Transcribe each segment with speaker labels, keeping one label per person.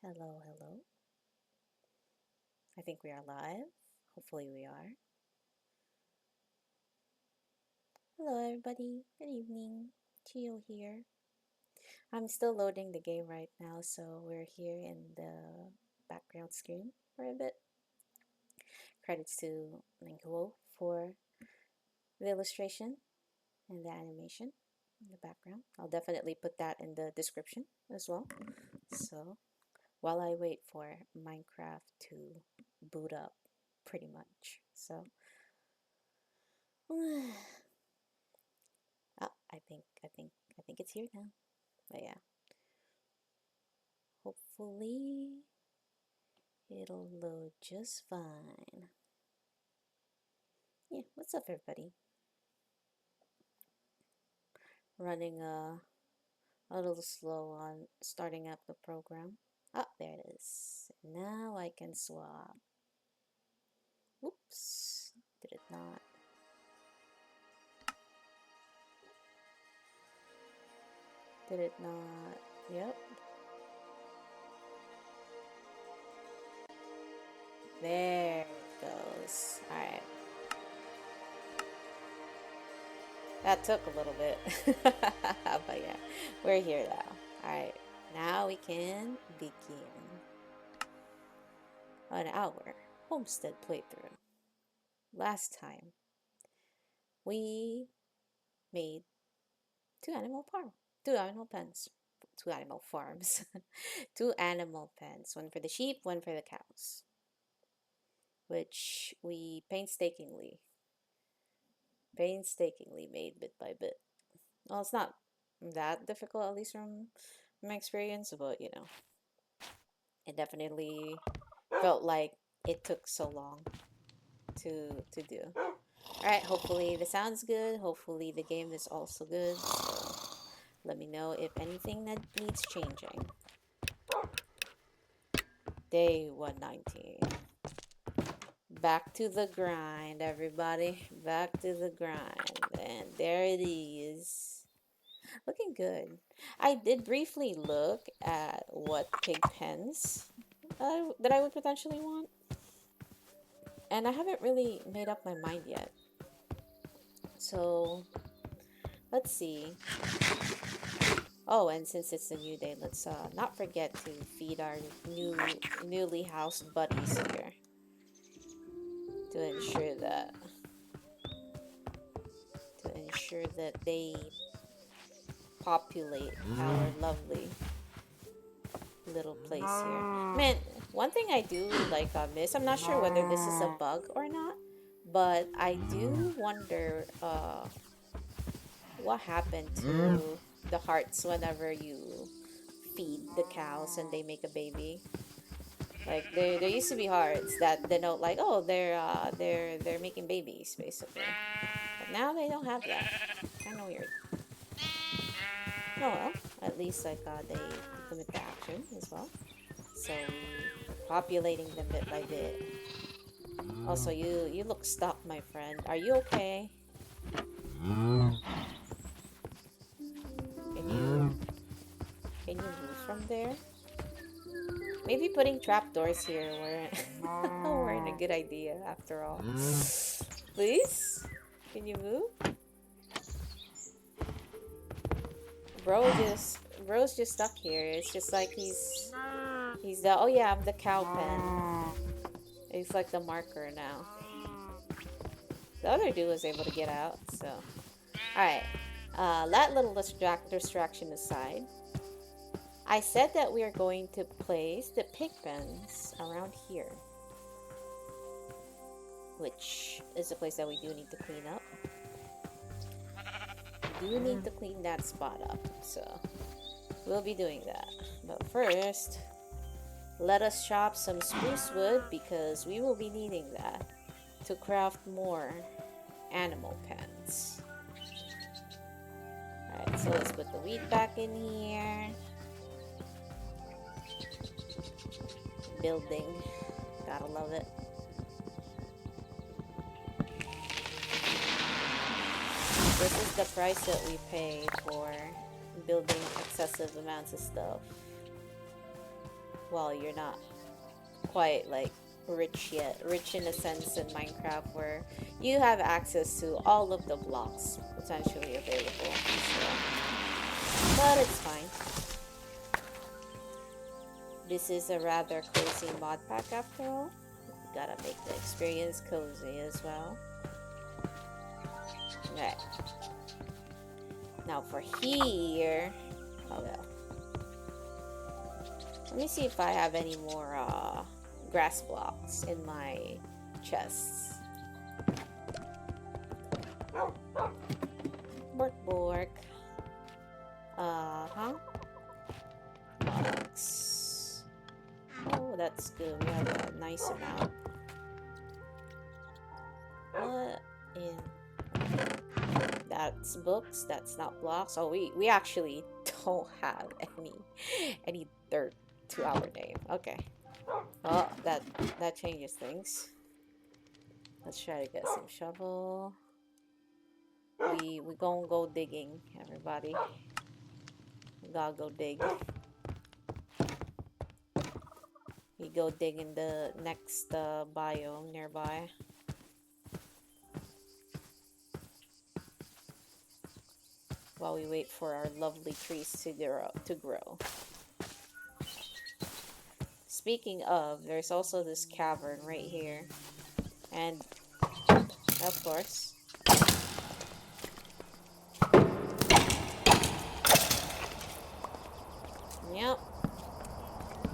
Speaker 1: Hello, hello. I think we are live. Hopefully, we are. Hello, everybody. Good evening. Chio here. I'm still loading the game right now, so we're here in the background screen for a bit. Credits to Ninkuo for the illustration and the animation in the background. I'll definitely put that in the description as well. So, while I wait for Minecraft to boot up, pretty much. So, oh, I think it's here now. But yeah, hopefully it'll load just fine. Yeah, what's up, everybody? Running a little slow on starting up the program. Ah, there it is. Now I can swap. Oops, did it not? Did it not? Yep. There it goes. Alright. That took a little bit. But yeah, we're here now. Alright. Now we can begin an hour Homestead playthrough. Last time we made two animal farm, two animal pens, two animal farms, two animal pens, one for the sheep, one for the cows, which we painstakingly made bit by bit. Well, it's not that difficult, at least from my experience, but you know, it definitely felt like it took so long to do. All right, hopefully the sound's good. Hopefully the game is also good. So let me know if anything that needs changing. Day 119. Back to the grind, everybody. Back to the grind. And there it is. Looking good. I did briefly look at what pig pens that I would potentially want. And I haven't really made up my mind yet. So, let's see. Oh, and since it's a new day, let's not forget to feed our newly housed buddies here to ensure that they populate our lovely little place here. Man, one thing I do like on this, I'm not sure whether this is a bug or not, but I do wonder what happened to the hearts whenever you feed the cows and they make a baby. Like there used to be hearts that denote like, oh, they're making babies basically, but now they don't have that. Kind of weird. Oh well, at least like they commit the action as well. So populating them bit by bit. Also, you look stuck, my friend. Are you okay? Can you move from there? Maybe putting trapdoors here weren't a good idea after all. Please? Can you move? Bro's just stuck here. It's just like he's the, oh yeah, I'm the cow pen. He's like the marker now. The other dude was able to get out, so. Alright. That little distraction aside, I said that we are going to place the pig pens around here, which is a place that we do need to clean up. We do need to clean that spot up, so we'll be doing that. But first, let us chop some spruce wood because we will be needing that to craft more animal pens. Alright, so let's put the wheat back in here. Building. Gotta love it. This is the price that we pay for building excessive amounts of stuff. Well, you're not quite like rich yet. Rich in a sense in Minecraft where you have access to all of the blocks potentially available. So, but it's fine. This is a rather cozy mod pack after all. You gotta make the experience cozy as well. Right. Now for here. Oh well. Let me see if I have any more grass blocks in my chests. Bork bork. Uh-huh. Blocks. Oh, that's good. We have a nice amount. What in... That's books, that's not blocks. Oh, we actually don't have any dirt to our name. Okay. Oh, that changes things. Let's try to get some shovel. We gonna go digging, everybody. We gotta go dig. We go dig in the next biome nearby. While we wait for our lovely trees to grow. Speaking of, there's also this cavern right here. And, of course, yep.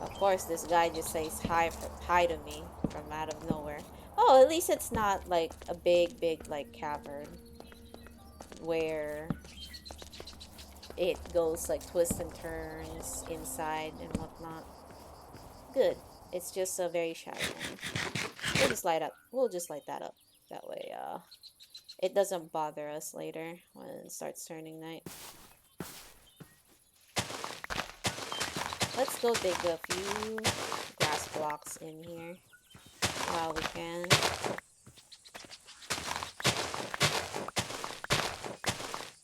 Speaker 1: Of course, this guy just says hi to me from out of nowhere. Oh, at least it's not like a big like cavern where it goes like twists and turns inside and whatnot. Good. It's just a very shallow one. We'll just light that up. That way, it doesn't bother us later when it starts turning night. Let's go dig a few grass blocks in here while we can.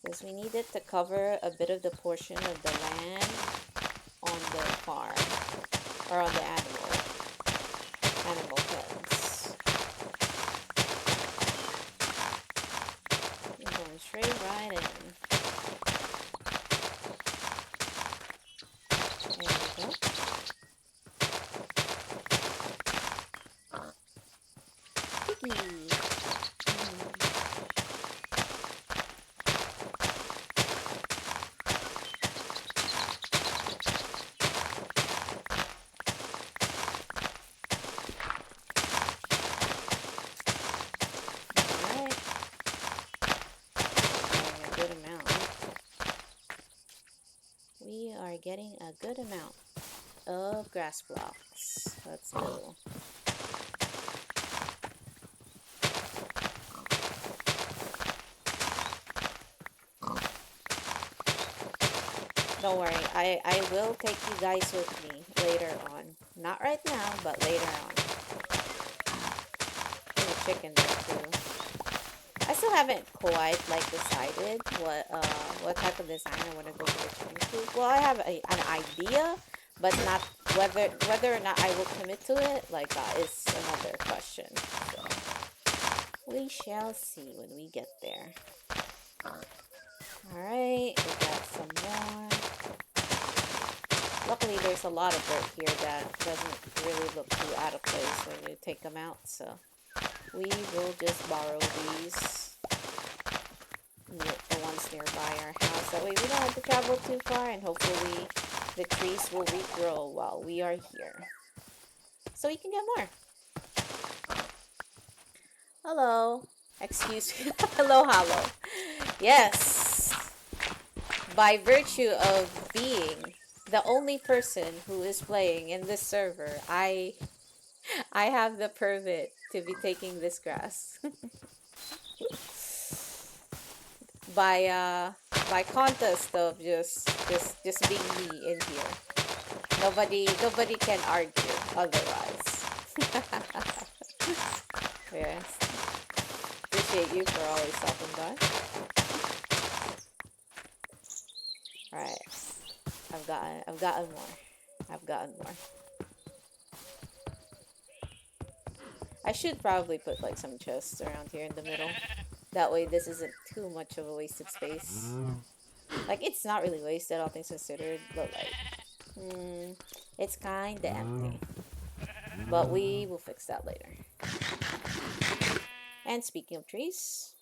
Speaker 1: Because we need it to cover a bit of the portion of the land on the farm. Or on the animal pens. I'm going straight right in. There we go. Piggy! Getting a good amount of grass blocks. Let's go. Don't worry, I will take you guys with me later on. Not right now, but later on. There's a chicken there too. I still haven't quite like decided what type of design I want to go for the chicken coop. Well, I have an idea, but not whether or not I will commit to it. Like that is another question. So we shall see when we get there. All right, we got some more. Luckily, there's a lot of dirt here that doesn't really look too out of place when you take them out. So we will just borrow these, the ones nearby our house. That way we don't have to travel too far, and hopefully the trees will regrow while we are here. So we can get more. Hello. Excuse me. Hello. Yes. By virtue of being the only person who is playing in this server, I have the permit to be taking this grass. by contest of just being me in here. Nobody can argue otherwise. Yes. Appreciate you for always stopping by. Alright. I've gotten more. I should probably put like some chests around here in the middle. That way this isn't too much of a wasted space. Like, it's not really wasted, all things considered, but like, it's kinda empty. But we will fix that later. And speaking of trees,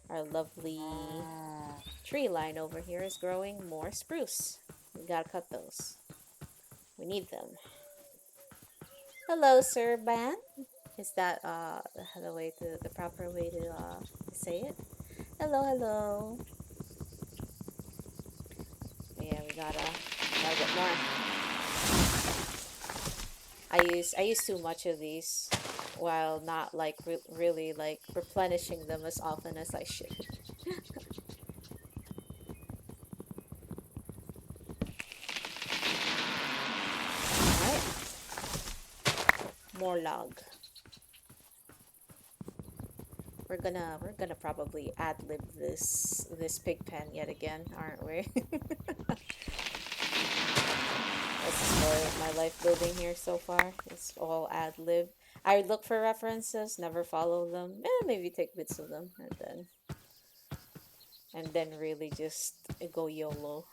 Speaker 1: our lovely tree line over here is growing more spruce. We gotta cut those. We need them. Hello, Sir Ban. Is that the way to the proper way to say it? Hello, hello. Yeah, we gotta get more. I use too much of these while not like really like replenishing them as often as I should. Alright, more log. We're gonna probably ad lib this pig pen yet again, aren't we? That's the story of my life building here so far. It's all ad lib. I look for references, never follow them. Maybe take bits of them, and then really just go YOLO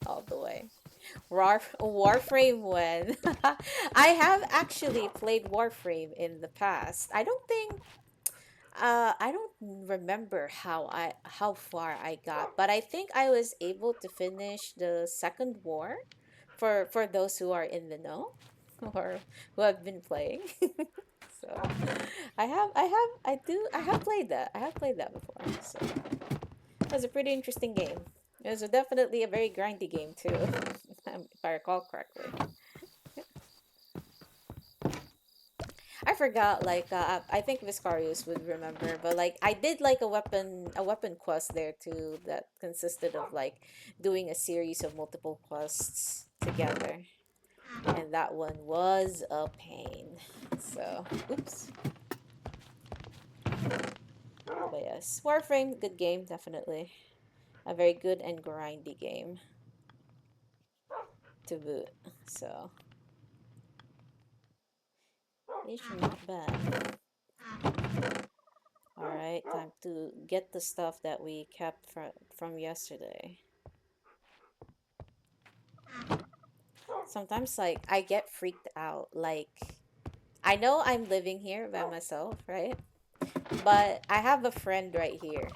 Speaker 1: all the way. Warframe when I have actually played Warframe in the past. I don't remember how far I got, but I think I was able to finish the second war for those who are in the know or who have been playing. So I have played that. I have played that before. So it was a pretty interesting game. It was definitely a very grindy game too, if I recall correctly. I forgot, like, I think Viscarius would remember, but like I did like a weapon quest there too that consisted of like doing a series of multiple quests together, and that one was a pain. So, oops. But yes, Warframe, good game, definitely a very good and grindy game to boot. So, it's not bad. All right, time to get the stuff that we kept from yesterday. Sometimes like I get freaked out. Like, I know I'm living here by myself, right? But I have a friend right here,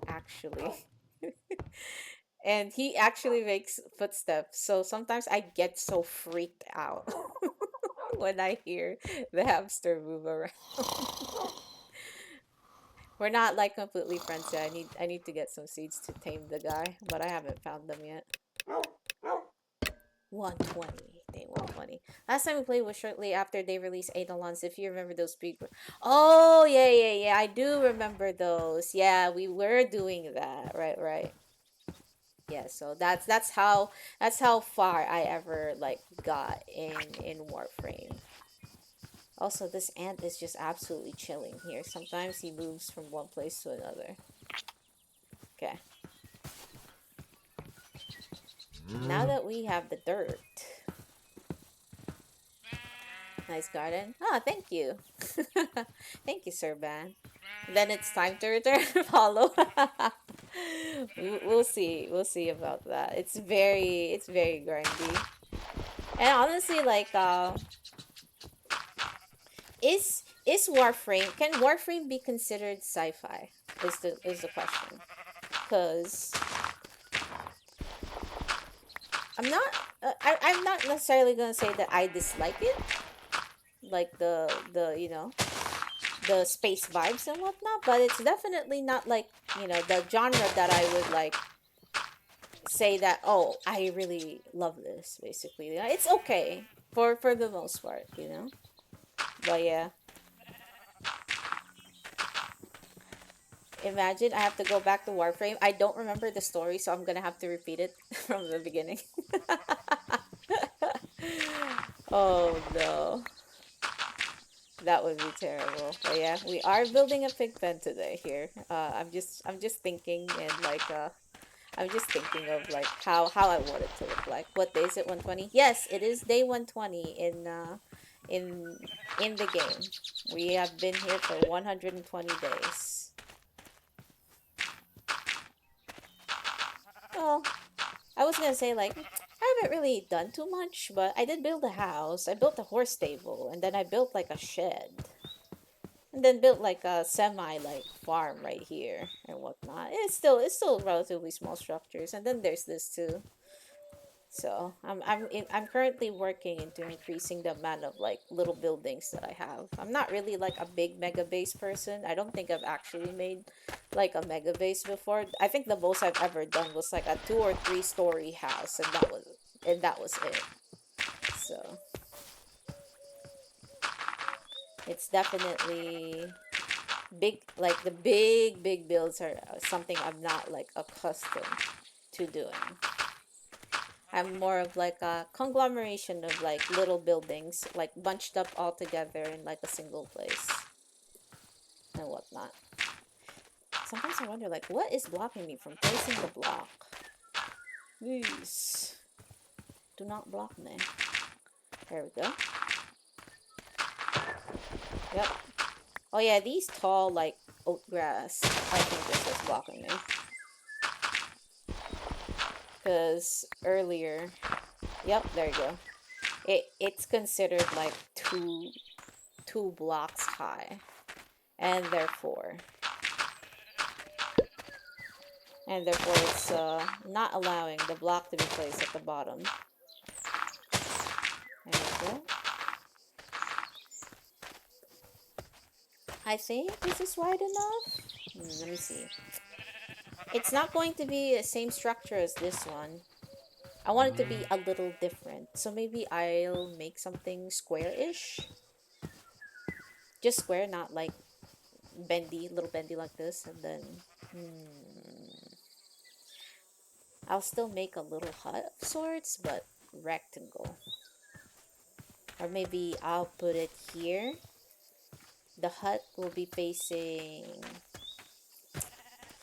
Speaker 1: actually. And he actually makes footsteps. So sometimes I get so freaked out when I hear the hamster move around. We're not like completely friends yet. I need to get some seeds to tame the guy, but I haven't found them yet. 120. Day 120. Last time we played was shortly after they released Eidolons, if you remember those big. Oh, yeah, yeah, yeah. I do remember those. Yeah, we were doing that. Right, right. Yeah, so that's how far I ever like got in Warframe. Also, this ant is just absolutely chilling here. Sometimes he moves from one place to another. Okay. Now that we have the dirt. Nice garden. Ah, thank you. Thank you, Sir Ban. Then it's time to return follow. We'll see. We'll see about that. It's very grindy. And honestly, like, is Warframe, can Warframe be considered sci-fi? Is the question. Cause I'm not I'm not necessarily gonna say that I dislike it, like the space vibes and whatnot, but it's definitely not like, the genre that I would like say that, oh, I really love this, basically. It's okay for the most part. But yeah, imagine I have to go back to Warframe. I don't remember the story, so I'm gonna have to repeat it from the beginning. Oh no. That would be terrible. But yeah, we are building a pig pen today here. I'm just thinking, and like I'm just thinking of like how I want it to look like. What day is it? 120? Yes, it is day 120 in in in the game. We have been here for 120 days. Well, I was gonna say like I haven't really done too much, but I did build a house. I built a horse stable, and then I built like a shed, and then built like a semi like farm right here and whatnot. It's still relatively small structures, and then there's this too. So I'm currently working into increasing the amount of like little buildings that I have. I'm not really like a big mega base person. I don't think I've actually made like a mega base before. I think the most I've ever done was like a 2 or 3 story house, and that was it. So it's definitely big. Like the big builds are something I'm not like accustomed to doing. I'm more of like a conglomeration of like little buildings, like bunched up all together in like a single place and whatnot. Sometimes I wonder like what is blocking me from placing the block? Please do not block me. There we go. Yep. Oh yeah, these tall like oat grass. I think this is blocking me. Cause earlier, yep, there you go. It's considered like two blocks high, and therefore it's not allowing the block to be placed at the bottom. There we go. I think this is wide enough. Let me see. It's not going to be the same structure as this one. I want it to be a little different. So maybe I'll make something square-ish. Just square, not like bendy, little bendy like this. And then I'll still make a little hut of sorts, but rectangle. Or maybe I'll put it here. The hut will be facing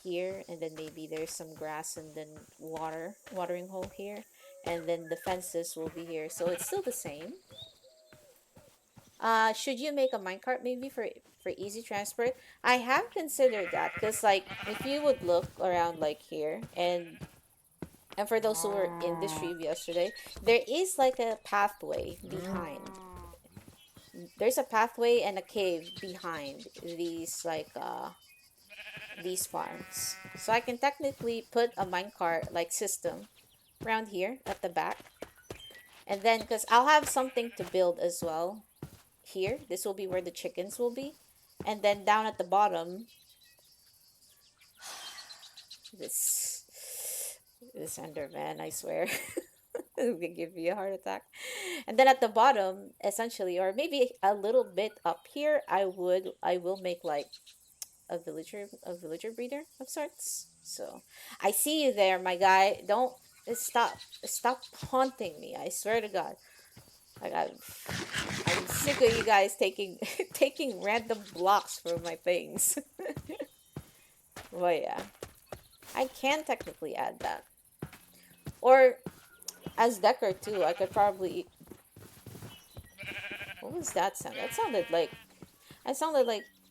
Speaker 1: here, and then maybe there's some grass and then watering hole here, and then the fences will be here, so it's still the same. Should you make a minecart maybe for easy transport? I have considered that because like if you would look around like here, and for those who were in the stream yesterday, there is like a pathway behind. There's a pathway and a cave behind these farms. So I can technically put a minecart like system around here at the back. And then because I'll have something to build as well here. This will be where the chickens will be. And then down at the bottom, this Enderman, I swear. It will give me a heart attack. And then at the bottom, essentially, or maybe a little bit up here, I will make like a villager breeder of sorts. So I see you there, my guy. Don't stop haunting me. I swear to God. Like I'm sick of you guys taking taking random blocks from my things. But yeah, I can technically add that. Or as Decker too, I could probably. What was that sound? That sounded like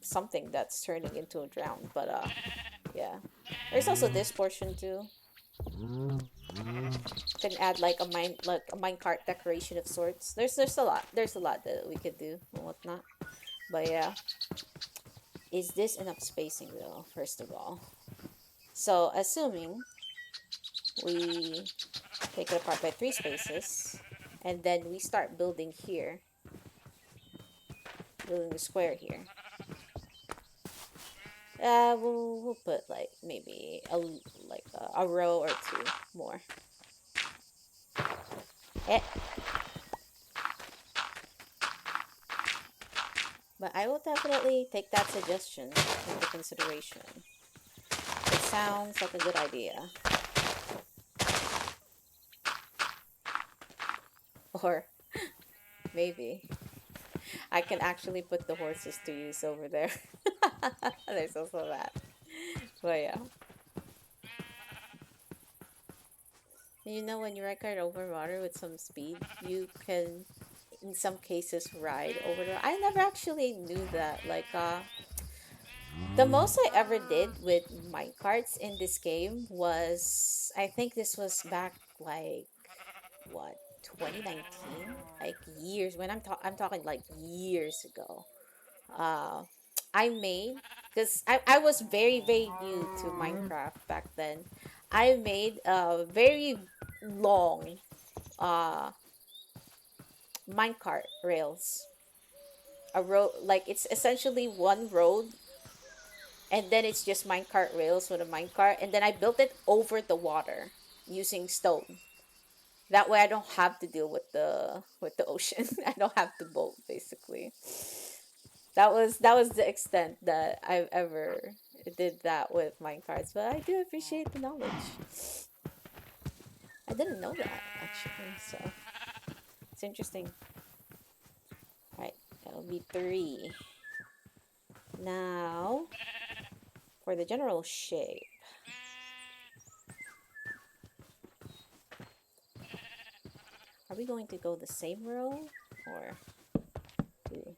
Speaker 1: something that's turning into a drown. But yeah. There's also this portion too. Can add like a minecart decoration of sorts. There's a lot that we could do and whatnot. But yeah. Is this enough spacing though, first of all? So assuming we take it apart by 3 spaces, and then we start building here, building the square here. We'll put like maybe a row or two more. Eh. But I will definitely take that suggestion into consideration. It sounds like a good idea. Or maybe I can actually put the horses to use over there. There's also that. But yeah. You know, when you record over water with some speed, you can in some cases ride over the. I never actually knew that. Like the most I ever did with minecarts in this game was, I think this was back like what, 2019, like years when I'm talking like years ago. uh I made, because I was very new to Minecraft back then. I made a very long uh minecart rails, a road, like it's essentially one road, and then it's just minecart rails with a minecart, and then I built it over the water using stone. That way I don't have to deal with the ocean. I don't have to boat basically. That was the extent that I've ever did that with minecarts, but I do appreciate the knowledge. I didn't know that actually, so it's interesting. All right, that'll be 3. Now for the general shape. Are we going to go the same row, or do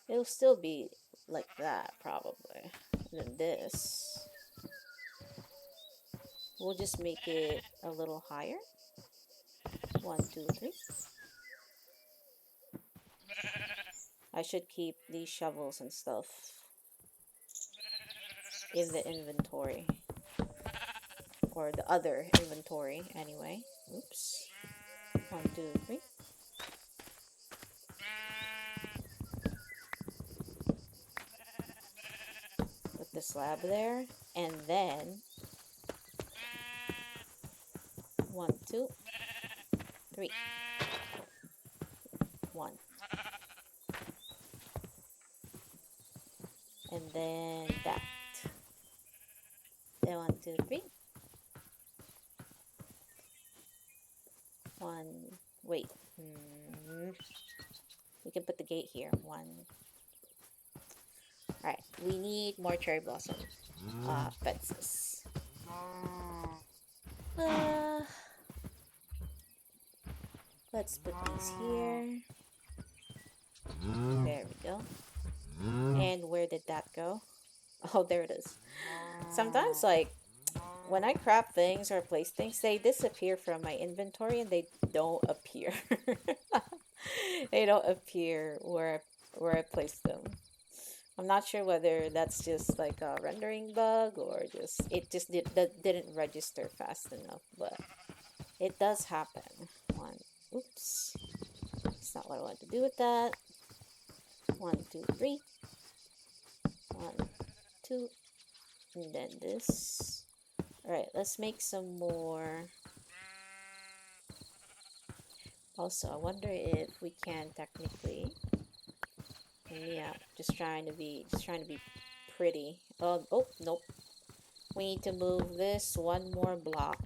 Speaker 1: it'll still be like that probably? And then this, we'll just make it a little higher. 1, 2, 3. I should keep these shovels and stuff in the inventory, or the other inventory anyway. Oops. 1, 2, 3. Put the slab there, and then 1, 2, 3. 1, and then that. Then 1, 2, 3. 1. Wait. We can put the gate here. 1. Alright, we need more cherry blossom fences. Let's put these here. There we go. And where did that go? Oh, there it is. Sometimes, like, when I craft things or place things, they disappear from my inventory and they don't appear. They don't appear where I placed them. I'm not sure whether that's just like a rendering bug, or just it just didn't register fast enough, but it does happen. 1. Oops. That's not what I wanted to do with that. 1, 2, 3. 1, 2. And then this. Alright, let's make some more. Also, I wonder if we can technically. Yeah, just trying to be pretty. Oh, nope. We need to move this one more block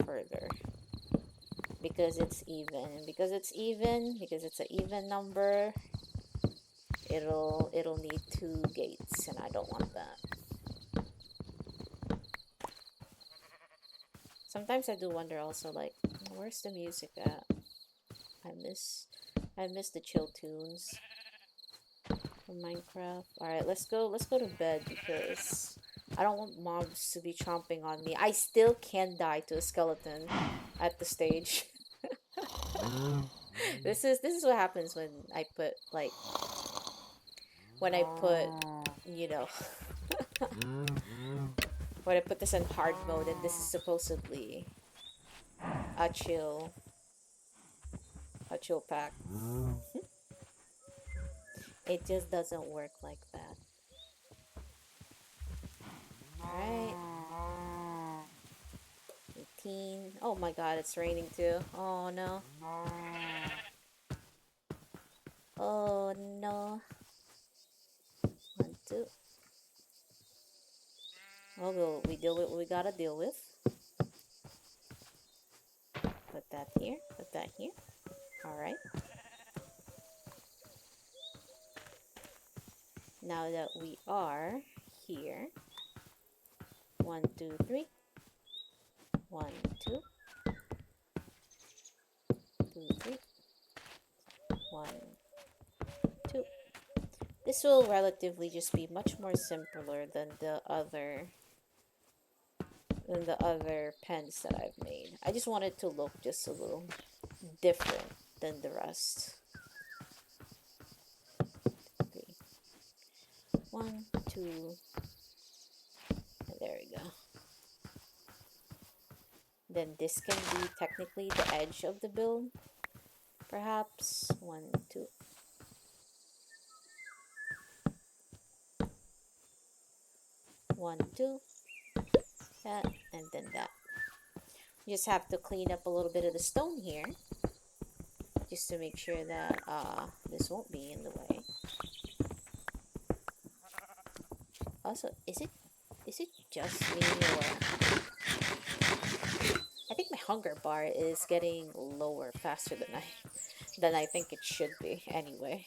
Speaker 1: further, because it's even. Because it's even, because it's an even number, it'll need 2 gates, and I don't want that. Sometimes I do wonder also, like, where's the music at? I miss the chill tunes from Minecraft. Alright, let's go to bed, because I don't want mobs to be chomping on me. I still can die to a skeleton at the stage. This is what happens when I put, like, you know, when I put this in hard mode, and this is supposedly a chill pack. It just doesn't work like that. Alright. 18. Oh my god, it's raining too. Oh no. Oh no. 1, 2. Well, we deal with what we gotta deal with. Put that here. Put that here. Alright. Now that we are here. 1, 2, 3. 1, 2. 2, 3. this will relatively just be much more simpler than the other pens that I've made. I just want it to look just a little different than the rest. 3, 1, 2, and there we go. Then this can be technically the edge of the build, perhaps. 1, 2. 1, 2. That, and then that. You just have to clean up a little bit of the stone here, just to make sure that this won't be in the way. Also, is it just me, or I think my hunger bar is getting lower faster than I think it should be anyway.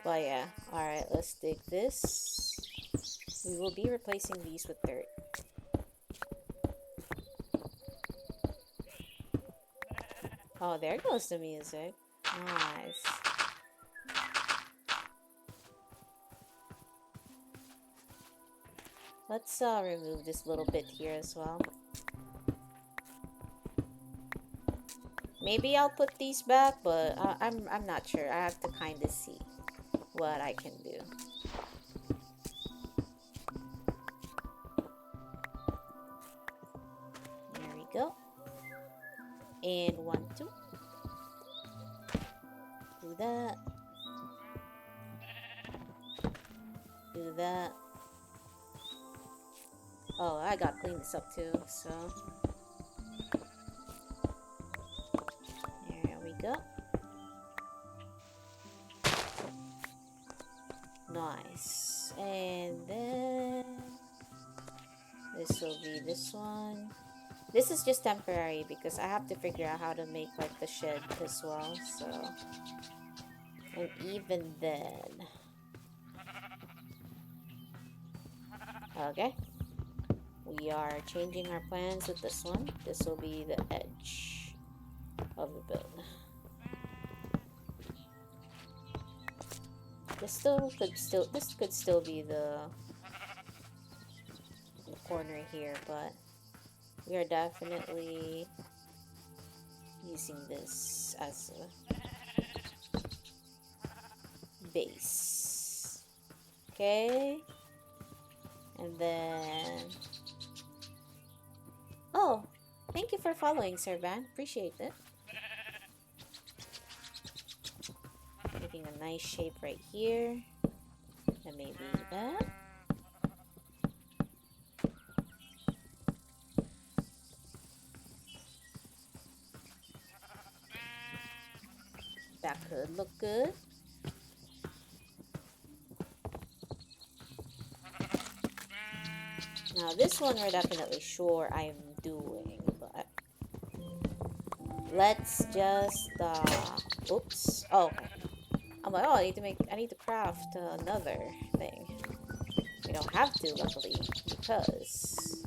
Speaker 1: But yeah, alright, let's dig this. We will be replacing these with dirt. Oh, there goes the music. Nice. Let's remove this little bit here as well. Maybe I'll put these back, but I'm not sure. I have to kind of see what I can do. There we go. And 1, 2. Do that. Do that. Oh, I gotta clean this up too, so. There we go. Nice. And then this will be this one. This is just temporary because I have to figure out how to make like the shed as well, so. And even then. Okay. We are changing our plans with this one. This will be the edge of the build. This could still be the corner here, but we are definitely using this as a base. Okay. And then, oh, thank you for following, Sir Van. Appreciate it. Making a nice shape right here. And maybe that. That could look good. Now this one we're definitely sure I'm doing, but let's just oops. Oh, okay. I'm like, oh, I need to craft another thing. We don't have to, luckily, because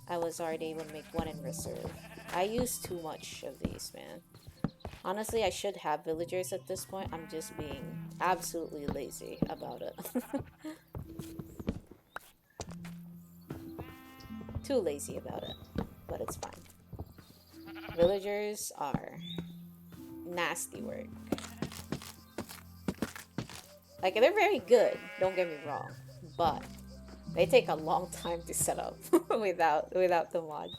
Speaker 1: I was already able to make one in reserve. I use too much of these, man. Honestly, I should have villagers at this point. I'm just being absolutely lazy about it. Too lazy about it, but it's fine. Villagers are nasty work. Like, they're very good, don't get me wrong, but they take a long time to set up without the mod.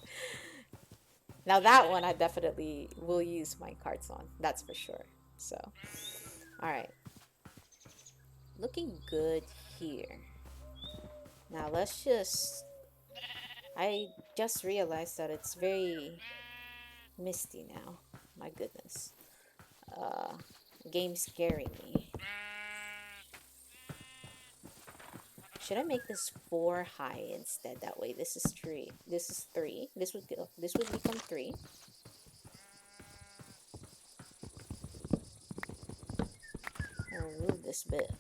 Speaker 1: Now that one I definitely will use my cards on, that's for sure. So, alright. Looking good here. Now let's just... I just realized that it's very misty now. My goodness. Game's scaring me. Should I make this 4 high instead? That way this is 3. This is 3. This would become 3. I'll remove this bit.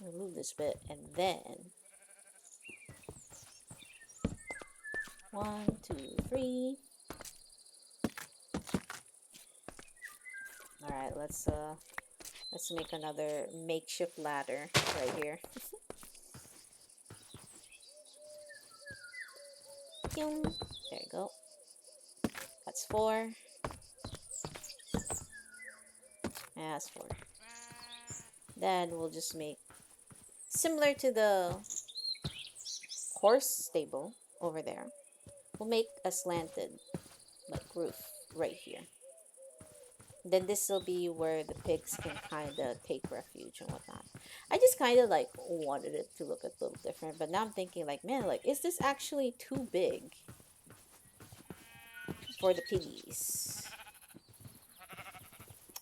Speaker 1: Remove this bit, and then 1, 2, 3. All right, let's make another makeshift ladder right here. There you go. That's 4. Yeah, that's 4. Then we'll just make similar to the horse stable over there. We'll make a slanted like roof right here. Then this will be where the pigs can kind of take refuge and whatnot. I just kind of like wanted it to look a little different, but now I'm thinking like, man, like, is this actually too big for the piggies?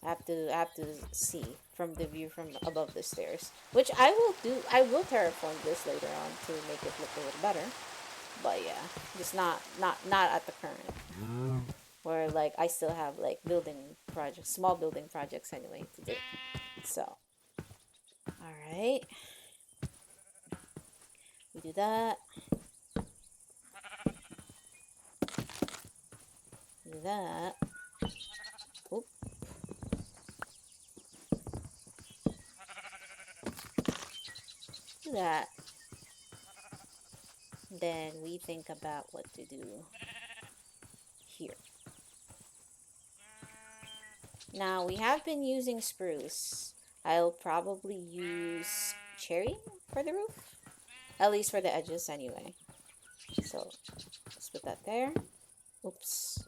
Speaker 1: I have to see from the view from above the stairs, which I will do. I will terraform this later on to make it look a little better. But yeah, just not at the current. Where like I still have like building projects, small building projects anyway to do. So, all right, we do that. Do that. Oop. Do that. Then we think about what to do here. Now we have been using spruce. I'll probably use cherry for the roof, at least for the edges anyway. So let's put that there. Oops.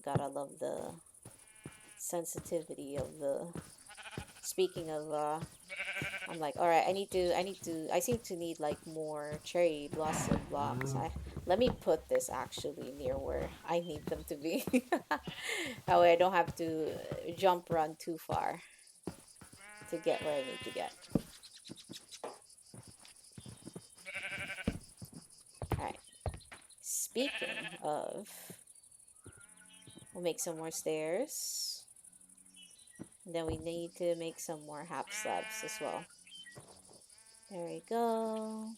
Speaker 1: Gotta love the sensitivity of the. Speaking of, I'm like, all right, I seem to need like more cherry blossom blocks. Let me put this actually near where I need them to be. That way I don't have to jump run too far to get where I need to get. Alright, speaking of, we'll make some more stairs. Then we need to make some more half slabs as well. There we go.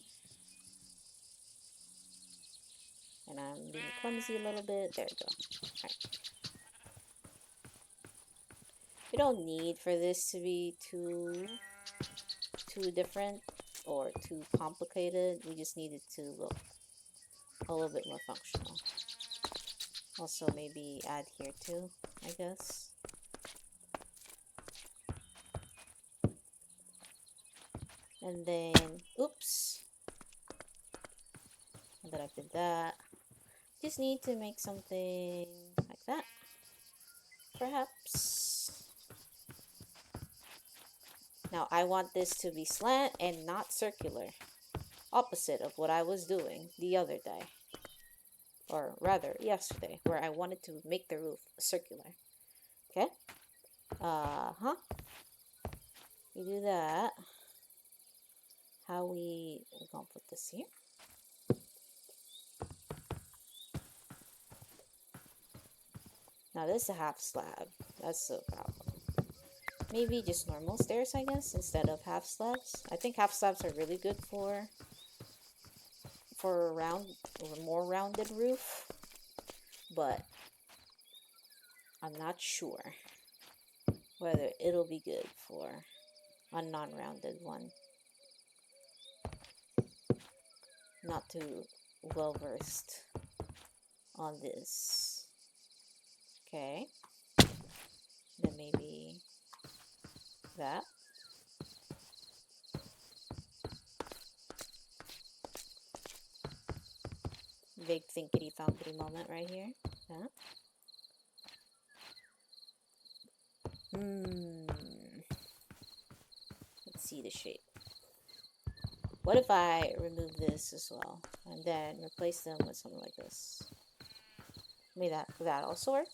Speaker 1: And I'm being clumsy a little bit. There we go. Alright. We don't need for this to be too different or too complicated. We just need it to look a little bit more functional. Also maybe add here too, I guess. And then, oops. And then I did that. Just need to make something like that. Perhaps. Now I want this to be slant and not circular. Opposite of what I was doing the other day. Or rather, yesterday, where I wanted to make the roof circular. Okay? Uh-huh. We do that. We're gonna put this here. Now this is a half slab. That's the problem. Maybe just normal stairs, I guess, instead of half slabs. I think half slabs are really good for a round or a more rounded roof, but I'm not sure whether it'll be good for a non-rounded one. Not too well versed on this. Okay, then maybe that. Big thinkity thunkity moment right here. That. Let's see the shape. What if I remove this as well and then replace them with something like this? Maybe that also work?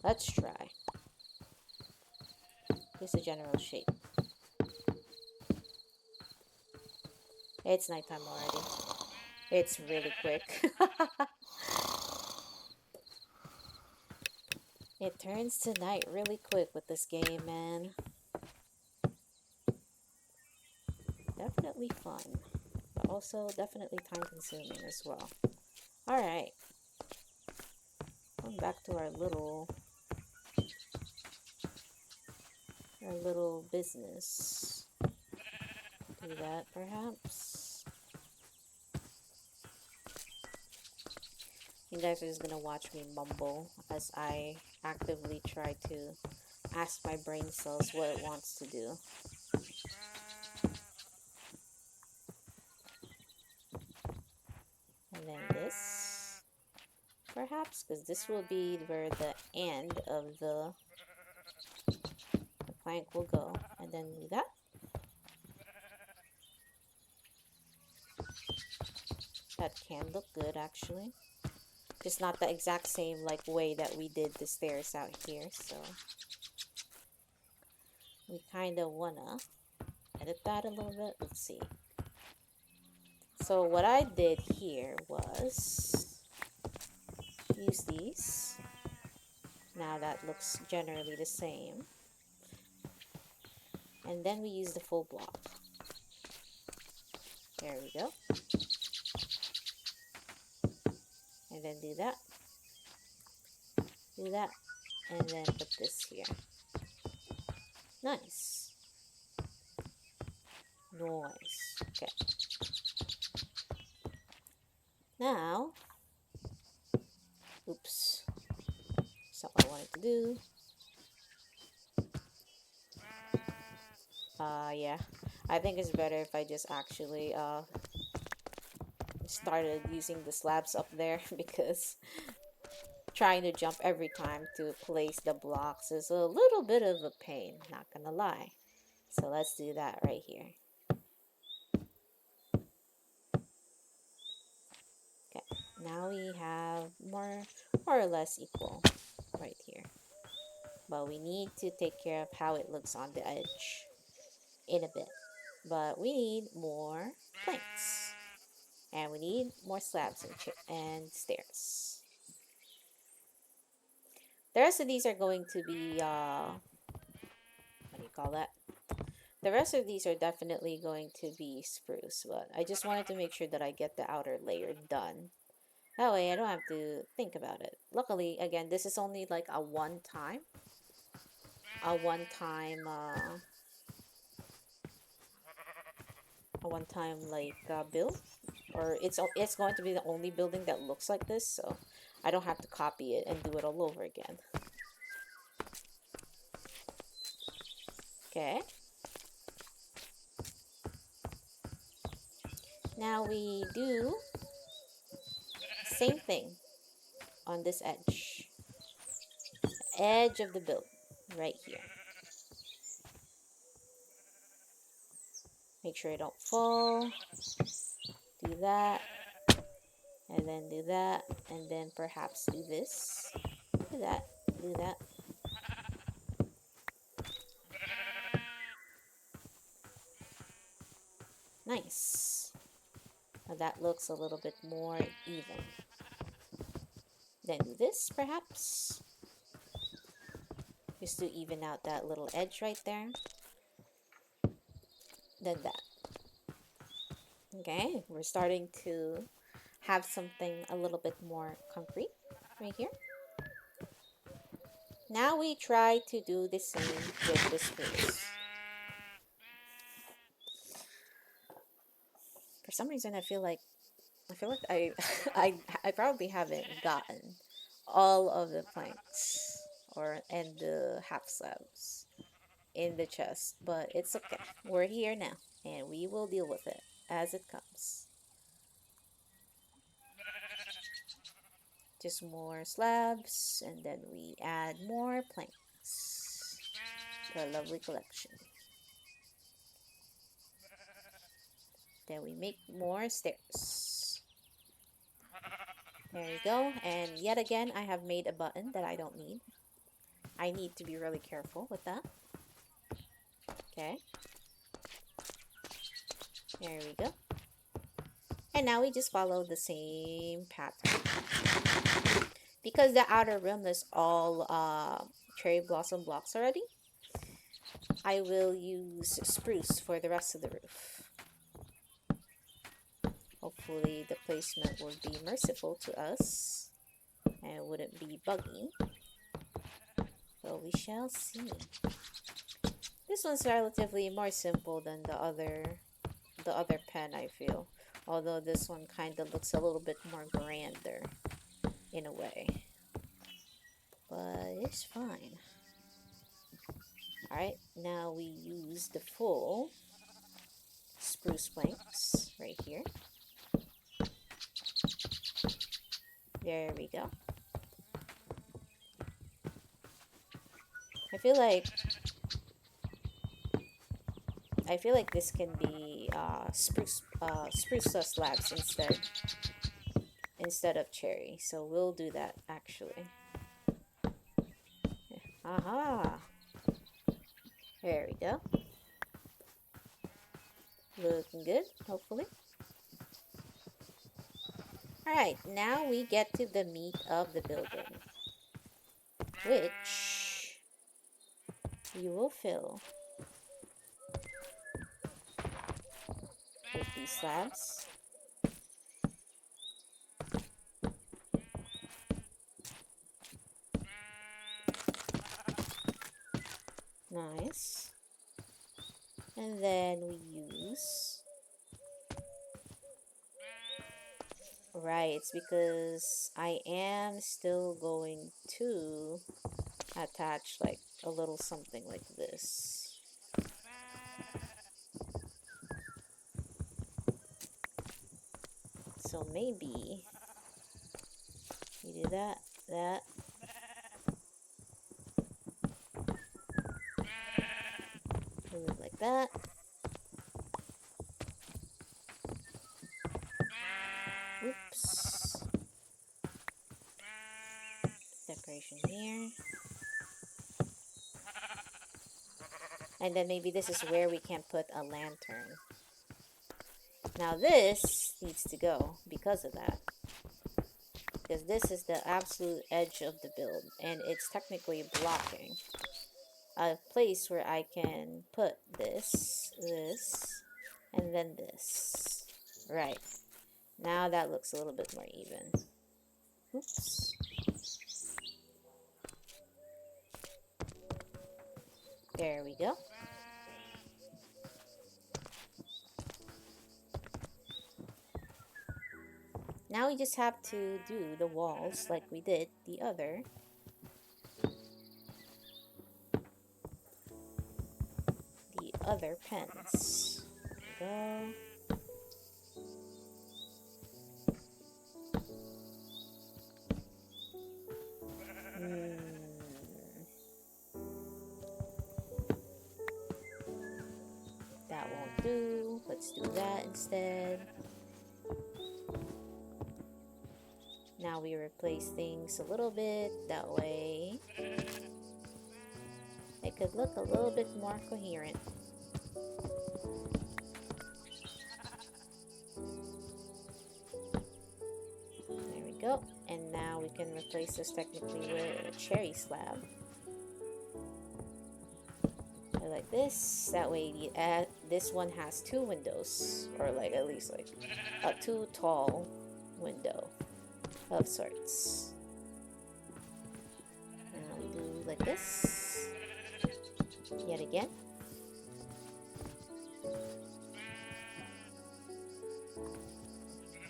Speaker 1: Let's try. Just a general shape. It's nighttime already. It's really quick. It turns to night really quick with this game, man. Definitely fun. also definitely time consuming as well. All right, going back to our little business. Do that perhaps. You guys are just gonna watch me mumble as I actively try to ask my brain cells what it wants to do. And then this, perhaps, because this will be where the end of the plank will go. And then do that. That can look good, actually. Just not the exact same like way that we did the stairs out here, so we kind of wanna edit that a little bit. Let's see. So what I did here was use these. Now that looks generally the same. And then we use the full block. There we go. And then do that. Do that. And then put this here. Nice. Nice. Okay. Now, oops. That's not what I wanted to do. Yeah. I think it's better if I just actually, started using the slabs up there because trying to jump every time to place the blocks is a little bit of a pain, not gonna lie. So let's do that right here. Okay, now we have more or less equal right here. But we need to take care of how it looks on the edge in a bit. But we need more planks. And we need more slabs and stairs. The rest of these are going to be, what do you call that? The rest of these are definitely going to be spruce, but I just wanted to make sure that I get the outer layer done. That way I don't have to think about it. Luckily, again, this is only like a one-time like build, or it's going to be the only building that looks like this, so I don't have to copy it and do it all over again. Okay. Now we do same thing on this edge of the build right here. Make sure it don't fall. Do that, and then do that, and then perhaps do this. Do that, do that. Nice. Now that looks a little bit more even. Then do this, perhaps. Just to even out that little edge right there. Then that. Okay, we're starting to have something a little bit more concrete right here. Now we try to do the same with the spruce. For some reason, I feel like I I probably haven't gotten all of the planks and the half slabs in the chest, but it's okay. We're here now, and we will deal with it as it comes. Just more slabs, and then we add more planks to our lovely collection. Then we make more stairs. There you go. And yet again, I have made a button that I don't need. I need to be really careful with that. Okay. There we go. And now we just follow the same pattern. Because the outer rim is all cherry blossom blocks already, I will use spruce for the rest of the roof. Hopefully the placement would be merciful to us and it wouldn't be buggy. But we shall see. This one's relatively more simple than the other pen, I feel. Although this one kind of looks a little bit more grander in a way. But it's fine. Alright, now we use the full spruce planks right here. There we go. I feel like this can be spruce slabs instead of cherry. So we'll do that actually. Aha! There we go. Looking good, hopefully. Alright, now we get to the meat of the building, which you will fill with these slabs. Nice. And then we use... Right, it's because I am still going to attach like a little something like this. So maybe you do that, move it like that. Oops. Decoration here. And then maybe this is where we can put a lantern. Now this needs to go because of that. Because this is the absolute edge of the build. And it's technically blocking a place where I can put this, and then this. Right. Now that looks a little bit more even. Oops. There we go. Now we just have to do the walls like we did the other. The other pens. There we go. That won't do. Let's do that instead. Now we replace things a little bit. That way it could look a little bit more coherent. There we go. And now we can replace this technically with a cherry slab. Like this. That way this one has two windows, or like at least like a two tall window of sorts. Now we do like this yet again.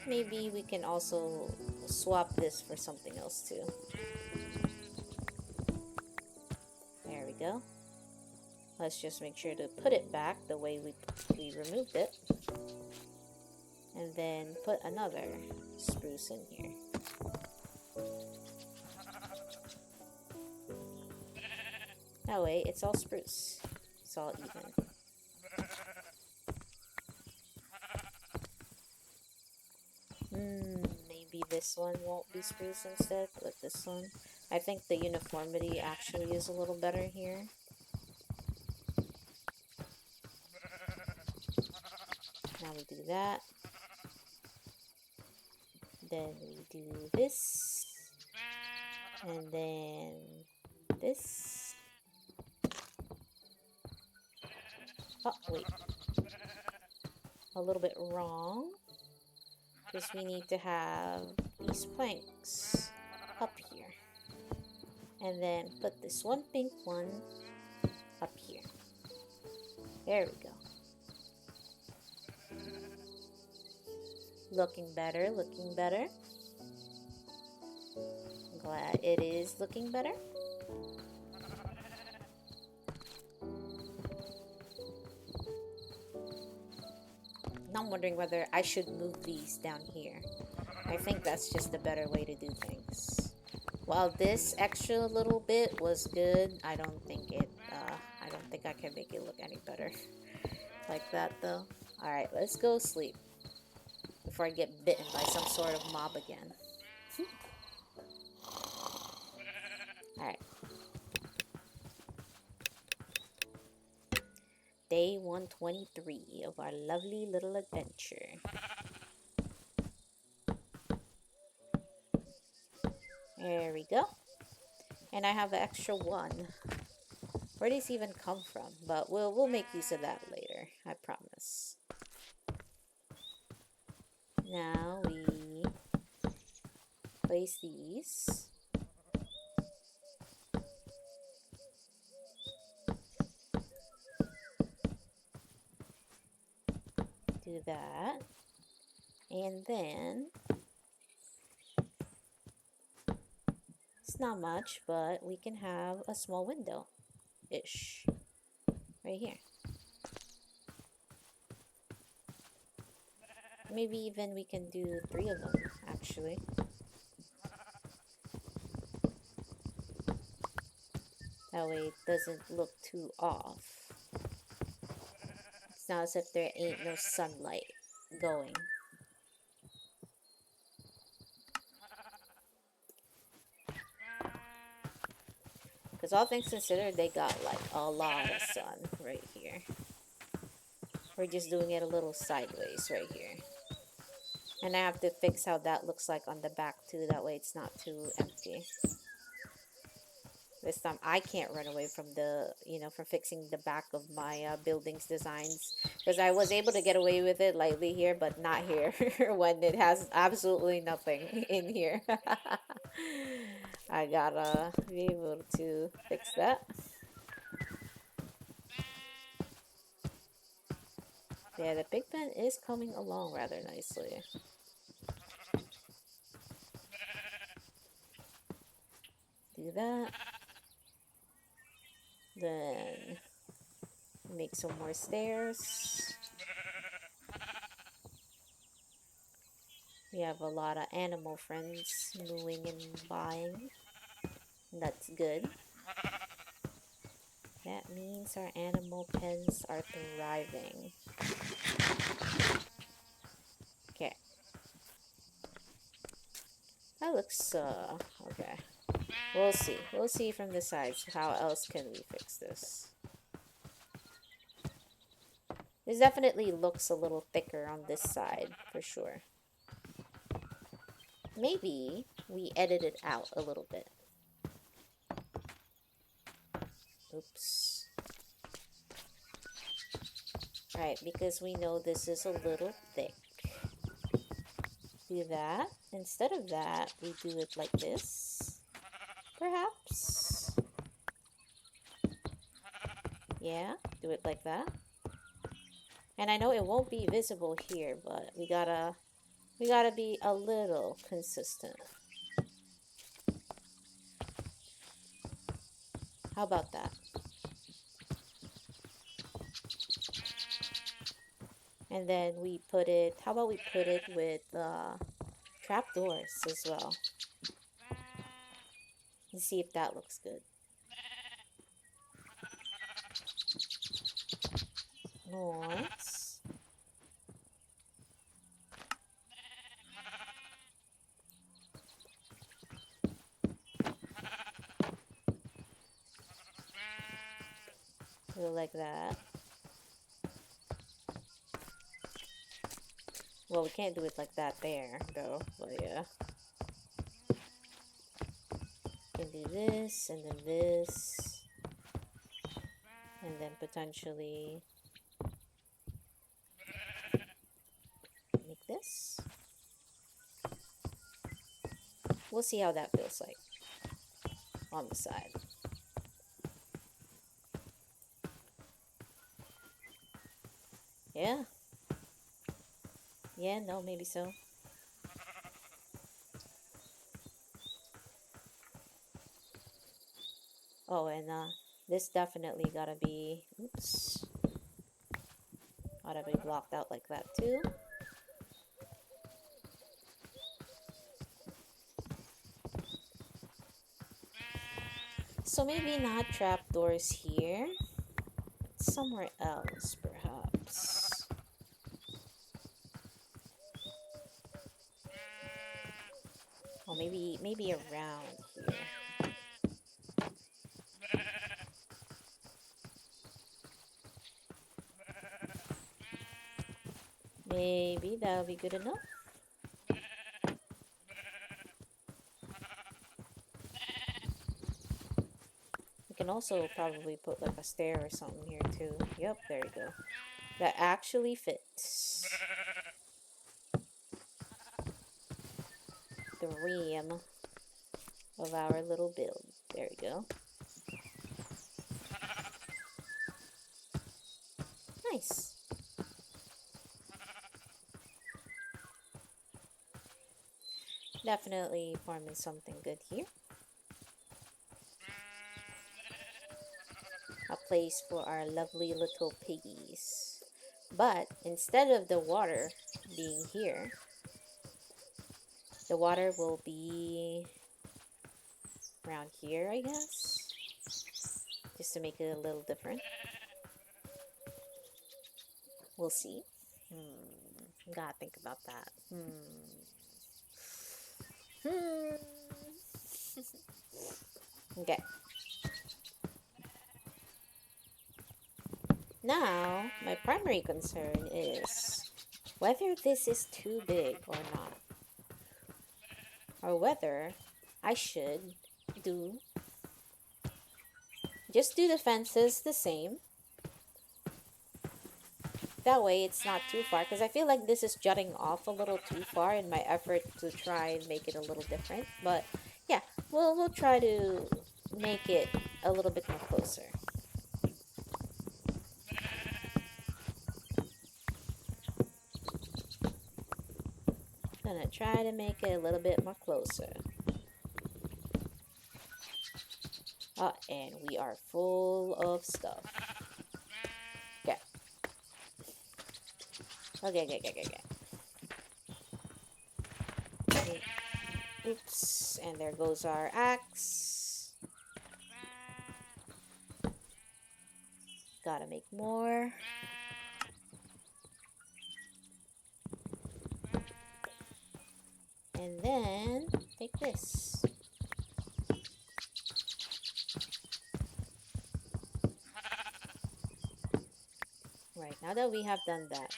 Speaker 1: Maybe we can also swap this for something else too. There we go. Let's just make sure to put it back the way we removed it. And then put another spruce in here. That way it's all spruce. It's all even. Maybe this one won't be spruce instead, but this one. I think the uniformity actually is a little better here. Now we do that. Then we do this. And then this. Oh, wait. A little bit wrong. Because we need to have these planks up here. And then put this one pink one up here. There we go. Looking better, looking better. I'm glad it is looking better. Now I'm wondering whether I should move these down here. I think that's just a better way to do things. While this extra little bit was good, I don't think I can make it look any better like that though. Alright, let's go sleep before I get bitten by some sort of mob again. Alright. Day 123 of our lovely little adventure. There we go. And I have an extra one. Where did these even come from? But we'll make use of that later, I promise. Now we place these. Do that. And then it's not much, but we can have a small window-ish right here. Maybe even we can do 3 of them, actually. That way it doesn't look too off. It's not as if there ain't no sunlight going. Because all things considered, they got like a lot of sun right here. We're just doing it a little sideways right here. And I have to fix how that looks like on the back too. That way it's not too empty. This time I can't run away from from fixing the back of my building's designs. Because I was able to get away with it lightly here, but not here. When it has absolutely nothing in here. I gotta be able to fix that. Yeah, the pig pen is coming along rather nicely. Do that. Then make some more stairs. We have a lot of animal friends moving and buying. That's good. That means our animal pens are thriving. Okay. That looks, okay. We'll see. We'll see from the sides. How else can we fix this? This definitely looks a little thicker on this side, for sure. Maybe we edit it out a little bit. Oops. Alright, because we know this is a little thick. Do that. Instead of that, we do it like this. Perhaps. Yeah, do it like that. And I know it won't be visible here, but we gotta be a little consistent. How about that? And then we put it, how about we put it with trapdoors as well? And see if that looks good. Nice. Go like that. Well, we can't do it like that there, though, but yeah. We can do this, and then this. And then potentially make this. we'll see how that feels like on the side. Yeah. Yeah, no, maybe so. Oh, and this definitely gotta be, oops, gotta be blocked out like that too. So maybe not trapdoors here, somewhere else perhaps. Or maybe around here. Maybe that'll be good enough. We can also probably put like a stair or something here too. Yep, there you go. That actually fits the rim of our little build. There we go. Nice. Definitely forming something good here. A place for our lovely little piggies. But instead of the water being here, the water will be around here, I guess. Just to make it a little different. We'll see. Gotta think about that. Okay. Now, my primary concern is whether this is too big or not. Or whether I should just do the fences the same. That way it's not too far, because I feel like this is jutting off a little too far in my effort to try and make it a little different. But yeah, we'll try to make it a little bit more closer. Gonna try to make it a little bit more closer. And we are full of stuff. Okay. Okay. Oops, and there goes our axe. Gotta make more. And then take this. Right, now that we have done that,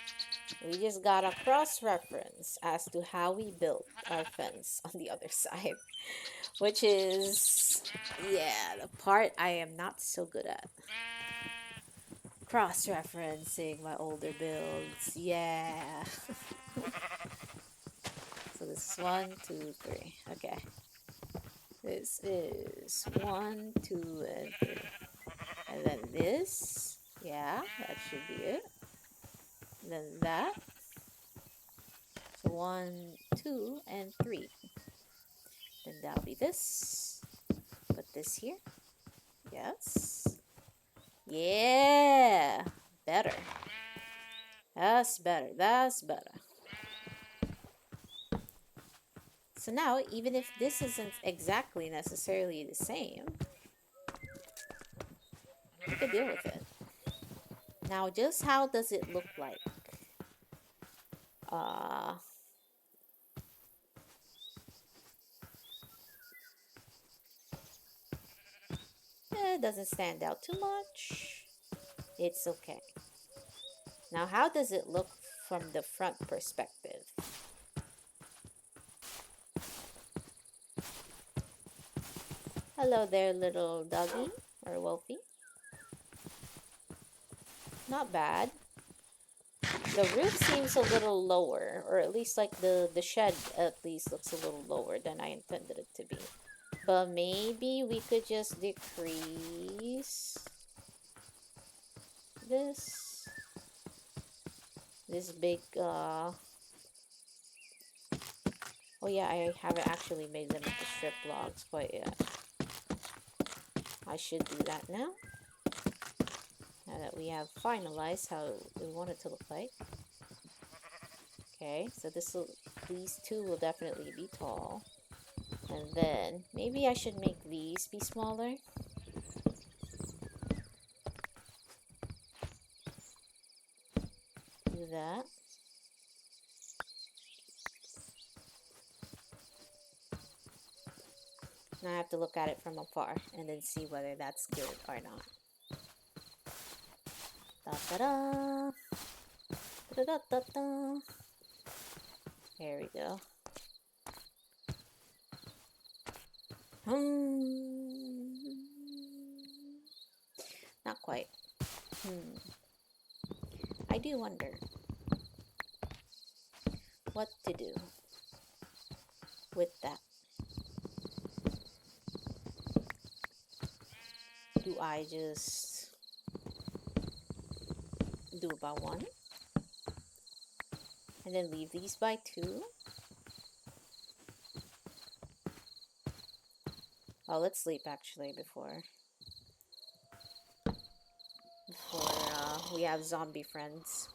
Speaker 1: we just got a cross-reference as to how we built our fence on the other side. Which is, yeah, the part I am not so good at. Cross-referencing my older builds, yeah. So this is 1, 2, 3, okay. This is 1, 2, and 3. And then this, yeah, that should be it. And then that. So 1, 2, and 3. Then that'll be this. Put this here. Yes. Yeah. Better. That's better. That's better. So now, even if this isn't exactly necessarily the same, we could deal with it. Now, just how does it look like? It doesn't stand out too much. It's okay. Now, how does it look from the front perspective? Hello there, little doggy or wolfie. Not bad. The roof seems a little lower, or at least like the shed at least looks a little lower than I intended it to be. But maybe we could just decrease this big oh yeah, I haven't actually made them into strip logs quite yet. I should do that now that we have finalized how we want it to look like. Okay, so these two will definitely be tall. And then maybe I should make these be smaller. Do that. Now I have to look at it from afar and then see whether that's good or not. Da da da. Da da da da. There we go. Not quite. I do wonder what to do with that. Do I just do it by one and then leave these by two? Oh, let's sleep actually before we have zombie friends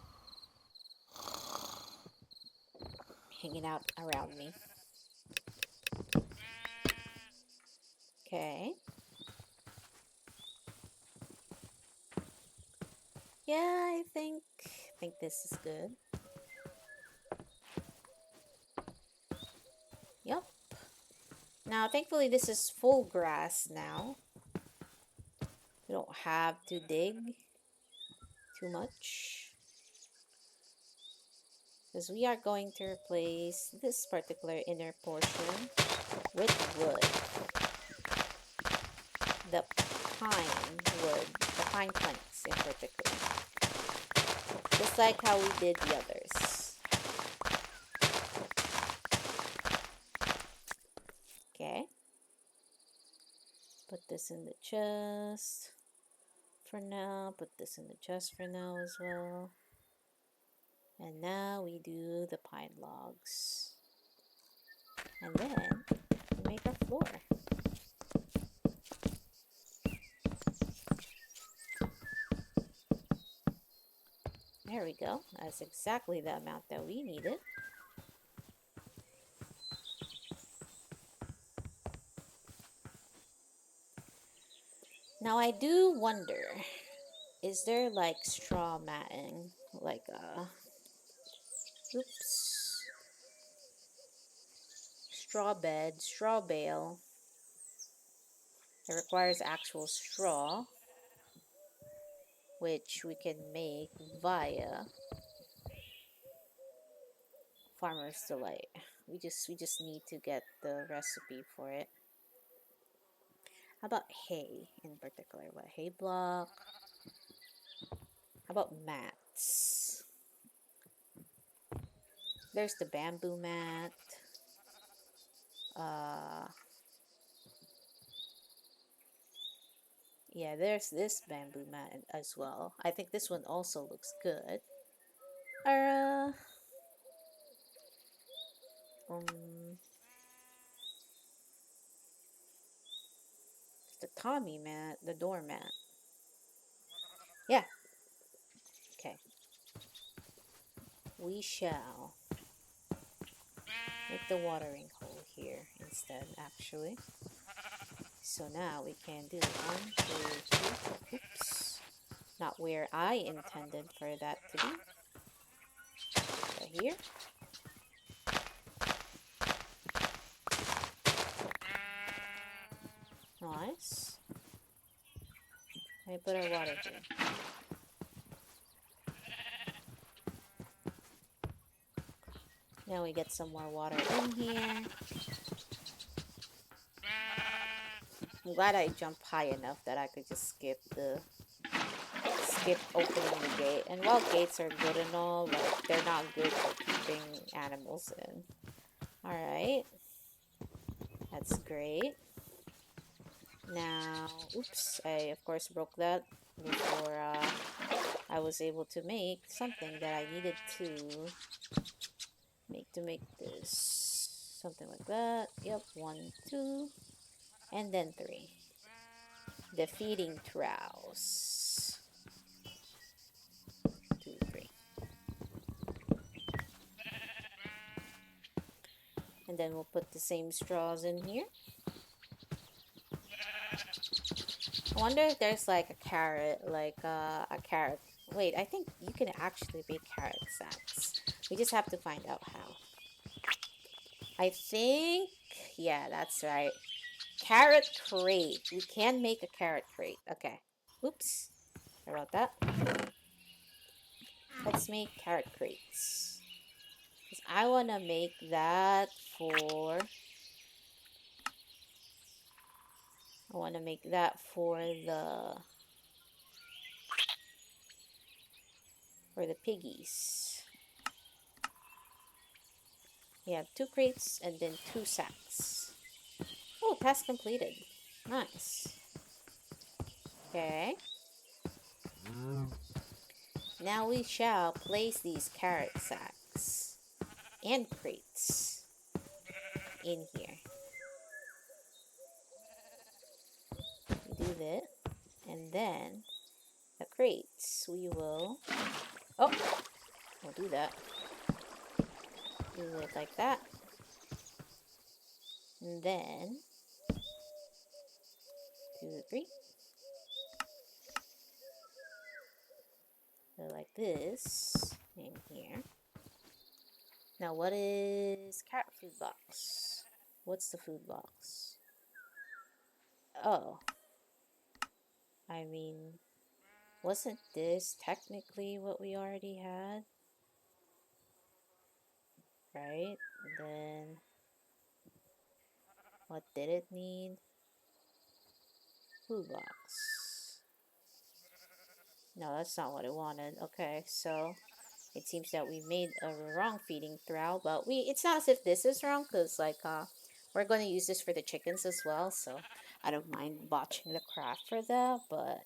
Speaker 1: hanging out around me. Okay. Yeah, I think this is good. Yep. Now, thankfully, this is full grass now. We don't have to dig too much, because we are going to replace this particular inner portion with wood. The pine wood, the pine planks in particular. Just like how we did the others. Okay. Put this in the chest for now. Put this in the chest for now as well. And now we do the pine logs. And then we make our floor. There we go. That's exactly the amount that we needed. Now I do wonder, is there like straw matting? Like straw bed, straw bale. It requires actual straw, which we can make via Farmer's Delight. We just need to get the recipe for it. How about hay in particular? What, hay block? How about mats? There's the bamboo mat. Yeah, there's this bamboo mat as well. I think this one also looks good. Or the Tommy mat, the doormat. Yeah. Okay. We shall make the watering hole here instead, actually. So now we can do 1, 2, 3. Oops. Not where I intended for that to be. But here. Nice. Let me put our water here. Now we get some more water in here. I'm glad I jumped high enough that I could just skip opening the gate. And Well, gates are good and all, but they're not good for keeping animals in. Alright, that's great. Now, oops, I of course broke that before I was able to make something that I needed to make this. Something like that. Yep, 1, 2, and then 3. The feeding troughs. 2, 3. And then we'll put the same straws in here. I wonder if there's like a carrot, a carrot. Wait, I think you can actually make carrot sacks. We just have to find out how. I think, yeah, that's right. Carrot crate. We can make a carrot crate. Okay. Oops. Sorry about that. Let's make carrot crates. Because I want to make that for... I want to make that for the piggies. We have 2 crates and then 2 sacks. Oh, task completed. Nice. Okay. Now we shall place these carrot sacks and crates in here. We do that. And then the crates, we will... Oh! We'll do that. Do it like that. And then... 2, 3. So like this in here. Now what is carrot food box? What's the food box? Oh. I mean, wasn't this technically what we already had? Right? And then what did it need? Food box. No, that's not what it wanted. Okay, so it seems that we made a wrong feeding trough, but it's not as if this is wrong, because we're going to use this for the chickens as well, so I don't mind botching the craft for that, but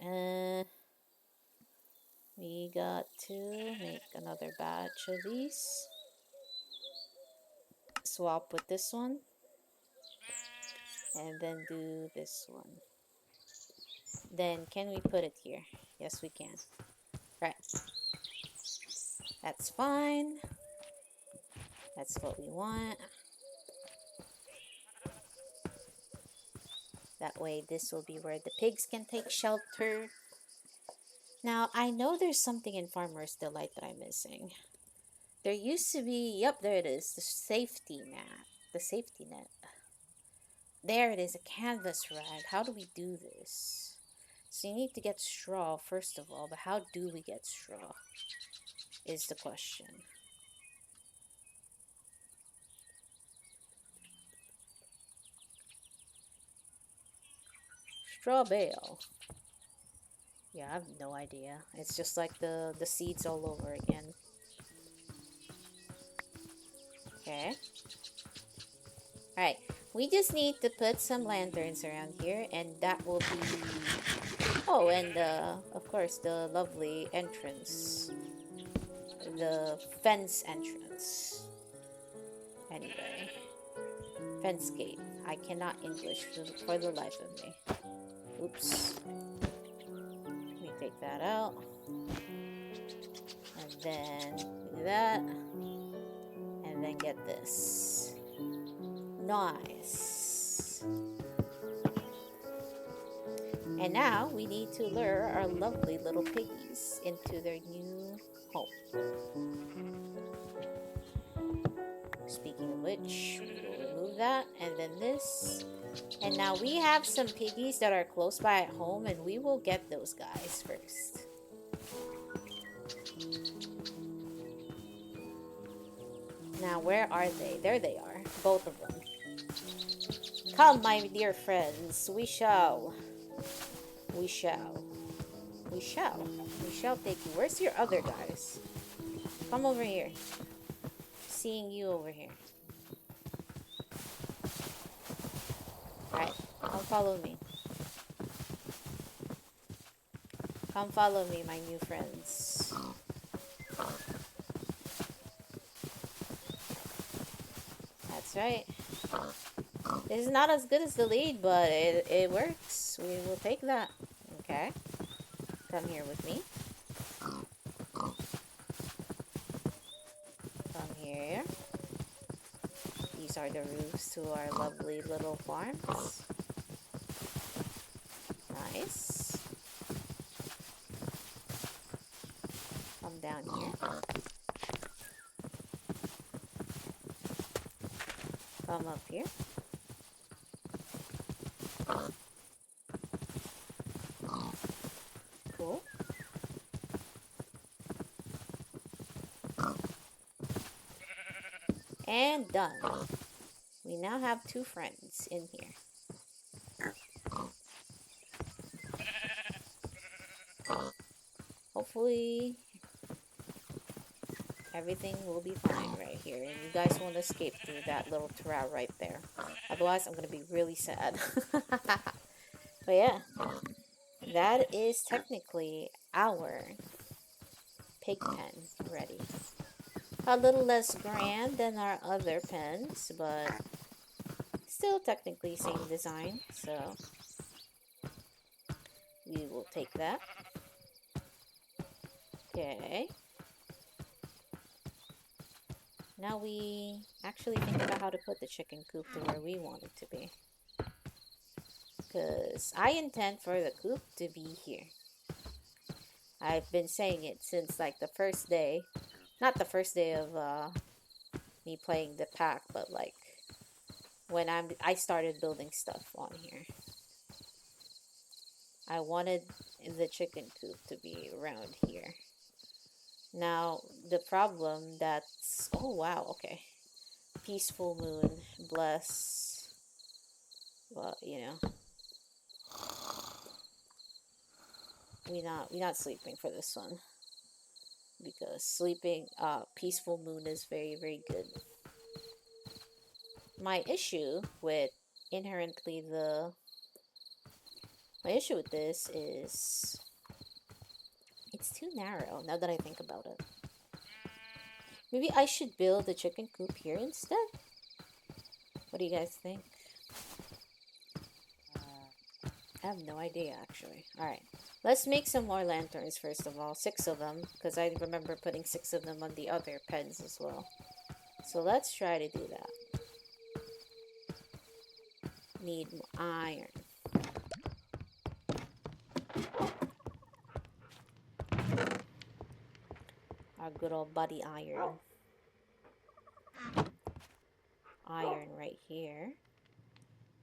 Speaker 1: we got to make another batch of these. Swap with this one, and then do this one. Then can we put it here? Yes, we can. Right. That's fine. That's what we want. That way this will be where the pigs can take shelter. Now, I know there's something in Farmer's Delight that I'm missing. There used to be, yep, there it is, the safety mat. The safety net. There it is, a canvas rag. How do we do this? So you need to get straw, first of all, but how do we get straw? Is the question. Straw bale. Yeah, I have no idea. It's just like the seeds all over again. Okay. Alright, we just need to put some lanterns around here, and that will be... Oh, and of course, the lovely entrance. The fence entrance. Anyway. Fence gate. I cannot English for the life of me. Oops. Let me take that out. And then do that. And then get this. Nice. And now we need to lure our lovely little piggies into their new home. Speaking of which, we will remove that, and then this. And now we have some piggies that are close by at home, and we will get those guys first. Now, where are they? There they are, both of them. Come, my dear friends, we shall. We shall. We shall take you. Where's your other guys? Come over here. Seeing you over here. Alright, come follow me. Come follow me, my new friends. That's right. This is not as good as the lead, but it works. We will take that. Okay. Come here with me. Come here. These are the roofs to our lovely little farms. Nice. Come down here. Come up here. Cool. And done. We now have 2 friends in here. Hopefully everything will be fine right here, and you guys won't escape through that little trap right there. Otherwise, I'm gonna be really sad. But yeah, that is technically our pig pen ready. A little less grand than our other pens, but still technically same design, so we will take that. Okay. Now we actually think about how to put the chicken coop to where we want it to be. Because I intend for the coop to be here. I've been saying it since like the first day. Not the first day of me playing the pack, but like when I started building stuff on here. I wanted the chicken coop to be around here. Now, the problem that's... Oh, wow, okay. Peaceful moon, bless... Well, you know. We not sleeping for this one. Because sleeping, peaceful moon is very, very good. My issue with inherently the... My issue with this is... It's too narrow, now that I think about it. Maybe I should build a chicken coop here instead? What do you guys think? I have no idea, actually. Alright, let's make some more lanterns first of all. 6 of them, because I remember putting 6 of them on the other pens as well. So let's try to do that. Need iron. Our good old buddy iron. Iron right here.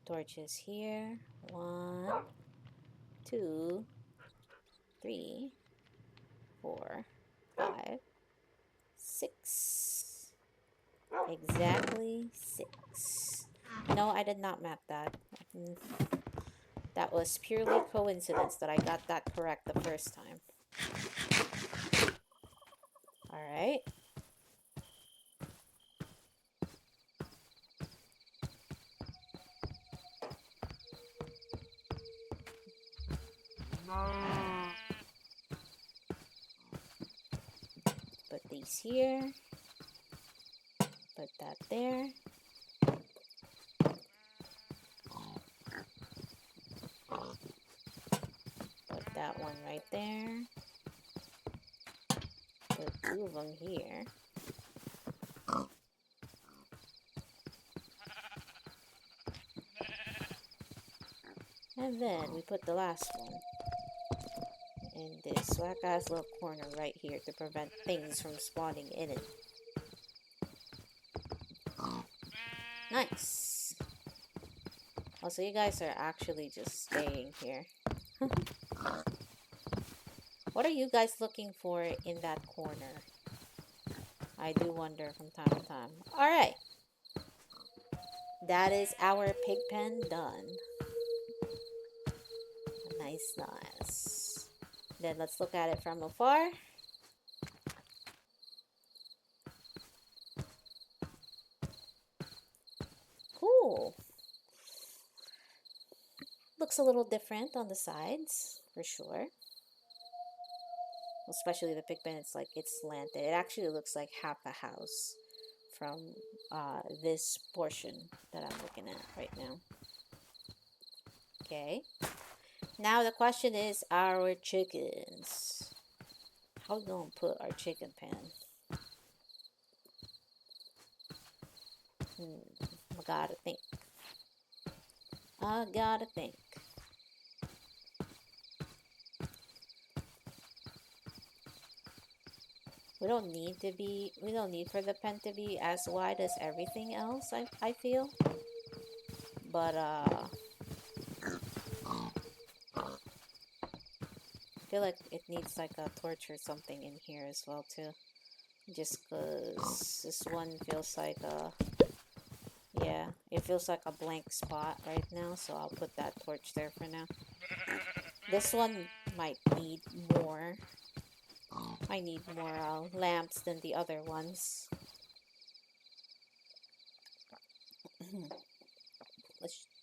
Speaker 1: Torches here. 1, 2, 3, 4, 5, 6. Exactly 6. No, I did not map that. That was purely coincidence that I got that correct the first time. Alright. Put these here. Put that there. Put that one right there. Put 2 of them here. And then we put the last one in this whack ass little corner right here to prevent things from spawning in it. Nice. Also, you guys are actually just staying here. What are you guys looking for in that corner? I do wonder from time to time. Alright. That is our pig pen done. Nice, nice. then let's look at it from afar. Cool. Looks a little different on the sides, for sure. Especially the pigment, it's like it's slanted. It actually looks like half a house from this portion that I'm looking at right now. Okay. Now the question is our chickens. How we gonna put our chicken pen? I gotta think. I gotta think. We don't need for the pen to be as wide as everything else, I feel. But I feel like it needs like a torch or something in here as well too. Just cause this one feels like yeah, it feels like a blank spot right now, so I'll put that torch there for now. This one might need more. I need more lamps than the other ones.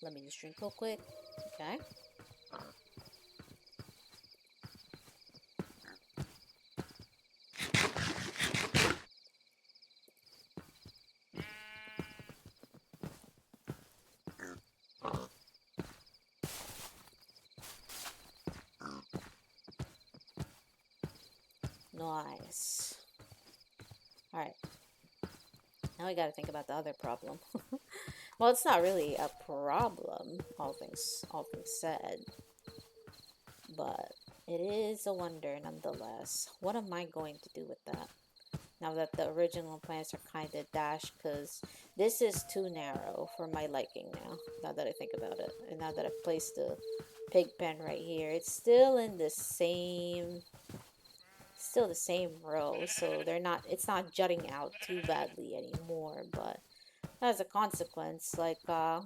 Speaker 1: Let me just drink real quick. Okay. Nice. Alright. Now we gotta think about the other problem. Well, it's not really a problem, all things said. But it is a wonder nonetheless. What am I going to do with that? Now that the original plants are kind of dashed, because this is too narrow for my liking now that I think about it. And now that I've placed the pig pen right here, it's still in the same, still the same row. So it's not jutting out too badly anymore. But as a consequence, like, I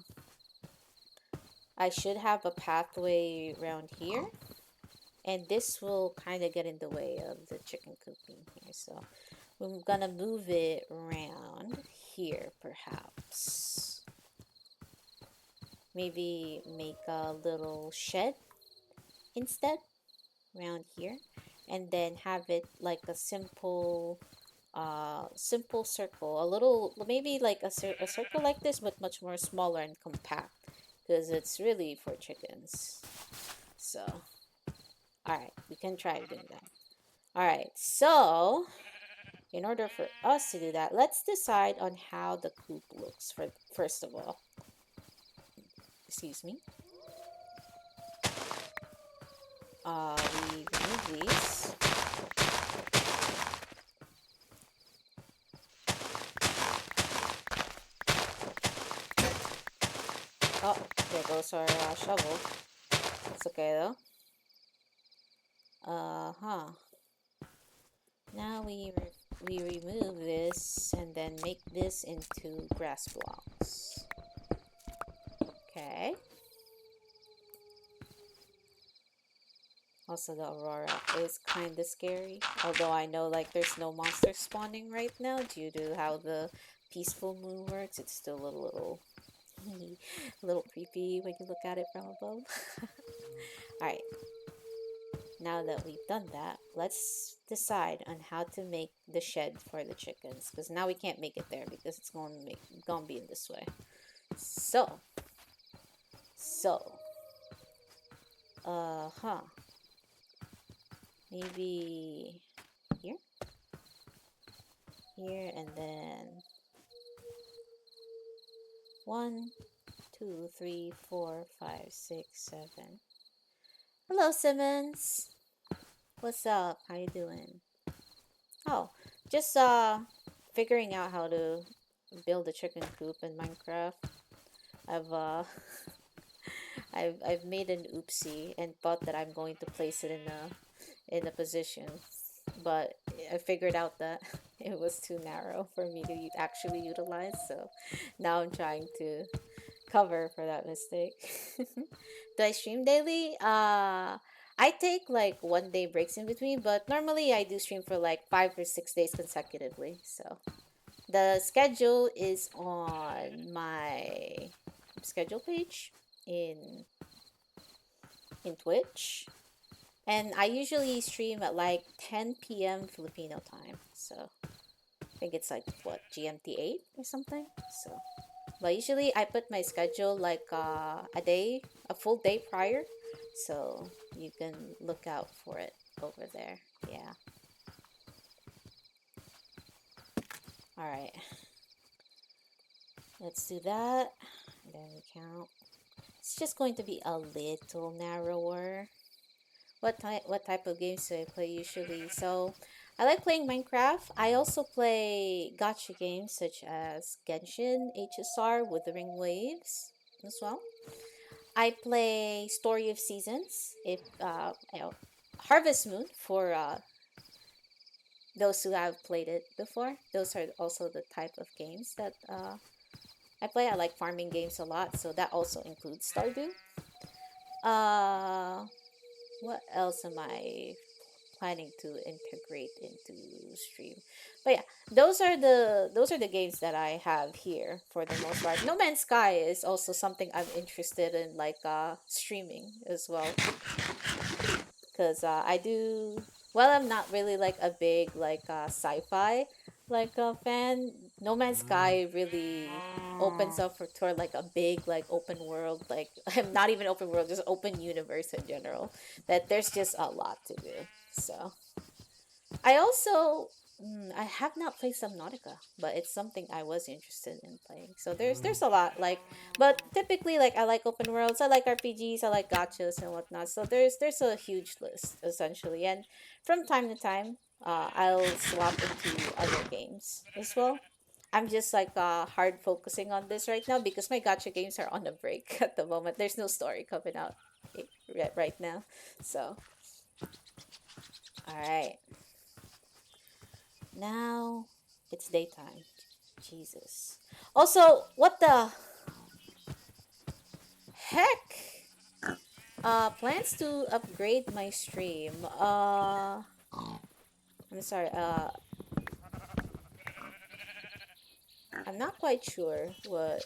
Speaker 1: should have a pathway around here. And this will kind of get in the way of the chicken coop being here. So I'm gonna move it around here, perhaps. Maybe make a little shed instead around here, and then have it like a simple circle, a little, maybe like a circle like this, but much more smaller and compact, because it's really for chickens. So, all right, we can try doing that. All right, so in order for us to do that, let's decide on how the coop looks first of all. Excuse me. We remove these. Oh, there goes our shovel. It's okay though. Uh-huh. Now we remove this and then make this into grass blocks. Okay. Also, the aurora is kind of scary. Although I know like there's no monsters spawning right now due to how the peaceful moon works. It's still a little creepy when you look at it from above. Alright. Now that we've done that, let's decide on how to make the shed for the chickens. Because now we can't make it there because it's going to be in this way. So. Uh-huh. Maybe here? Here and then 1, 2, 3, 4, 5, 6, 7. Hello, Simmons. What's up? How you doing? Oh, just figuring out how to build a chicken coop in Minecraft. I've I've made an oopsie and thought that I'm going to place it in a position, but I figured out that it was too narrow for me to actually utilize. So now I'm trying to cover for that mistake. Do I stream daily? I take like 1 day breaks in between, but normally I do stream for like 5 or 6 days consecutively. So the schedule is on my schedule page in Twitch. And I usually stream at like 10 p.m. Filipino time. So I think it's like what, GMT 8 or something. So but usually I put my schedule like a full day prior. So you can look out for it over there. Yeah. All right. Let's do that. And then we count. It's just going to be a little narrower. What type of games do I play usually? So I like playing Minecraft. I also play gacha games such as Genshin, HSR, Wuthering Waves as well. I play Story of Seasons, if Harvest Moon for those who have played it before. Those are also the type of games that I play. I like farming games a lot, so that also includes Stardew. Uh, what else am I planning to integrate into stream? But yeah, those are the games that I have here for the most part. No Man's Sky is also something I'm interested in, like streaming as well, because I do. Well, I'm not really like a big like sci-fi like fan. No Man's Sky really opens up for toward like a big like open world, like not even open world, just open universe in general. That there's just a lot to do. So I also I have not played Subnautica, but it's something I was interested in playing. So there's a lot like, but typically like I like open worlds, I like RPGs, I like gotchas and whatnot. So there's a huge list essentially, and from time to time, I'll swap into other games as well. I'm just like hard focusing on this right now because my gotcha games are on a break at the moment. There's no story coming out right now, so all right. Now it's daytime. Jesus. Also, what the heck? Plans to upgrade my stream. I'm sorry. I'm not quite sure what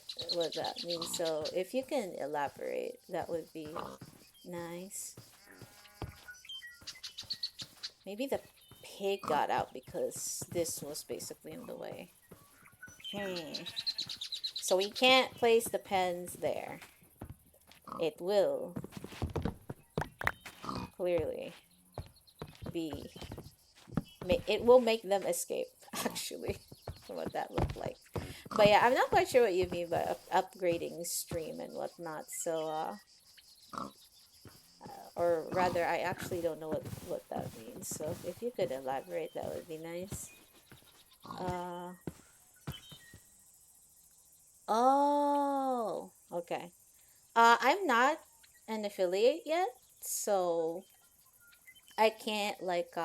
Speaker 1: that means. So if you can elaborate, that would be nice. Maybe the pig got out because this was basically in the way. Hmm. So we can't place the pens there. It will clearly be it will make them escape actually what that looked like. But yeah, I'm not quite sure what you mean by upgrading stream and whatnot. So or rather I actually don't know what that means, so if you could elaborate, that would be nice. uh oh, okay. I'm not an affiliate yet, so I can't like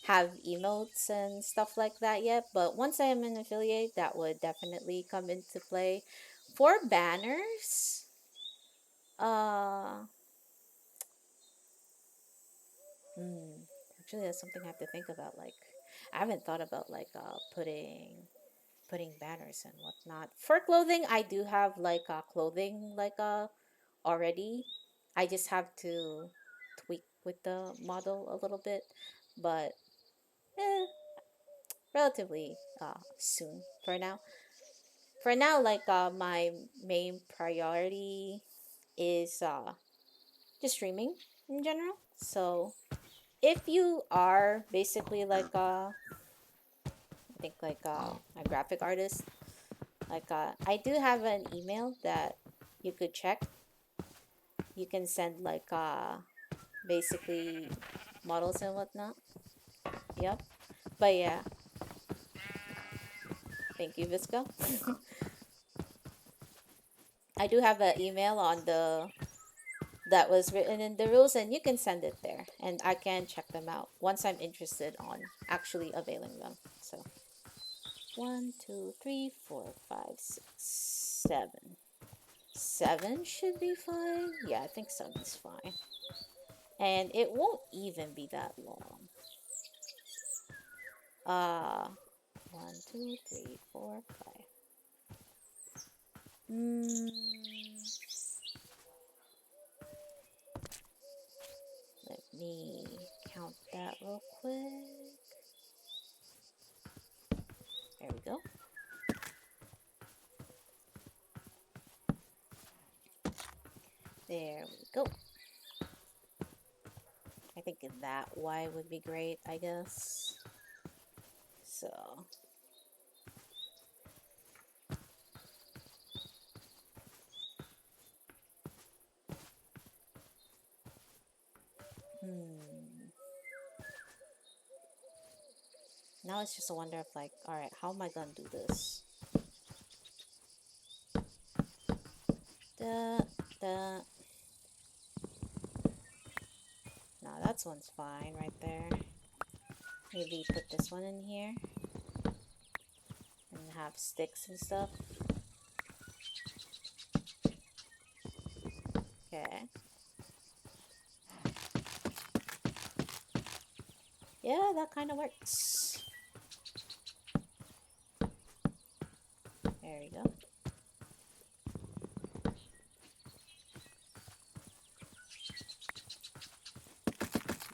Speaker 1: have emotes and stuff like that yet, but once I am an affiliate, that would definitely come into play. For banners, uh, hmm, actually, that's something I have to think about. Like, I haven't thought about like putting banners and whatnot. For clothing, I do have like clothing like already. I just have to tweak with the model a little bit, but eh, relatively soon for now. For now, like my main priority is just streaming in general. So if you are basically like I think like a graphic artist, like I do have an email that you could check. You can send like basically models and whatnot. Yep. But yeah, thank you, Visco. I do have an email on the that was written in the rules, and you can send it there and I can check them out once I'm interested on actually availing them. So 1, 2, 3, 4, 5, 6, 7. 7 should be fine. Yeah, I think 7's fine. And it won't even be that long. Uh, 1, 2, 3, 4, 5. Hmm. Let me count that real quick. There we go. There we go. I think that Y would be great, I guess. So, now it's just a wonder of like, all right, how am I gonna do this? Da, da. Now that one's fine right there. Maybe put this one in here and have sticks and stuff. Okay. Yeah, that kind of works. There we go.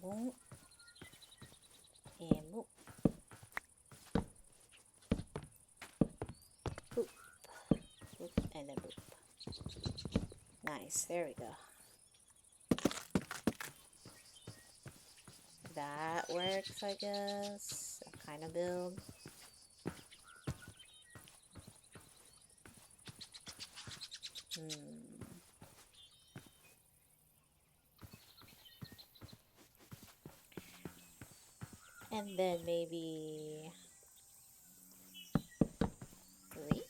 Speaker 1: Boom. And boop. Boop. Boop. And then boop. Nice. There we go. That works, I guess. That kind of build. And then maybe 3.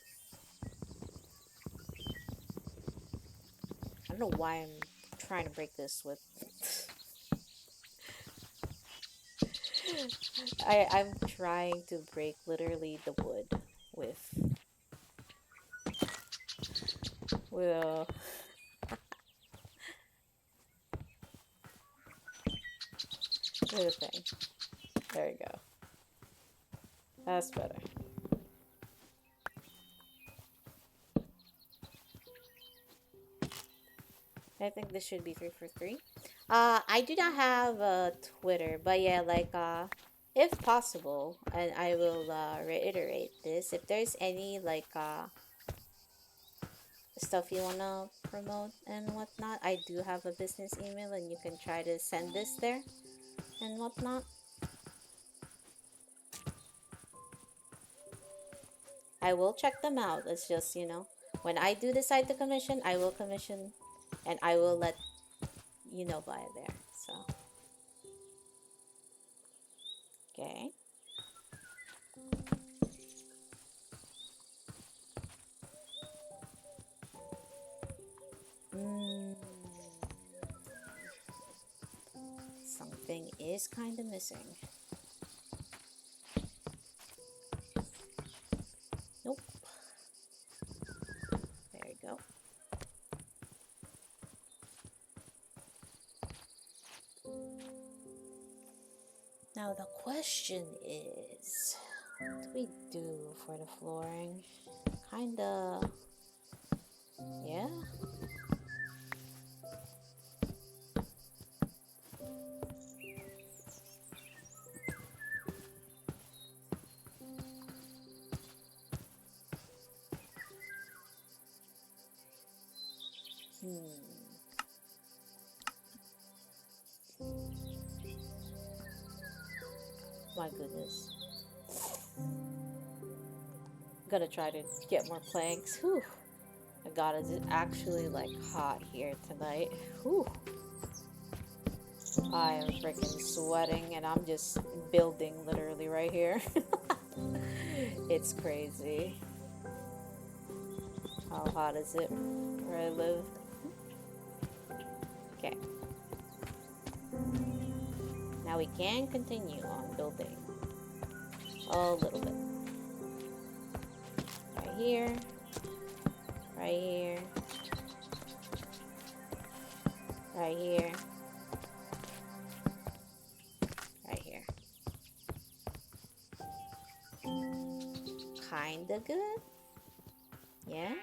Speaker 1: I don't know why I'm trying to break this with... I'm trying to break literally the wood with a thing. There you go. That's better. I think this should be 3 for 3. I do not have a Twitter, but yeah, like if possible, and I will reiterate this, if there's any like stuff you wanna promote and whatnot, I do have a business email, and you can try to send this there and whatnot. I will check them out. It's just, you know, when I do decide to commission, I will commission, and I will let you know by there. So, okay. Something is kind of missing. Nope. There you go. Now the question is, what do we do for the flooring? Kinda, yeah. My goodness. Gonna try to get more planks. Whew. My god, is it actually like hot here tonight? Whew. I am freaking sweating and I'm just building literally right here. It's crazy. How hot is it where I live? Okay. Now we can continue on building a little bit. Right here. Right here. Right here. kinda good. Yeah.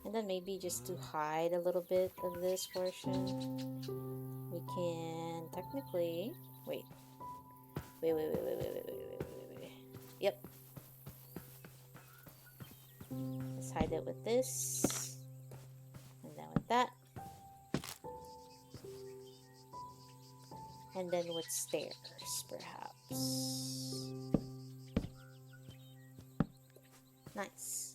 Speaker 1: And then maybe just to hide a little bit of this portion, we can technically wait. Wait. Yep. Let's hide it with this. And then with that. And then with stairs, perhaps. Nice.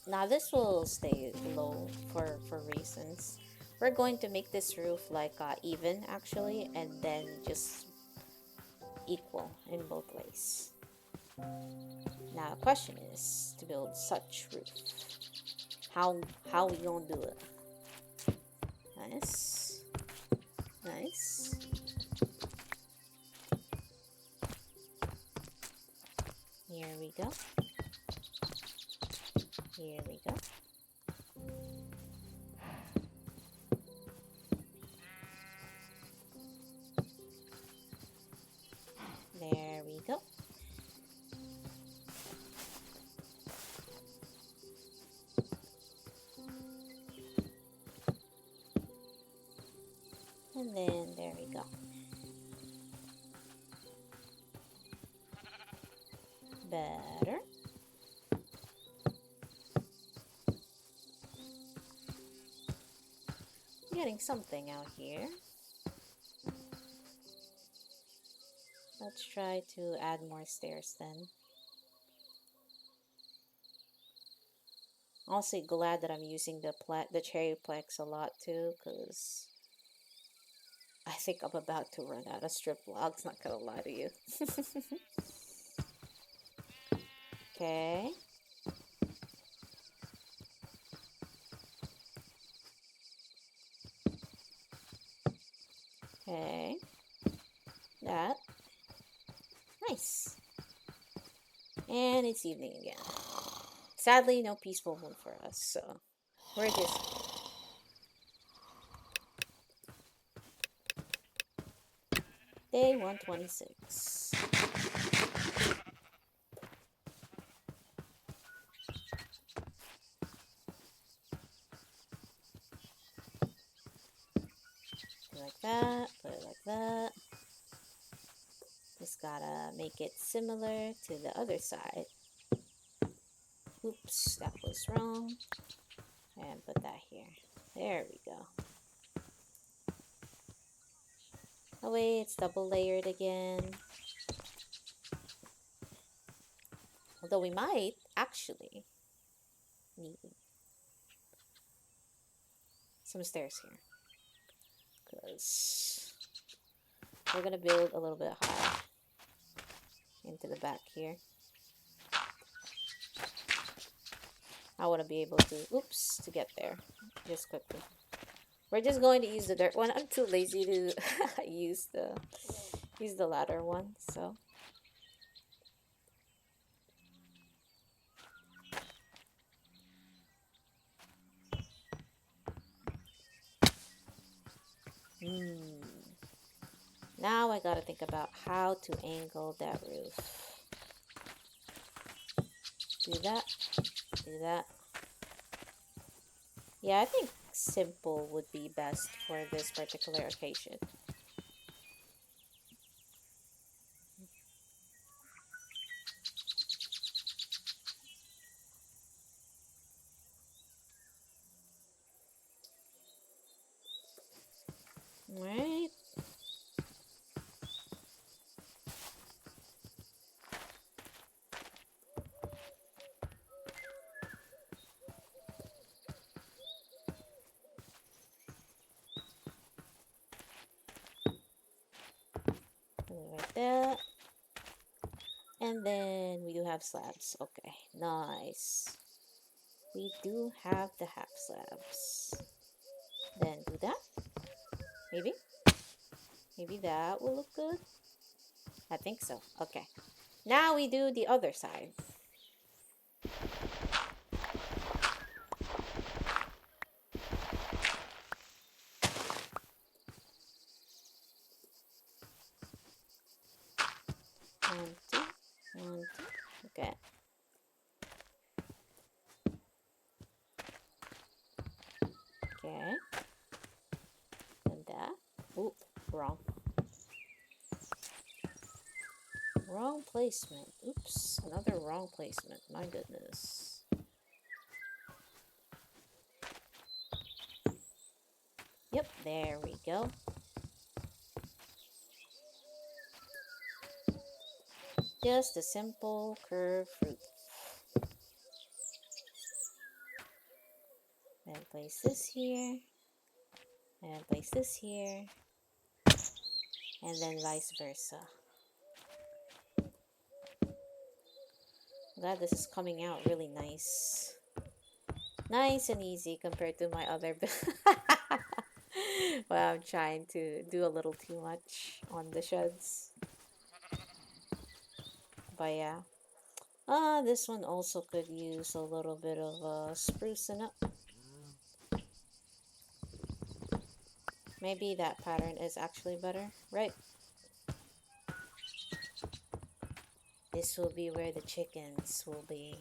Speaker 1: Now this will stay low for reasons. We're going to make this roof like even actually, and then just equal in both ways. Now the question is to build such roof. How we gonna do it? Nice. Nice. Here we go. Here we go. There we go. And then there we go. Better. Getting something out here. Let's try to add more stairs then. Also glad that I'm using the cherry plex a lot too, because I think I'm about to run out of strip logs, not gonna lie to you. Okay. Okay. That. Nice. And it's evening again. Sadly, no peaceful moon for us, so we're just... Day 126. Like that, put it like that. Just gotta make it similar to the other side. Oops, that was wrong. And put that here. There we go. Oh wait, it's double layered again. Although we might actually need some stairs here. Because we're gonna build a little bit high into the back here. I want to be able to, oops, to get there just quickly. We're just going to use the dirt one. I'm too lazy to use the ladder one, so. Now I gotta think about how to angle that roof. Do that. Do that. Yeah, I think simple would be best for this particular occasion. Alright. Like that. And then we do have slabs. Okay, nice. We do have the half slabs. Then do that. Maybe. Maybe that will look good. I think so. Okay. Now we do the other side. Okay. And that. Oop, wrong. Wrong placement. Oops, another wrong placement. My goodness. Yep, there we go. Just a simple curved fruit. Then place this here. And place this here. And then vice versa. Glad this is coming out really nice. Nice and easy compared to my other well, I'm trying to do a little too much on the sheds. But yeah. This one also could use a little bit of sprucing up. Maybe that pattern is actually better, right? This will be where the chickens will be.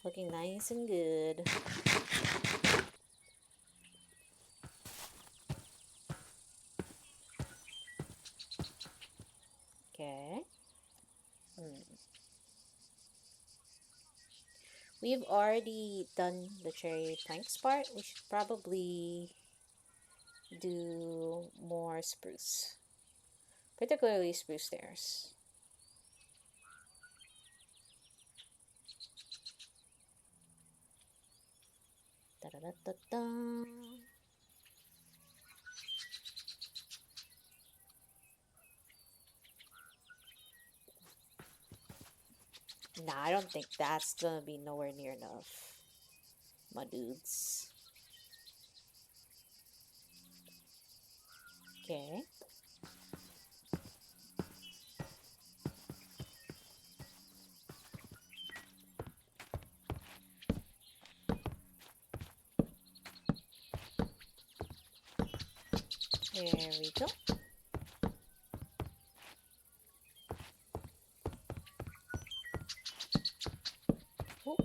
Speaker 1: Looking nice and good. Okay. We've already done the cherry planks part. We should probably do more spruce. Particularly spruce stairs. Da da da da da. Nah, I don't think that's gonna be nowhere near enough, my dudes. Okay. There we go. Oh.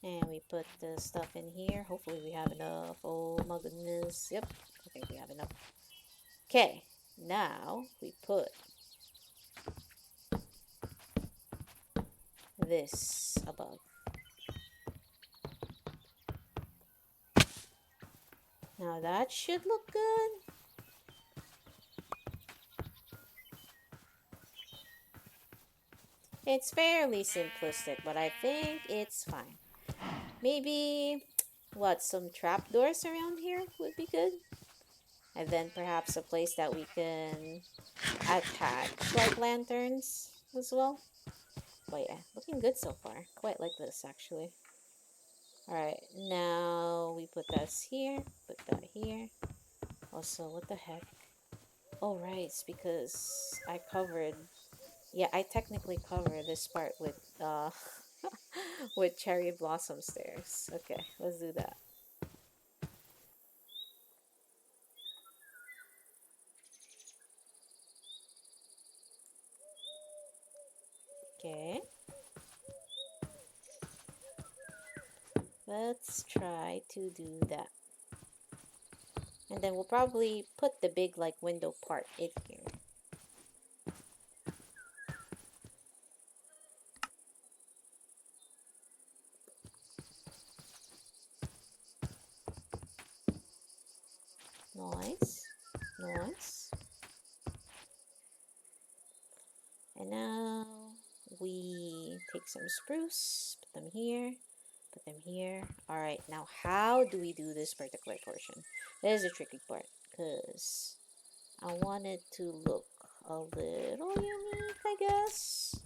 Speaker 1: And we put the stuff in here. Hopefully we have enough. Oh my goodness. Yep, I think we have enough. Okay, now we put this above. Now that should look good. It's fairly simplistic, but I think it's fine. Maybe, what, some trapdoors around here would be good? And then perhaps a place that we can attach like lanterns as well. But yeah, looking good so far. Quite like this actually. Alright, now we put this here, put that here. Also, what the heck? Oh right, it's because I covered, yeah, I technically cover this part with with cherry blossom stairs. Okay, let's do that. Okay. Let's try to do that. And then we'll probably put the big like window part in here. Nice. Nice. And now we take some spruce, put them here, put them here. Alright, now how do we do this particular portion? That is a tricky part, because I want it to look a little unique, I guess.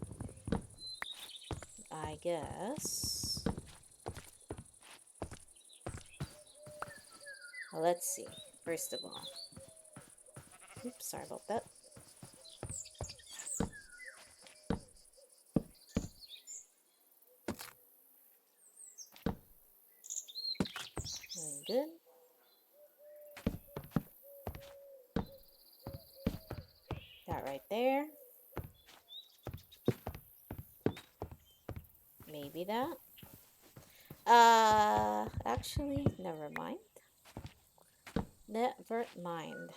Speaker 1: Well, let's see. First of all, oops, sorry about that. Very good. right there. Maybe that. Actually, never mind. Never mind.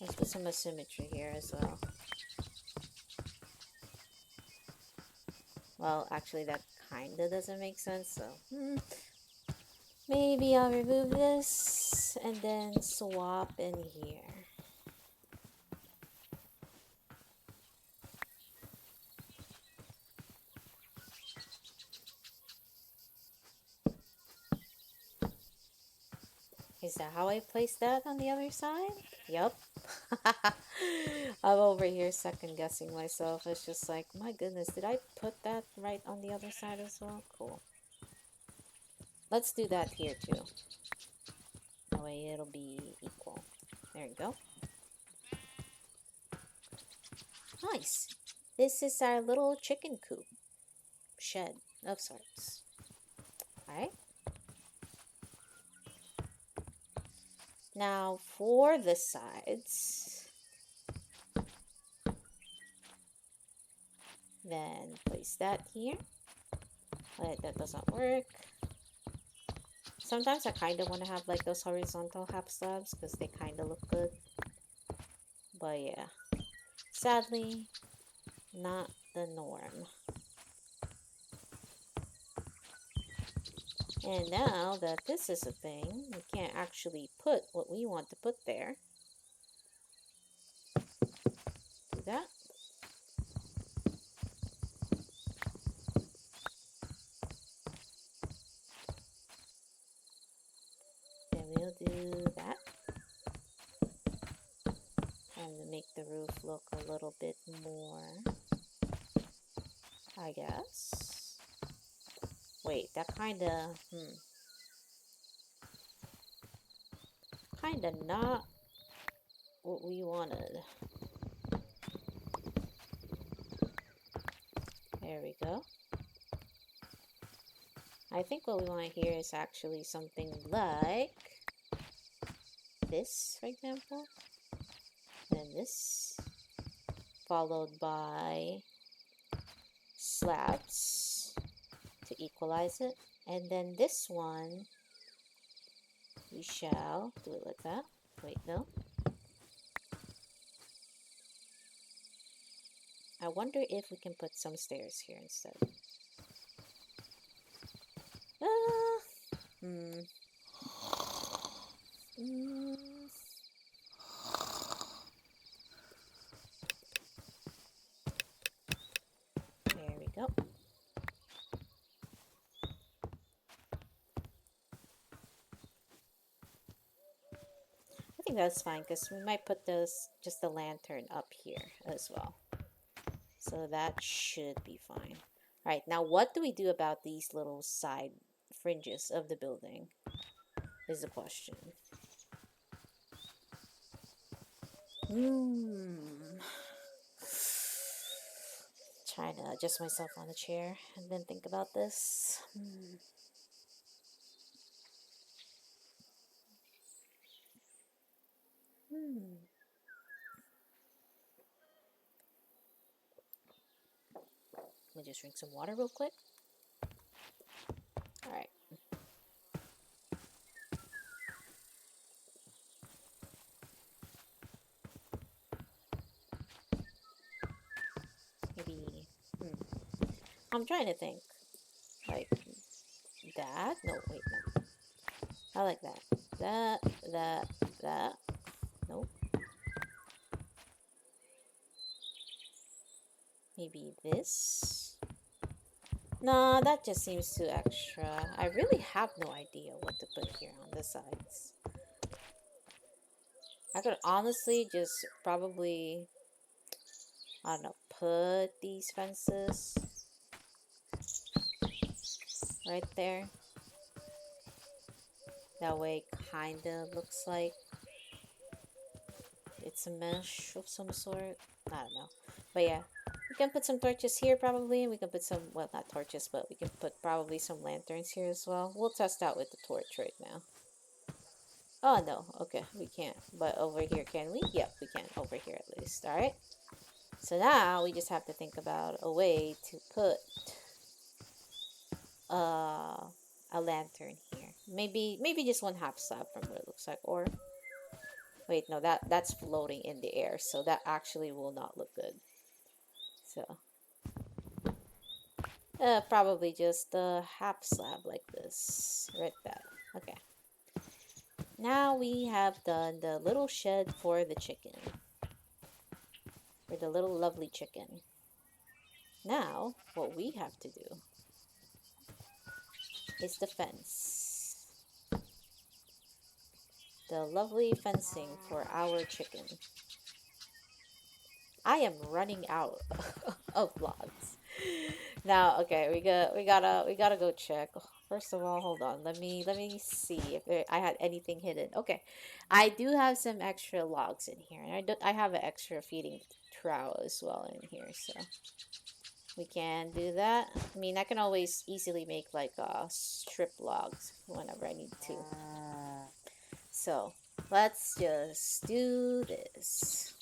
Speaker 1: Let's put some asymmetry here as well. Well, actually, that kinda doesn't make sense, so maybe I'll remove this and then swap in here. Is that how I place that on the other side? Yup. I'm over here second guessing myself. It's just like, my goodness, did I put that right on the other side as well? Cool. Let's do that here too. That way it'll be equal. There you go. Nice. This is our little chicken coop. Shed of sorts. Alright. Now for the sides. Then place that here. But that doesn't work. Sometimes I kind of want to have like those horizontal half slabs because they kind of look good. But yeah, sadly, not the norm. And now that this is a thing, we can't actually put what we want to put there. Do that. Then we'll do that. And make the roof look a little bit more, I guess. Wait, that kinda not what we wanted. There we go. I think what we want here is actually something like this, for example. And this, followed by slabs to equalize it. And then this one, we shall do it like that. Wait, no. I wonder if we can put some stairs here instead. There we go. I think that's fine because we might put this just a lantern up here as well. So that should be fine. Alright, now what do we do about these little side fringes of the building? Is the question. Trying to adjust myself on the chair and then think about this. Let me just drink some water real quick. Alright. Maybe, I'm trying to think. Like, that? No, wait, no. I like that. That. Nope. Maybe this? Nah, that just seems too extra. I really have no idea what to put here on the sides. I could honestly just probably, I don't know, put these fences right there. That way it kinda looks like it's a mesh of some sort. I don't know. But yeah, we can put some torches here probably. And we can put some, well, not torches, but we can put probably some lanterns here as well. We'll test out with the torch right now. Oh no, okay, we can't. But over here, can we? Yep, we can. Over here at least. Alright. So now we just have to think about a way to put uh, a lantern here. Maybe just one half slab from what it looks like. Or wait, no, that's floating in the air, so that actually will not look good. So probably just a half slab like this. Right that. Okay. Now we have done the little shed for the chicken. For the little lovely chicken. Now, what we have to do is the fence. The lovely fencing for our chicken. I am running out of vlogs. Now, okay, we gotta go check. First of all, hold on. Let me see if I had anything hidden. Okay, I do have some extra logs in here, and I have an extra feeding trough as well in here, so we can do that. I mean, I can always easily make like strip logs whenever I need to. So let's just do this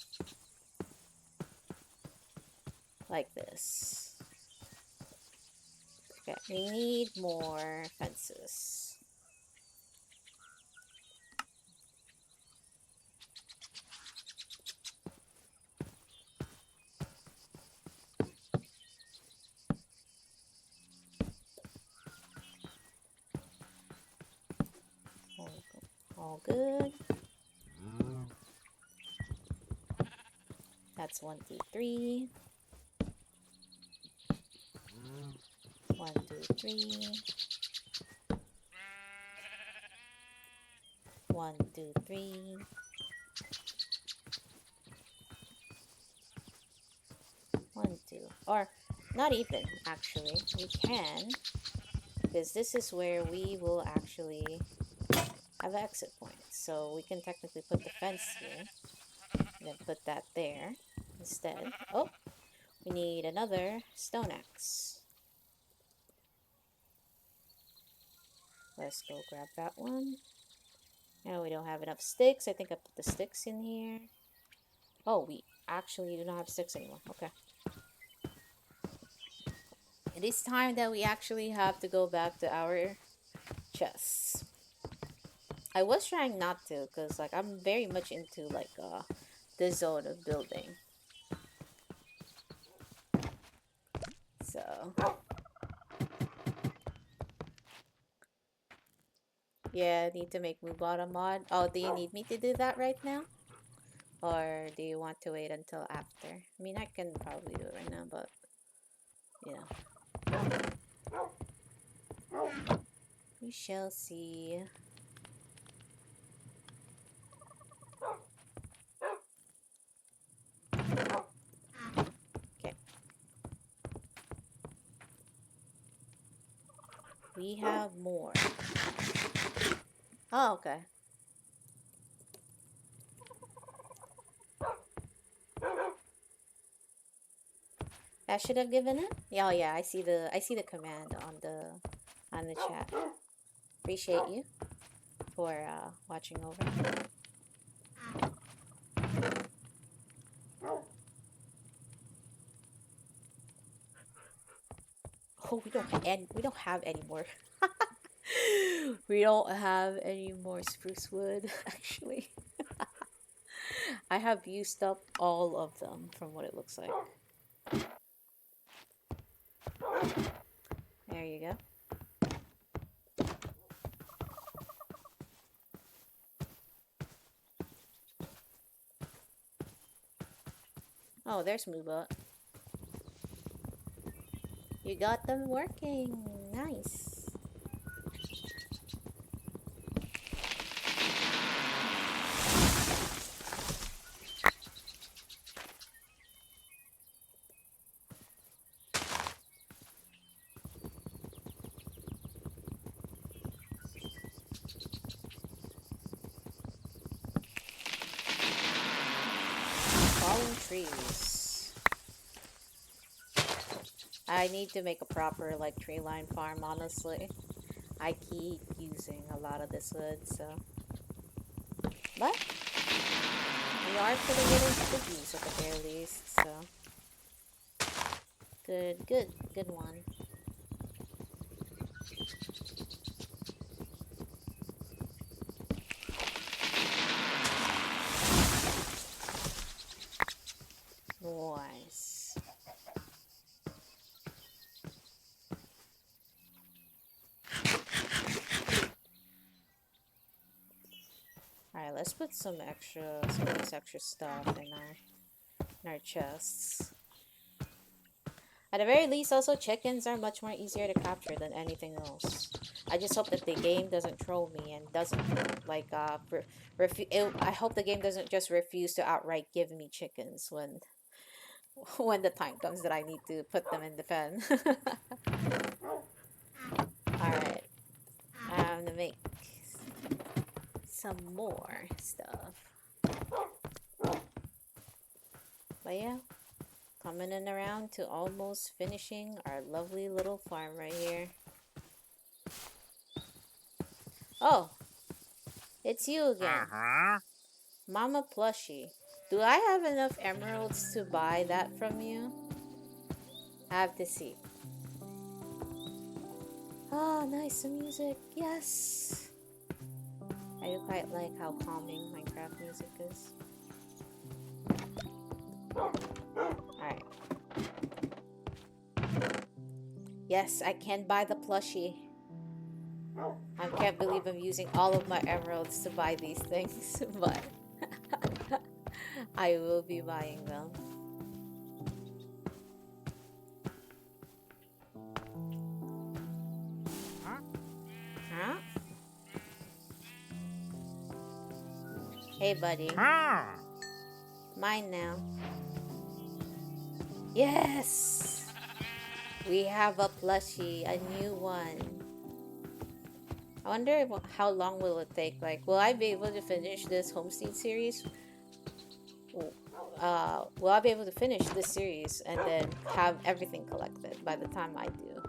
Speaker 1: like this. Okay, we need more fences. All good. That's 1, 2, 3. 1, 2, 3. 1, 2, 3. 1, 2. Or not even actually. We can, because this is where we will actually have an exit point. So we can technically put the fence here. And then put that there instead. Oh, we need another stone axe. Let's go grab that one. Now we don't have enough sticks. I think I put the sticks in here. Oh, we actually do not have sticks anymore. Okay. It is time that we actually have to go back to our chests. I was trying not to, because like I'm very much into like the zone of building. So yeah, I need to make Mubara mod. Oh, do you need me to do that right now? Or do you want to wait until after? I mean, I can probably do it right now, but yeah. We shall see. Okay. We have more. Oh, okay. That should have given it? Yeah, oh yeah, I see the command on the chat. Appreciate you for watching over. Oh, we don't have any more. We don't have any more spruce wood actually. I have used up all of them from what it looks like. There you go. Oh, there's Muba. You got them working. Nice. Fallen trees. I need to make a proper like tree line farm, honestly. I keep using a lot of this wood, so But we are putting it into good use at the very least, so good one. Nice. Alright, let's put some of this extra stuff in our chests. At the very least, also, chickens are much more easier to capture than anything else. I just hope that the game doesn't troll me and doesn't, like, I hope the game doesn't just refuse to outright give me chickens when when the time comes that I need to put them in the pen. Alright, I'm gonna make some more stuff. But yeah, coming in around to almost finishing our lovely little farm right here. Oh, it's you again. Mama Plushie. Do I have enough emeralds to buy that from you? I have to see. Oh, nice music. Yes. I do quite like how calming Minecraft music is. Alright. Yes, I can buy the plushie. I can't believe I'm using all of my emeralds to buy these things, but I will be buying them. Huh? Hey, buddy. Mine now. Yes! We have a plushie, a new one. I wonder how long will it take? Like, will I be able to finish this Homestead series? Will I be able to finish this series and then have everything collected by the time I do?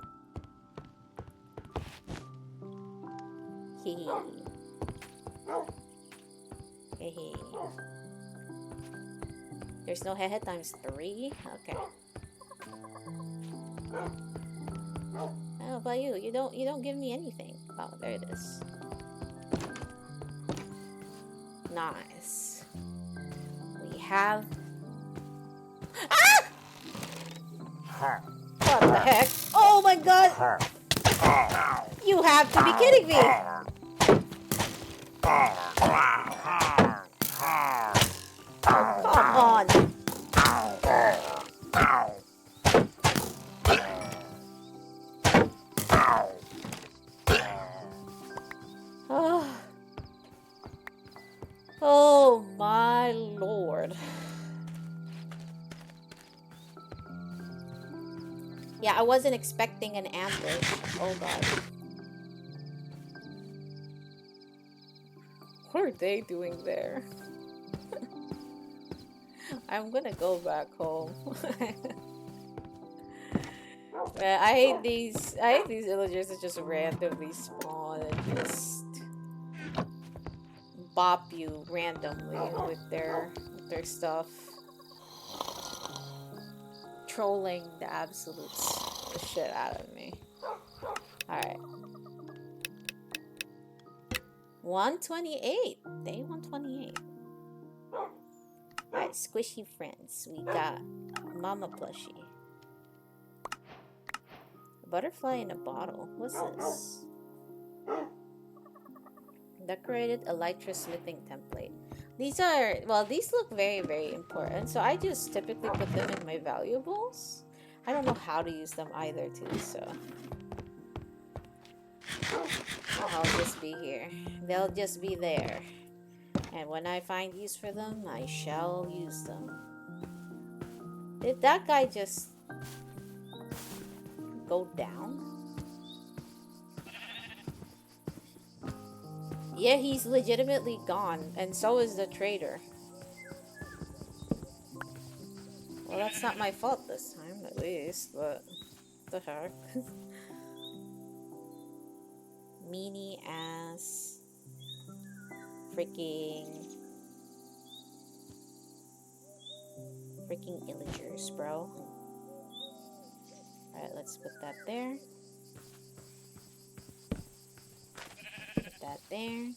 Speaker 1: Hee hee. There's no head times 3? Okay. How about you? You don't give me anything. Oh, there it is. Nice. We have. Ah! What the heck? Oh my god! You have to be kidding me! Oh, come on! Oh. Oh my lord. Yeah, I wasn't expecting an ambush. Oh god. What are they doing there? I'm gonna go back home. Man, I hate these villagers that just randomly spawn and just bop you randomly with their stuff. Trolling the absolute shit out of me. Alright. 128. Day 128. Alright, squishy friends. We got Mama Plushie. A butterfly in a bottle. What's this? Decorated elytra smithing template. These look very, very important. So I just typically put them in my valuables. I don't know how to use them either too, so I'll just be here. They'll just be there. And when I find use for them, I shall use them. Did that guy just go down? Yeah, he's legitimately gone, and so is the trader. Well, that's not my fault this time, at least, but the heck. Meanie ass freaking Freaking illagers, bro. Alright, let's put that there. Put that there.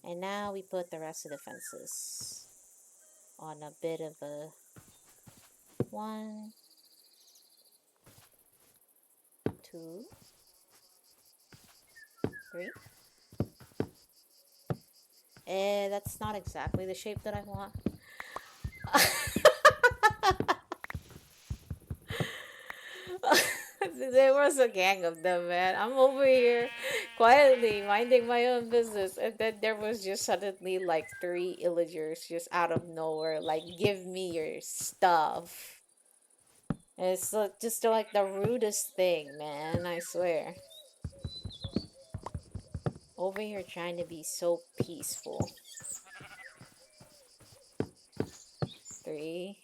Speaker 1: And now we put the rest of the fences on a bit of a 1, 2, 3. That's not exactly the shape that I want. There was a gang of them, man. I'm over here quietly minding my own business, and then there was just suddenly like 3 illagers just out of nowhere, like, give me your stuff. And it's just like the rudest thing, man, I swear. Over here trying to be so peaceful. 3.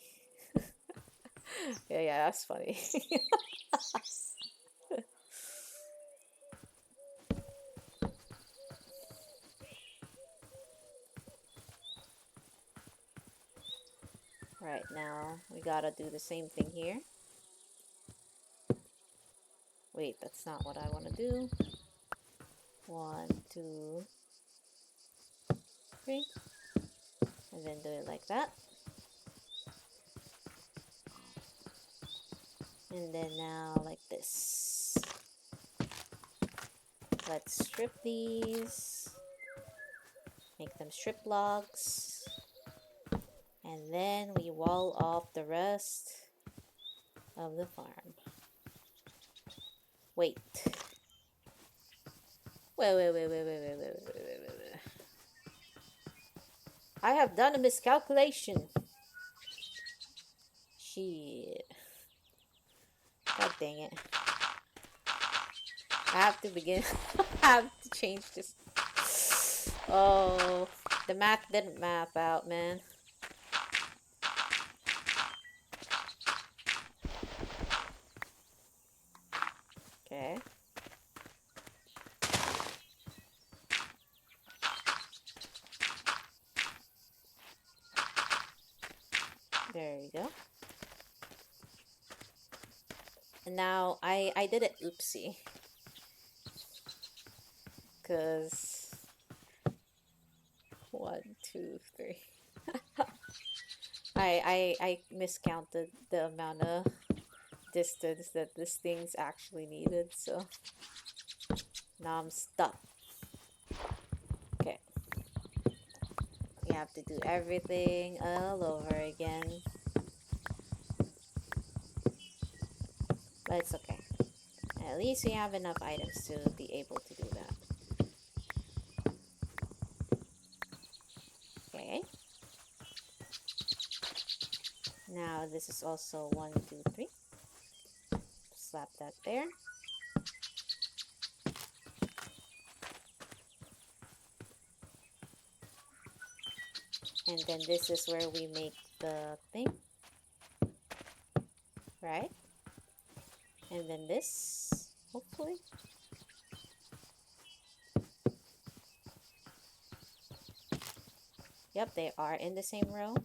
Speaker 1: Yeah, that's funny. Right now, we gotta do the same thing here. Wait, that's not what I want to do. 1, 2, 3. And then do it like that. And then now like this. Let's strip these. Make them strip logs. And then we wall off the rest of the farm. Wait. Wait. I have done a miscalculation. Shit. God dang it. I have to begin. I have to change this. Oh, the math didn't map out, man. Okay. There you go. And now I did it oopsie. Cause 1, 2, 3. I miscounted the amount of distance that this thing's actually needed, so now I'm stuck. Okay. We have to do everything all over again. But it's okay. At least we have enough items to be able to do that. Okay. Now this is also 1, 2, 3. Slap that there. And then this is where we make the thing. Right? And then this, hopefully. Yep, they are in the same row.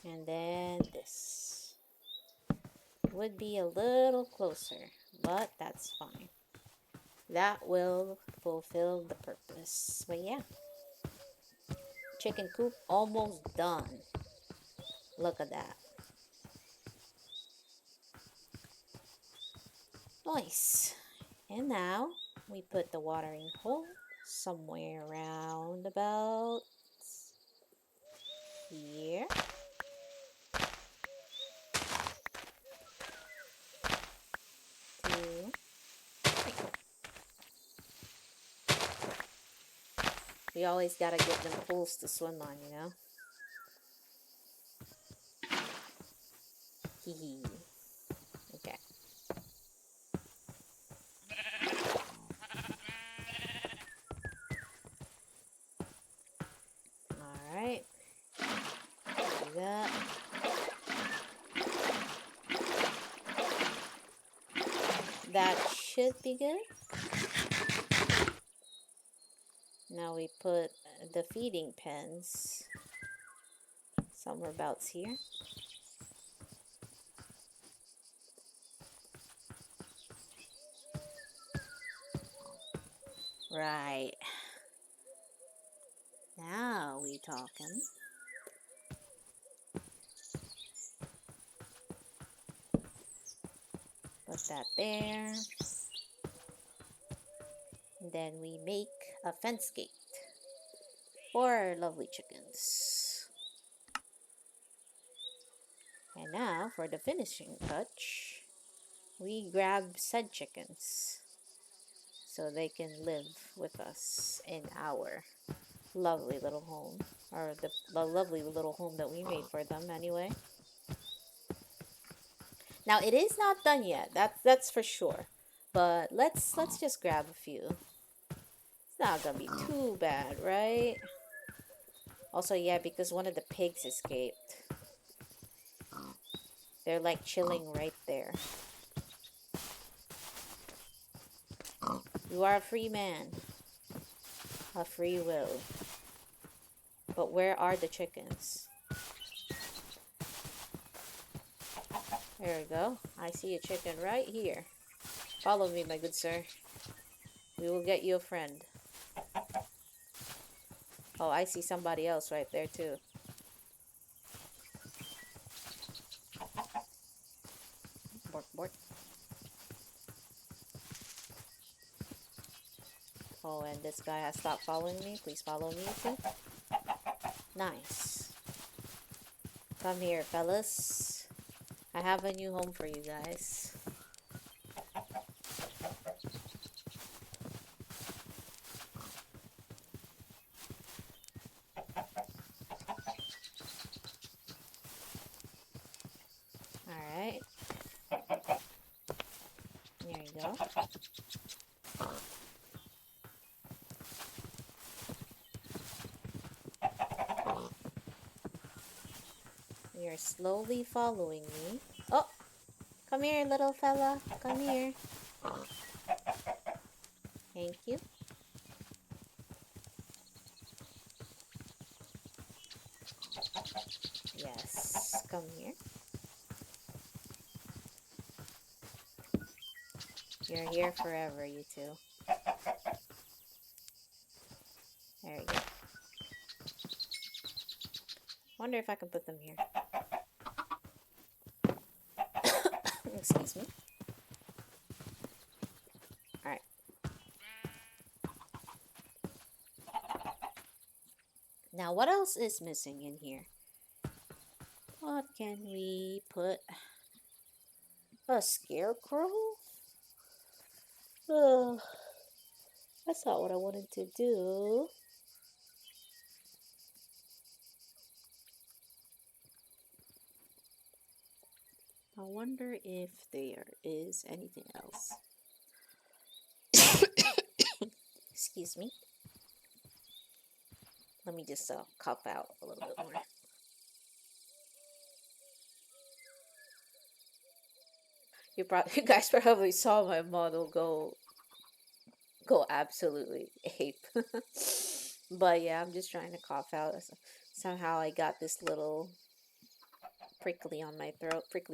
Speaker 1: And then this would be a little closer, but that's fine. That will fulfill the purpose. But yeah, chicken coop almost done. Look at that. Nice. And now we put the watering hole somewhere around about here. 2, 3. We always gotta get them pools to swim on, you know? Hee. Okay. Alright. Do that. That should be good. Now we put the feeding pens. Somewhere about here. Right. Now we talking. Put that there. And then we make a fence gate for our lovely chickens. And now for the finishing touch, we grab said chickens so they can live with us in our lovely little home, or the lovely little home that we made for them anyway. Now it is not done yet. That's for sure. But let's just grab a few. It's not gonna be too bad, right? Also, yeah, because one of the pigs escaped. They're like chilling right there. You are a free man. A free will. But where are the chickens? There we go. I see a chicken right here. Follow me, my good sir. We will get you a friend. Oh, I see somebody else right there too. Bork, bork. Oh, and this guy has stopped following me. Please follow me too. Nice. Come here, fellas. I have a new home for you guys. Alright. There you go. You're slowly following me. Oh! Come here, little fella. Come here. Thank you. Yes, come here. You're here forever, you two. There you go. Wonder if I can put them here. Excuse me. Alright. Now, what else is missing in here? What can we put? A scarecrow? Oh, that's not what I wanted to do. I wonder if there is anything else. Excuse me. Let me just cough out a little bit more. You guys probably saw my model go absolutely ape. But yeah, I'm just trying to cough out. Somehow I got this little prickly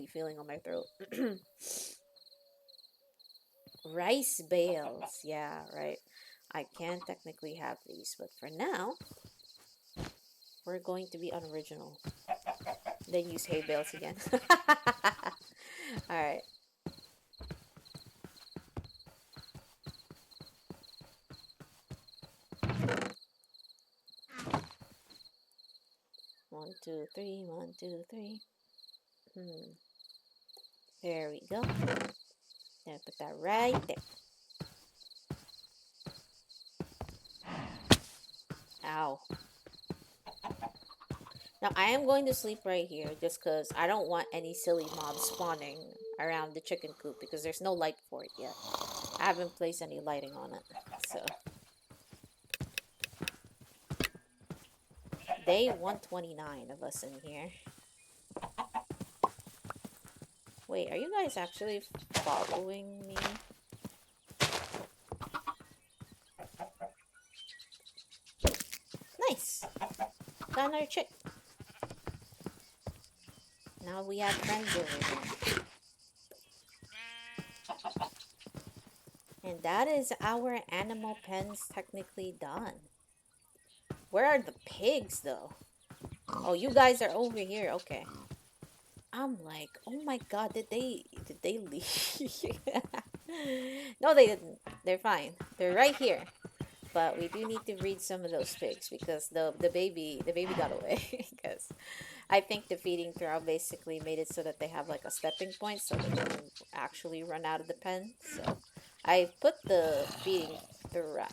Speaker 1: feeling on my throat. Rice bales. Yeah, right. I can technically have these, but for now, we're going to be unoriginal. Then use hay bales again. Alright. One, two, three. 1, 2, 3. There we go. Now put that right there. Ow. Now I am going to sleep right here just because I don't want any silly mobs spawning around the chicken coop because there's no light for it yet. I haven't placed any lighting on it. So day 129 of us in here. Wait, are you guys actually following me? got another chick. Now we have friends over here. And that is our animal pens technically done. Where are the pigs though? Oh, you guys are over here. Okay. I'm like, oh my god, did they leave? No, they didn't. They're fine. They're right here. But we do need to breed some of those pigs because the baby got away because I think the feeding trough basically made it so that they have like a stepping point so they can actually run out of the pen. So I put the feeding trough.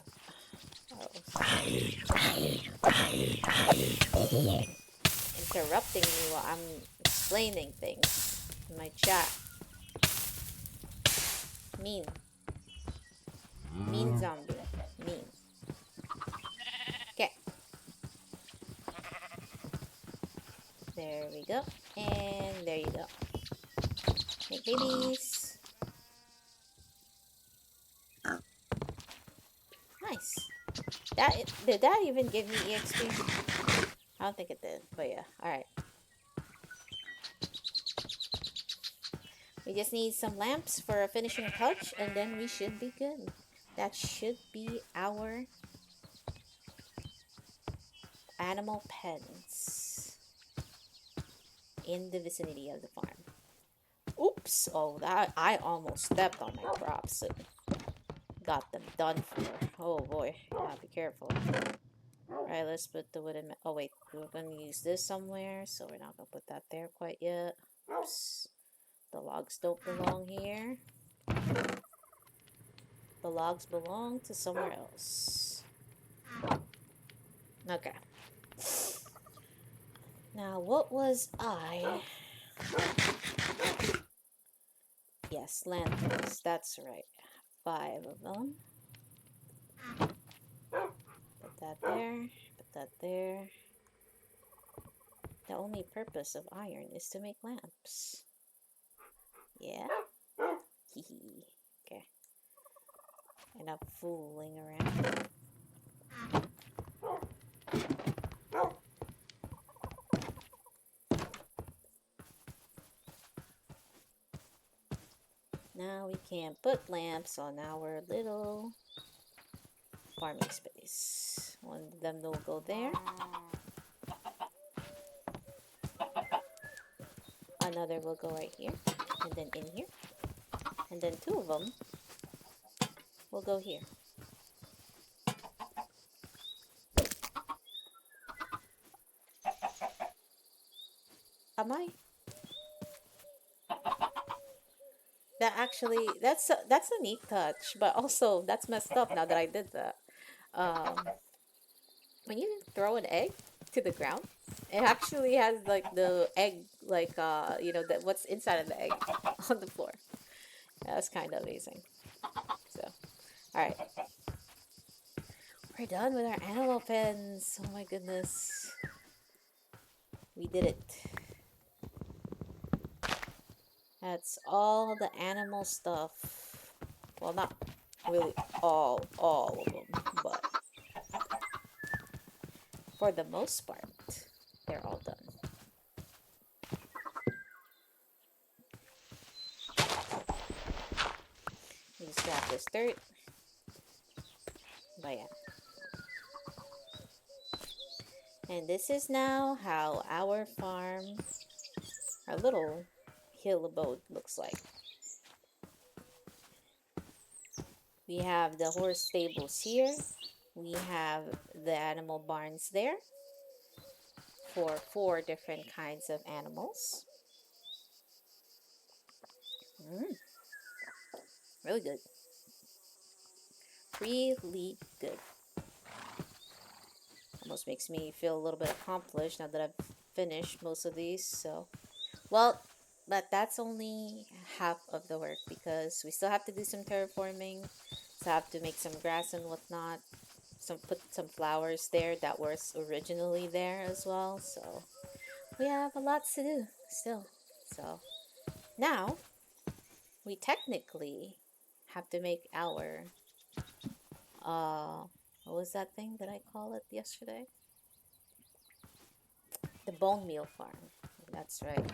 Speaker 1: Oh, sorry. Interrupting me while I'm explaining things in my chat. Mean. Mean zombie. Mean. Okay. There we go. And there you go. Make babies. Nice. Did that even give me EXP? I don't think it did, but yeah. Alright. We just need some lamps for a finishing touch, and then we should be good. That should be our animal pens in the vicinity of the farm. Oops! Oh, that I almost stepped on my crops and got them done for. Oh boy, yeah, be careful. Alright, let's put the wooden. Oh wait, we're gonna use this somewhere, so we're not gonna put that there quite yet. Oops. The logs don't belong here. The logs belong to somewhere else. Okay. Now, what was I? Yes, lanterns. That's right. 5 of them. Put that there. Put that there. The only purpose of iron is to make lamps. Yeah? Hee. Okay. Enough fooling around. Now we can put lamps on our little farming space. One of them will go there. Another will go right here. And then in here. And then 2 of them will go here. Am I? That actually, that's a neat touch, but also that's messed up now that I did that. Um, when you throw an egg to the ground, it actually has like the egg, like that what's inside of the egg on the floor. That's kind of amazing. So, all right, we're done with our animal pens. Oh my goodness, we did it. That's all the animal stuff. Well, not really all of them, but for the most part, they're all done. You just grab this dirt. But yeah. And this is now how our farm, our little hill abode looks like. We have the horse stables here. We have the animal barns there for 4 different kinds of animals. Really good. Really good. Almost makes me feel a little bit accomplished now that I've finished most of these. So, well, but that's only half of the work because we still have to do some terraforming. So I have to make some grass and whatnot. Put some flowers there that were originally there as well. So we have a lot to do still. So now we technically have to make our what was that thing that I called it yesterday? The bone meal farm. That's right.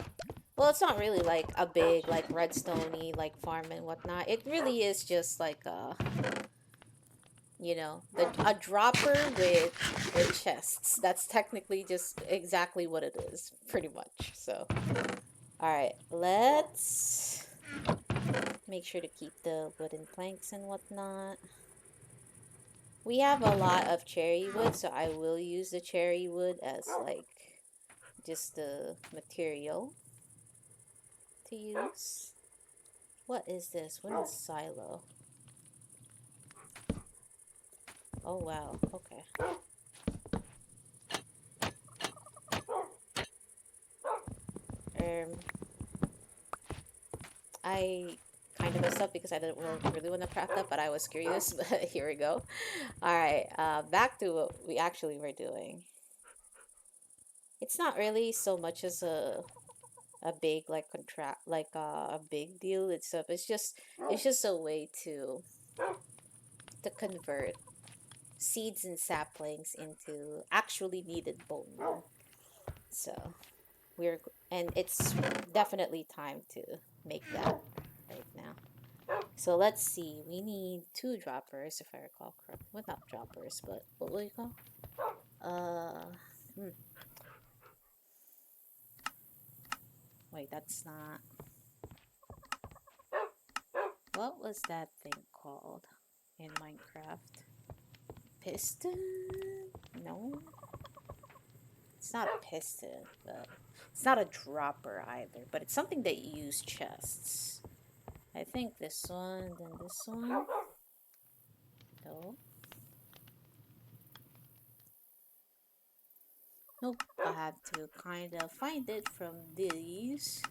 Speaker 1: Well, it's not really like a big, like redstone-y, like farm and whatnot. It really is just like a dropper with chests. That's technically just exactly what it is, pretty much. So, all right, let's make sure to keep the wooden planks and whatnot. We have a lot of cherry wood, so I will use the cherry wood as like just the material to use. What is this? Wooden silo. Oh wow, okay. Um, I kind of messed up because I didn't really want to craft that, but I was curious. But here we go. All right, back to what we actually were doing. It's not really so much as a big like contract like a big deal itself. It's just a way to convert seeds and saplings into actually needed bone meal. So we're and it's definitely time to make that right now. So let's see. We need two droppers, if I recall correctly. Well, not droppers, but what will you call? Uh, hmm. Wait, that's not. What was that thing called in Minecraft? Piston? No, it's not a piston, but it's not a dropper either. But it's something that you use chests. I think this one, then this one. No. Nope. I have to kind of find it from these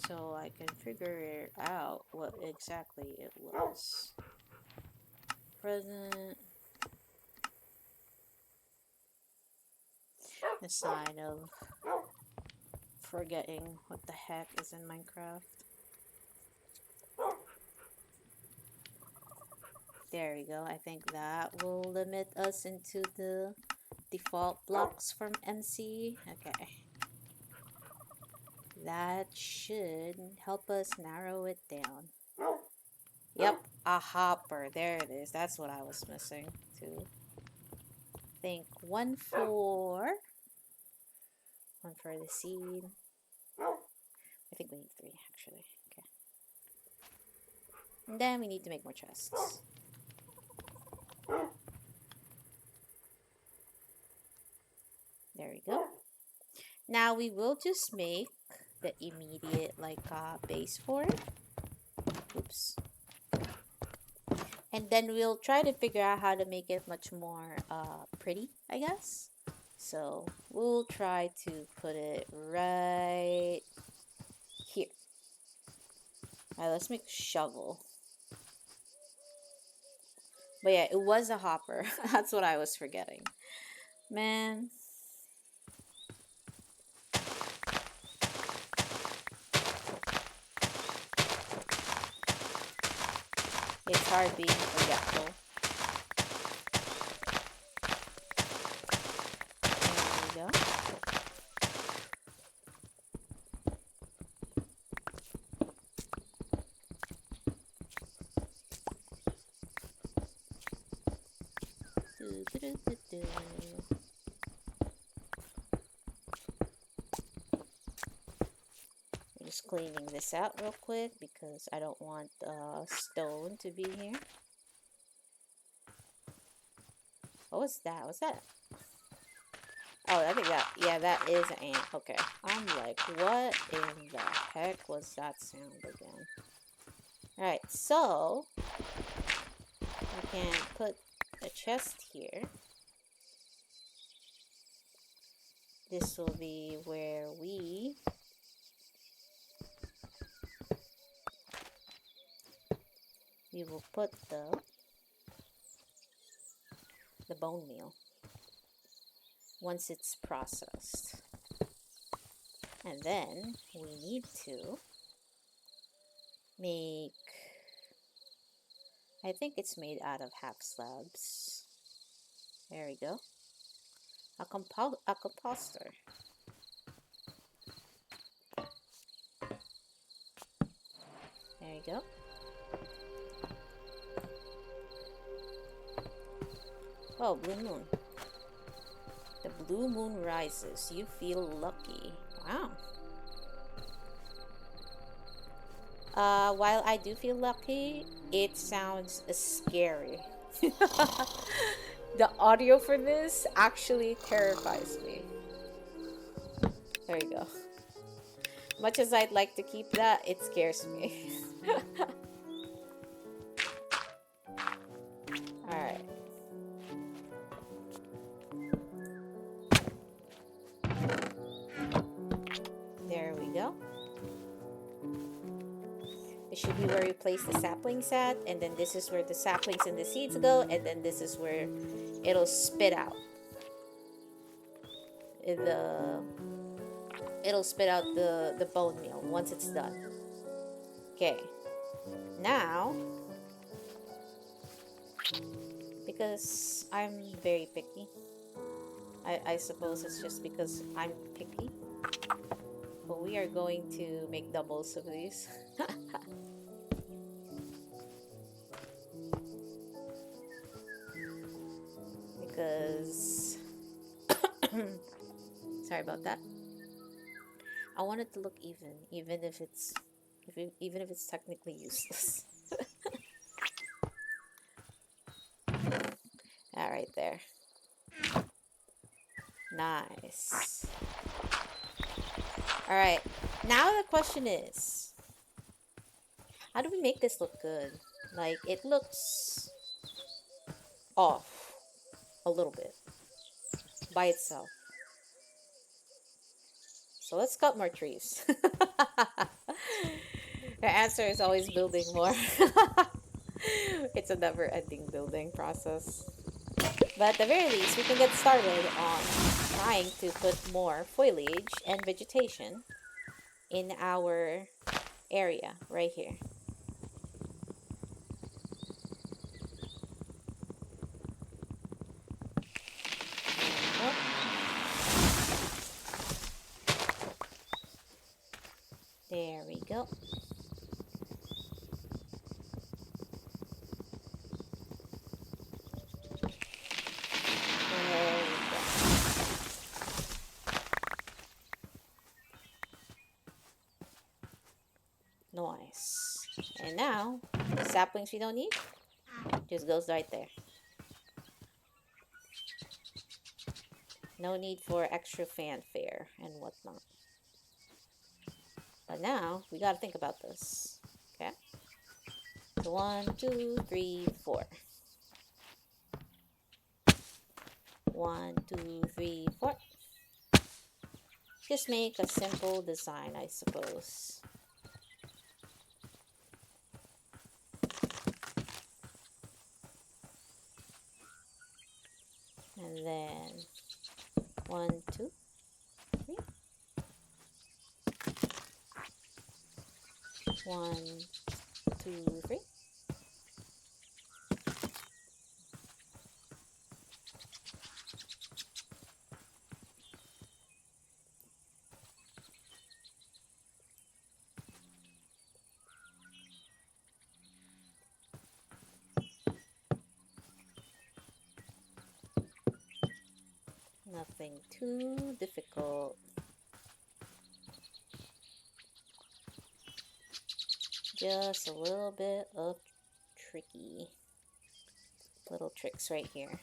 Speaker 1: so I can figure out what exactly it was. Present. A sign of forgetting what the heck is in Minecraft. There we go. I think that will limit us into the default blocks from MC. Okay. That should help us narrow it down. Yep, a hopper. There it is. That's what I was missing too. Think one for the seed. I think we need three actually. Okay. And then we need to make more chests. There we go. Now we will just make the immediate like base for it. Oops. And then we'll try to figure out how to make it much more pretty, I guess. So we'll try to put it right here. Alright, let's make a shovel. But yeah, it was a hopper. That's what I was forgetting. Man. It's hard being forgetful. There we go. Just cleaning this out real quick because I don't want stone to be here. What was that? What's that? Oh, I think that, yeah, that is an ant. Okay. I'm like, what in the heck was that sound again? Alright, so we can put a chest here. This will be where we will put the bone meal once it's processed. And then we need to make, I think it's made out of half slabs. There we go. A composter. There you go. Oh, blue moon. The blue moon rises. You feel lucky. Wow. While I do feel lucky, it sounds scary. The audio for this actually terrifies me. There you go. Much as I'd like to keep that, it scares me. Alright, there we go. It should be where you place the saplings at, and then this is where the saplings and the seeds go, and then this is where it'll spit out the the bone meal once it's done. Okay, now because I'm very picky, I suppose it's just because I'm picky, but we are going to make doubles of these. Because sorry about that. I want it to look even, even if it's technically useless. All right, there. Nice. All right. Now the question is, how do we make this look good? Like, it looks off a little bit by itself. So let's cut more trees. The answer is always building more. It's a never-ending building process. But at the very least, we can get started on trying to put more foliage and vegetation in our area right here. There we go. There we go. Nice. And now, the saplings we don't need just goes right there. No need for extra fanfare and whatnot. But now, we gotta think about this. Okay? So 1, 2, 3, 4. 1, 2, 3, 4. Just make a simple design, I suppose. And then 1, 2, 3. 1, 2, 3. Nothing too difficult. Just a little bit of tricky little tricks right here.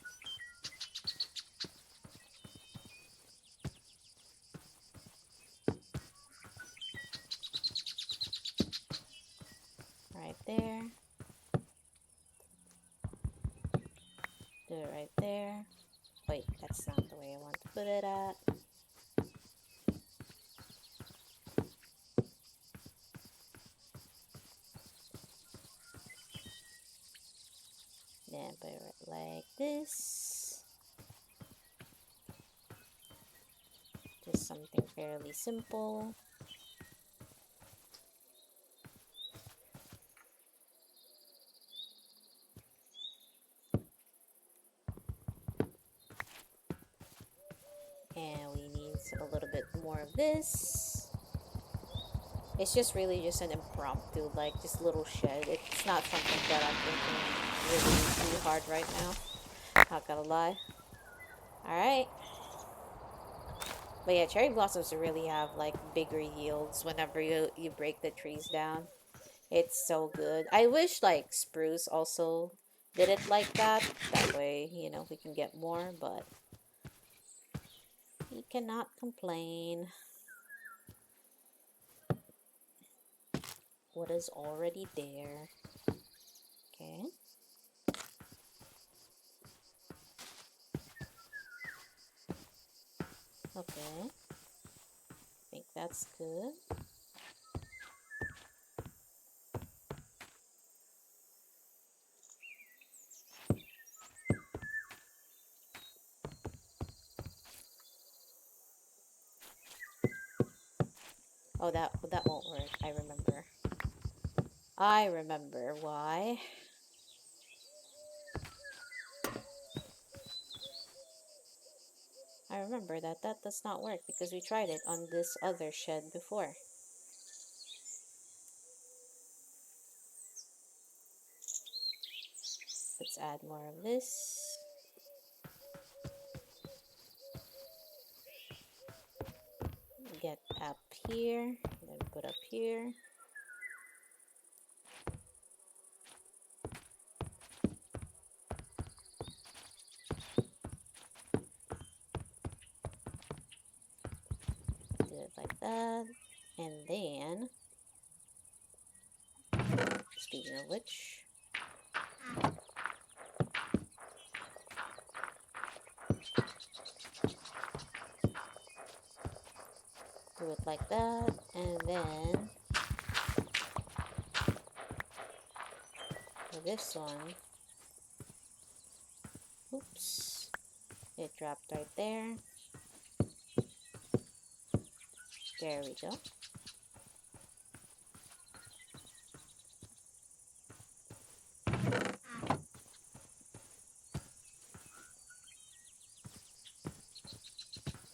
Speaker 1: Right there. Do it right there. Wait, that's not the way I want to put it at. Then put it like this. Just something fairly simple. get a little bit more of this. It's just really just an impromptu, like just little shed. It's not something that I'm thinking really too hard right now. Not gonna lie. Alright. But yeah, cherry blossoms really have like bigger yields whenever you break the trees down. It's so good. I wish like spruce also did it like that. That way, you know, we can get more, but we cannot complain. What is already there. Okay. Okay. I think that's good. Oh, that won't work. I remember. I remember why. I remember that that does not work because we tried it on this other shed before. Let's add more of this. Get up here, then put up here. Do it like that. And then, speaking of which, do it like that. And then, for this one, oops, it dropped right there. There we go.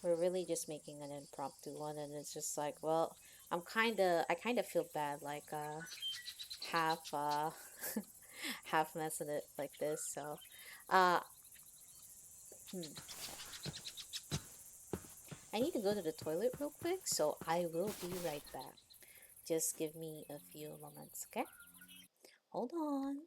Speaker 1: We're really just making an impromptu one, and it's just like, well, I kind of feel bad, like, half, half messing it like this, so, uh, hmm. I need to go to the toilet real quick, so I will be right back. Just give me a few moments, okay? Hold on.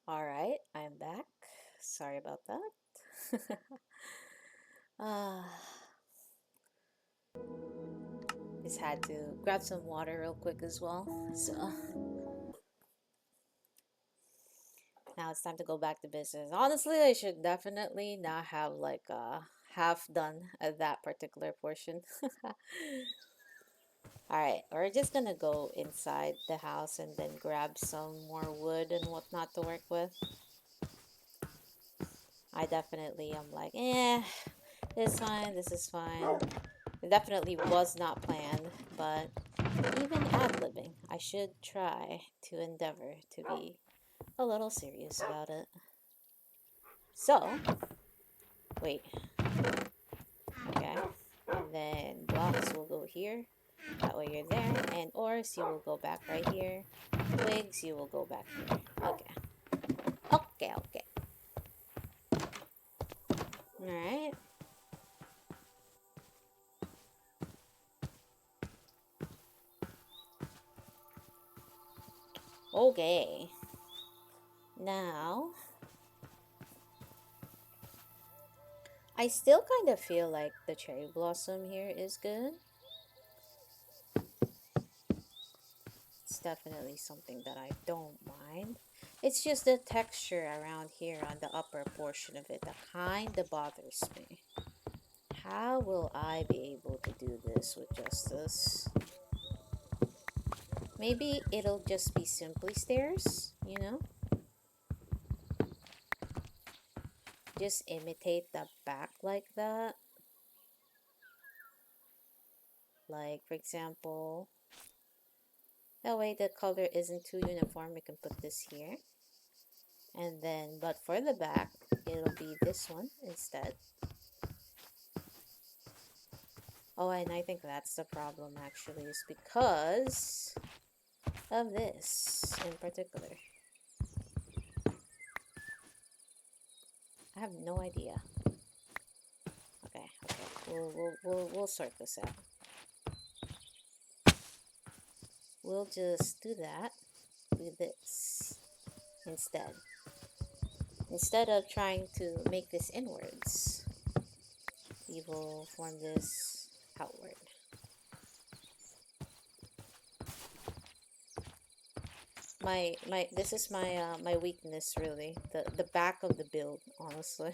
Speaker 1: All right, I'm back. Sorry about that. Ah. Just had to grab some water real quick as well. So now it's time to go back to business. Honestly, I should definitely not have like half done at that particular portion. Alright, we're just gonna go inside the house and then grab some more wood and whatnot to work with. I definitely am like, this is fine, this is fine. It definitely was not planned, but even ad-libbing, I should try to endeavor to be a little serious about it. So, wait, okay, and then blocks will go here, that way you're there, and ores, you will go back right here, twigs, you will go back here. Okay, okay. Alright. Okay. Now, I still kind of feel like the cherry blossom here is good. It's definitely something that I don't mind. It's just the texture around here on the upper portion of it that kind of bothers me. How will I be able to do this with justice? Maybe it'll just be simply stairs, you know? Just imitate the back like that. Like, for example, that way the color isn't too uniform. We can put this here. And then, but for the back, it'll be this one instead. Oh, and I think that's the problem actually, is because of this in particular. I have no idea. Okay. We'll sort this out. We'll just do that. Do this instead. Instead of trying to make this inwards, we will form this outward. This is my weakness, really. The back of the build, honestly.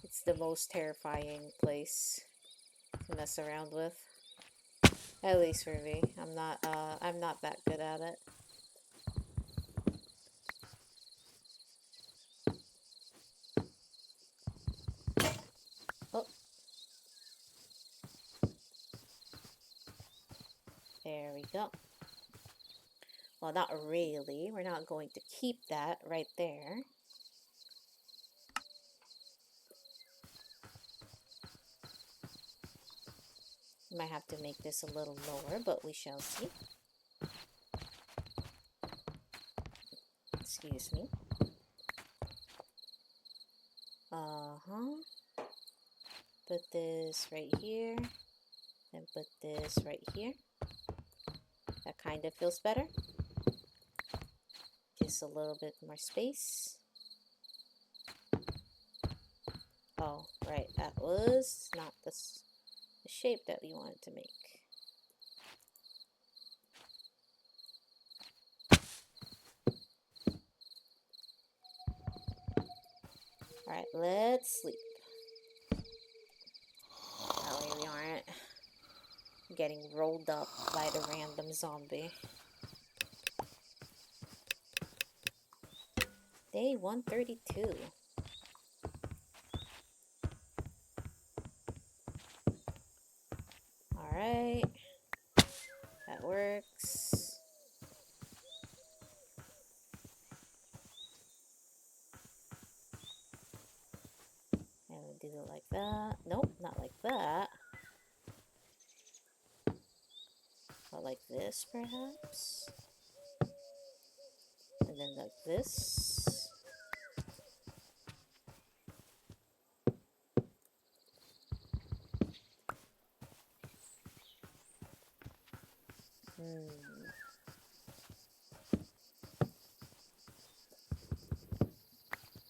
Speaker 1: It's the most terrifying place to mess around with. At least for me. I'm not that good at it. Oh, there we go. Well, not really. We're not going to keep that right there. Might have to make this a little lower, but we shall see. Excuse me. Put this right here. Then put this right here. That kind of feels better. Just a little bit more space. Oh, right. That was not the shape that we wanted to make. Alright, let's sleep. That way we aren't getting rolled up by the random zombie. Day 132. Alright. That works. And we'll do it like that. Nope, not like that. But like this, perhaps. And then like this.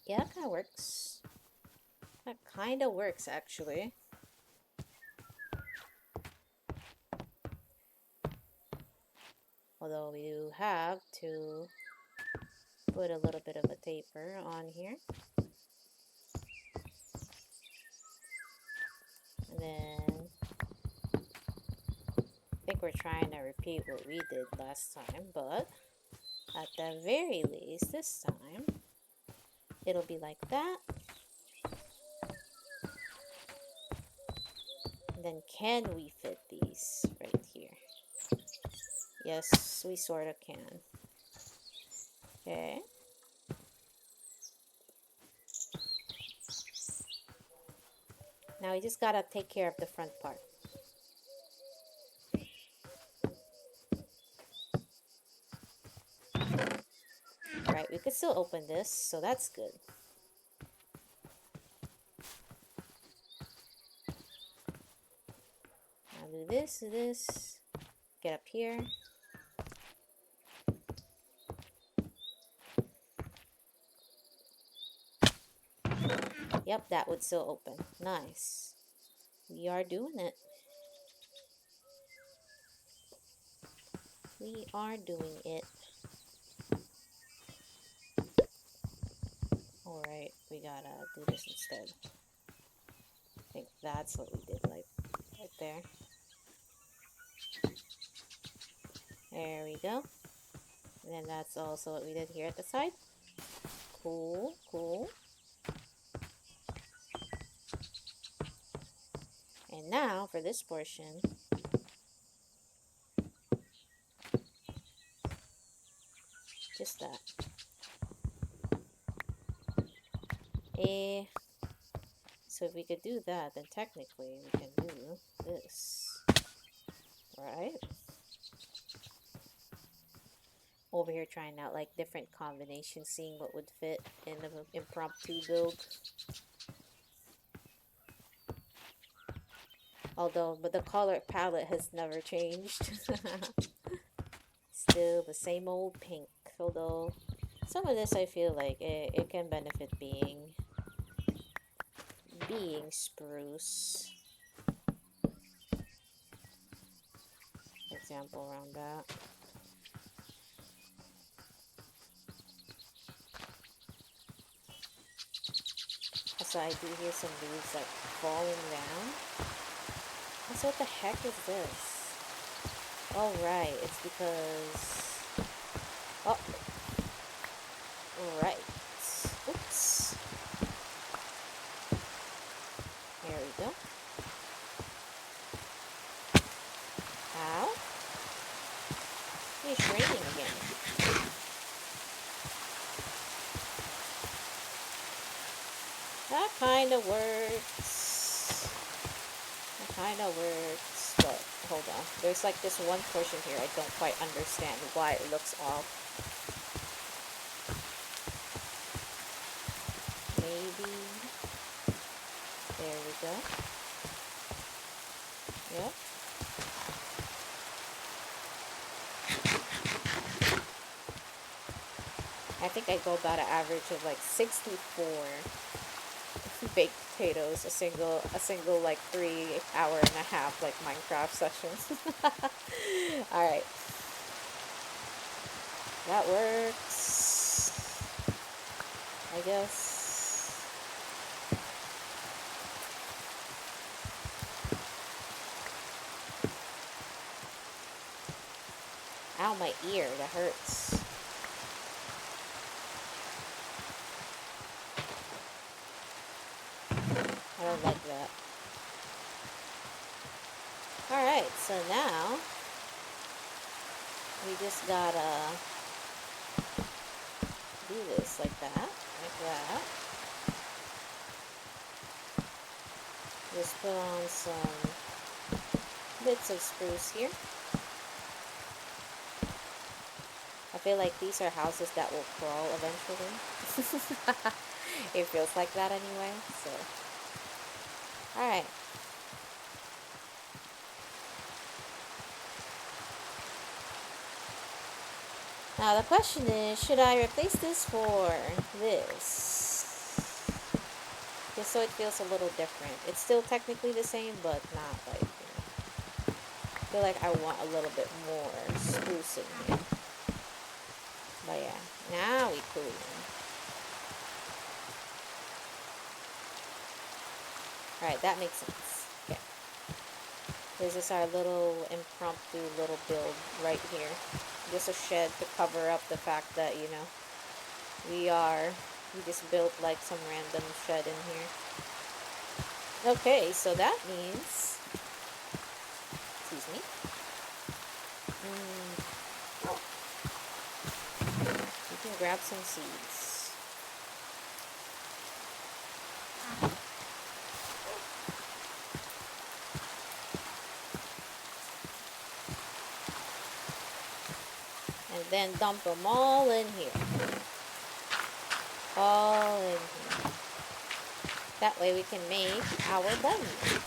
Speaker 1: Yeah, that kind of works. That kind of works, actually. Although we do have to put a little bit of a taper on here. And then I think we're trying to repeat what we did last time, but at the very least this time it'll be like that. And then can we fit these right here? Yes, we sort of can. Okay. Now we just gotta take care of the front part. Right, we could still open this, so that's good. Now do this, get up here. Yep, that would still open. Nice. We are doing it. We are doing it. Alright, we gotta do this instead. I think that's what we did, like, right there. There we go. And then that's also what we did here at the side. Cool, cool. And now, for this portion, just that. So if we could do that, then technically we can do this. Right? Over here trying out like different combinations, seeing what would fit in the impromptu build. But the color palette has never changed. Still the same old pink. Although some of this I feel like it can benefit being spruce. For example, around that. So I do hear some leaves like falling down. So what the heck is this? Oh right, it's because... Oh! Right. Oops. There we go. Ow. It's raining again. That kind of works. That kind of works. But, hold on. There's like this one portion here I don't quite understand why it looks off. Maybe. There we go. Yep. I think I go about an average of like 64 baked potatoes a single like 3.5 like Minecraft sessions. All right, that works, I guess. Ow, my ear, that hurts. I don't like that. Alright, so now we just gotta do this like that. Just put on some bits of spruce here. I feel like these are houses that will crawl eventually. It feels like that anyway, so. Alright. Now the question is, should I replace this for this? Just so it feels a little different. It's still technically the same, but not like, feel like I want a little bit more spruce in here. But yeah, now we cool them. Alright, that makes sense. Okay. This is our little impromptu little build right here. Just a shed to cover up the fact that, you know, we just built like some random shed in here. Okay, so that means, excuse me, you can grab some seeds. And then dump them all in here. All in here. That way we can make our bone meal.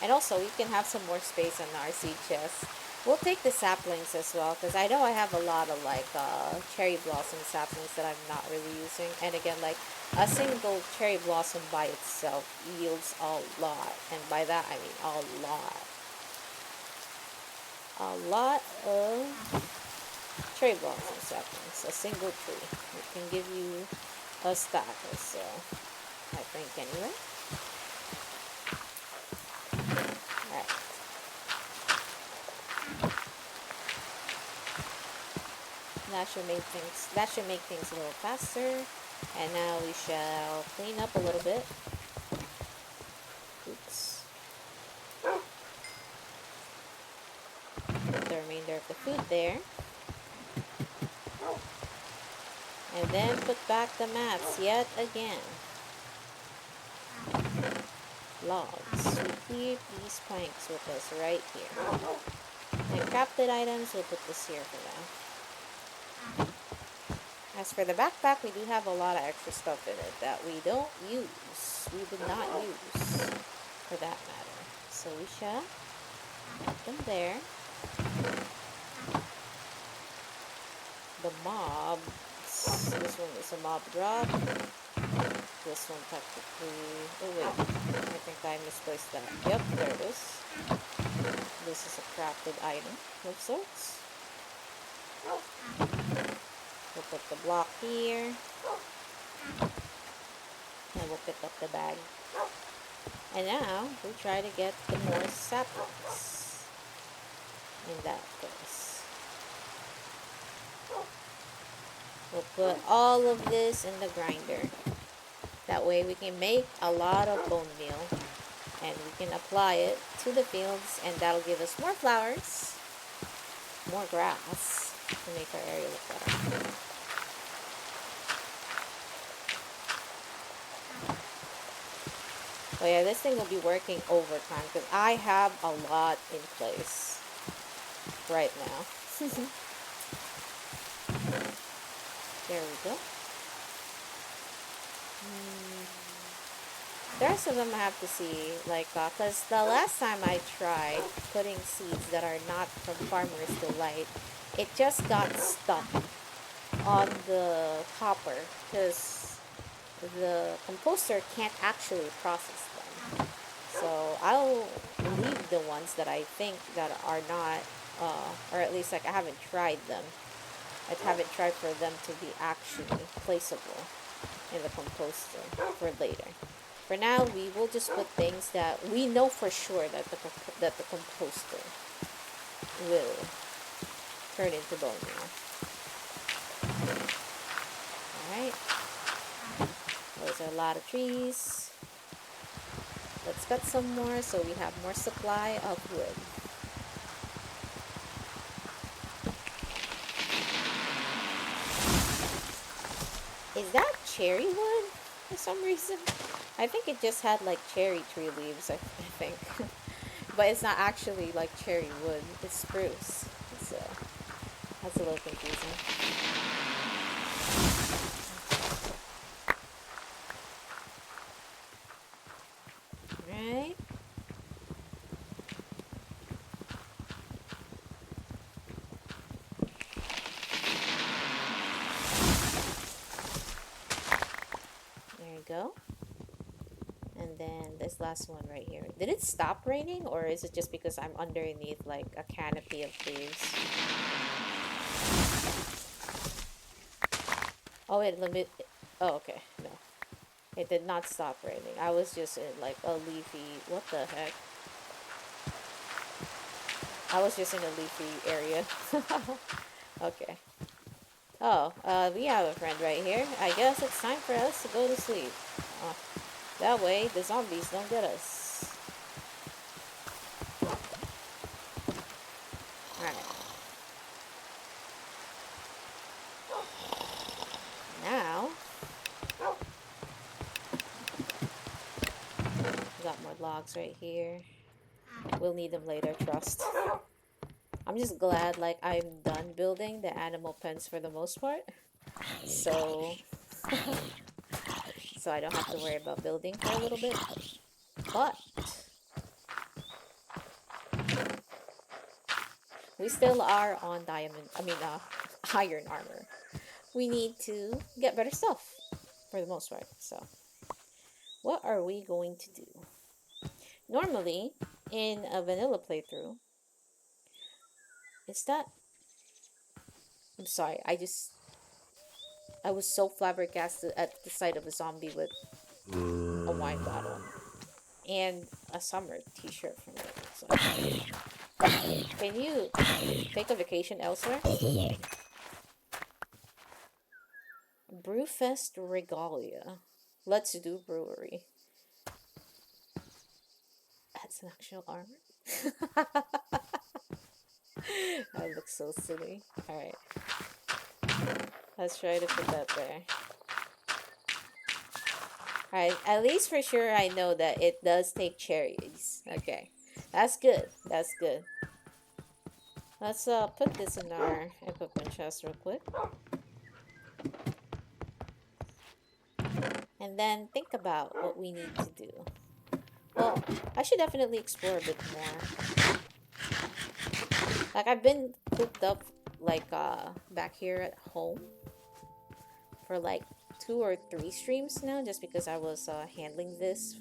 Speaker 1: And also we can have some more space on our seed chest. We'll take the saplings as well, because I know I have a lot of like cherry blossom saplings that I'm not really using. And again, like a single cherry blossom by itself yields a lot. And by that I mean a lot. A lot of cherry blossom saplings. A single tree. It can give you a stack or so, I think, anyway. Alright. That should make things a little faster. And now we shall clean up a little bit. Oops. Put the remainder of the food there. And then put back the mats yet again. Logs. We keep these planks with us right here. And crafted items, we'll put this here for now. As for the backpack, we do have a lot of extra stuff in it that we don't use. We did not use, for that matter. So we shall put them there. The mob. This one is a mob drop. This one technically... Oh wait, I think I misplaced that. Yep, there it is. This is a crafted item of sorts. We'll put the block here. And we'll pick up the bag. And now, we try to get the more saplings in that place. We'll put all of this in the grinder. That way we can make a lot of bone meal. And we can apply it to the fields. And that'll give us more flowers. More grass. To make our area look better. Oh yeah, this thing will be working overtime. Because I have a lot in place. Right now. There we go. The rest of them I have to see, like, because the last time I tried putting seeds that are not from Farmer's Delight, it just got stuck on the hopper, because the composter can't actually process them. So I'll leave the ones that I think that are not, or at least like I haven't tried them. I haven't tried for them to be actually placeable in the composter for later. For now, we will just put things that we know for sure that the composter will turn into bone meal. Alright. Those are a lot of trees. Let's cut some more so we have more supply of wood. Is that cherry wood for some reason? I think it just had like cherry tree leaves, I think. But it's not actually like cherry wood, it's spruce. So that's a little confusing. Alright. There you go. And then this last one right here. Did it stop raining, or is it just because I'm underneath like a canopy of leaves? Oh, it limit. Oh, okay. No, it did not stop raining. I was just in like a leafy. What the heck? I was just in a leafy area. Okay. Oh, we have a friend right here. I guess it's time for us to go to sleep. Uh, that way, the zombies don't get us. Alright. Now, we got more logs right here. We'll need them later, trust. I'm just glad, like, I'm done building the animal pens for the most part. So, so I don't have to worry about building for a little bit. But, we still are on iron armor. We need to get better stuff for the most part. So, what are we going to do? Normally, in a vanilla playthrough, is that... I'm sorry, I was so flabbergasted at the sight of a zombie with a wine bottle and a summer t-shirt from it. So, can you take a vacation elsewhere? Brewfest Regalia. Let's do brewery. That's an actual armor. That looks so silly. Alright. Let's try to put that there. Alright, at least for sure I know that it does take cherries. Okay. That's good. That's good. Let's put this in our equipment chest real quick. And then think about what we need to do. Well, I should definitely explore a bit more. Like, I've been cooped up, like, back here at home for, like, 2 or 3 streams now, just because I was, handling this.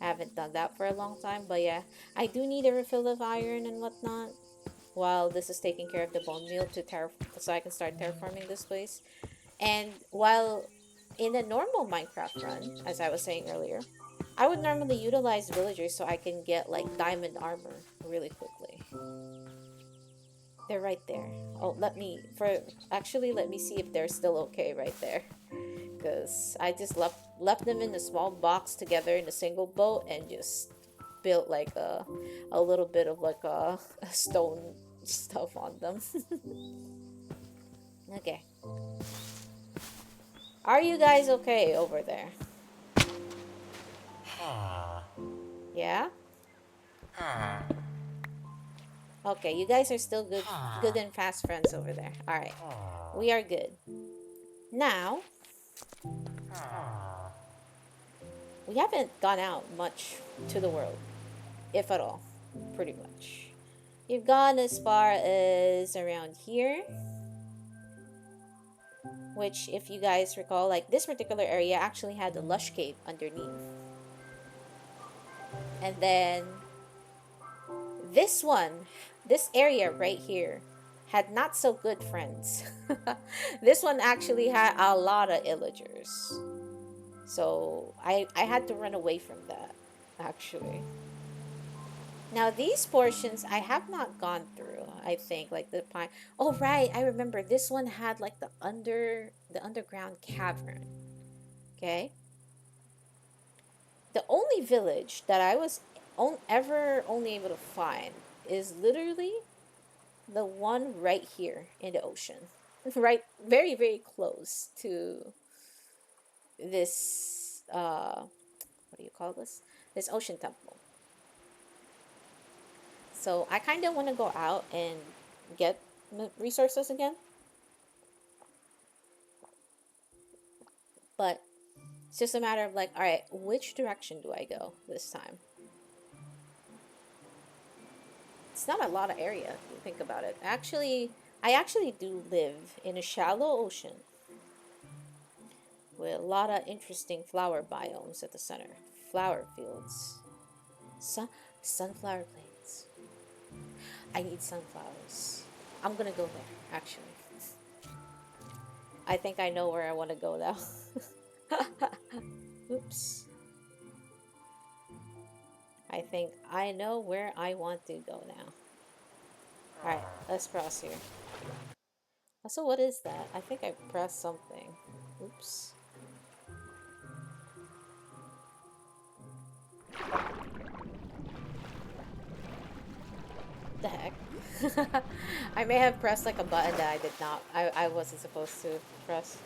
Speaker 1: I haven't done that for a long time, but yeah, I do need a refill of iron and whatnot, while this is taking care of the bone meal so I can start terraforming this place. And while in a normal Minecraft run, as I was saying earlier, I would normally utilize villagers so I can get, like, diamond armor really quickly. They're right there. Oh, let me see if they're still okay right there. Because I just left them in a small box together in a single boat and just built like a little bit of like a stone stuff on them. Okay. Are you guys okay over there? Yeah? Okay, you guys are still good and fast friends over there. Alright. We are good. Now, we haven't gone out much to the world, if at all, pretty much. We've gone as far as around here, which, if you guys recall, like, this particular area actually had a lush cave underneath. And then this area right here had not so good friends. This one actually had a lot of illagers. So I had to run away from that, actually. Now these portions I have not gone through. I think like the pine. Oh right, I remember this one had like the underground cavern. Okay. The only village that I was ever only able to find is literally the one right here in the ocean. Right, very very close to this what do you call this? This ocean temple. So I kind of want to go out and get resources again. But it's just a matter of like, all right, which direction do I go this time? It's not a lot of area if you think about it. Actually, I actually do live in a shallow ocean with a lot of interesting flower biomes at the center. flower fields. Sun sunflower plains. I need sunflowers. I'm gonna go there, actually. I think I know where I want to go now. Oops. I think I know where I want to go now. Alright, let's cross here. Also, what is that? I think I pressed something. Oops. The heck? I may have pressed like a button that I did not. I wasn't supposed to press.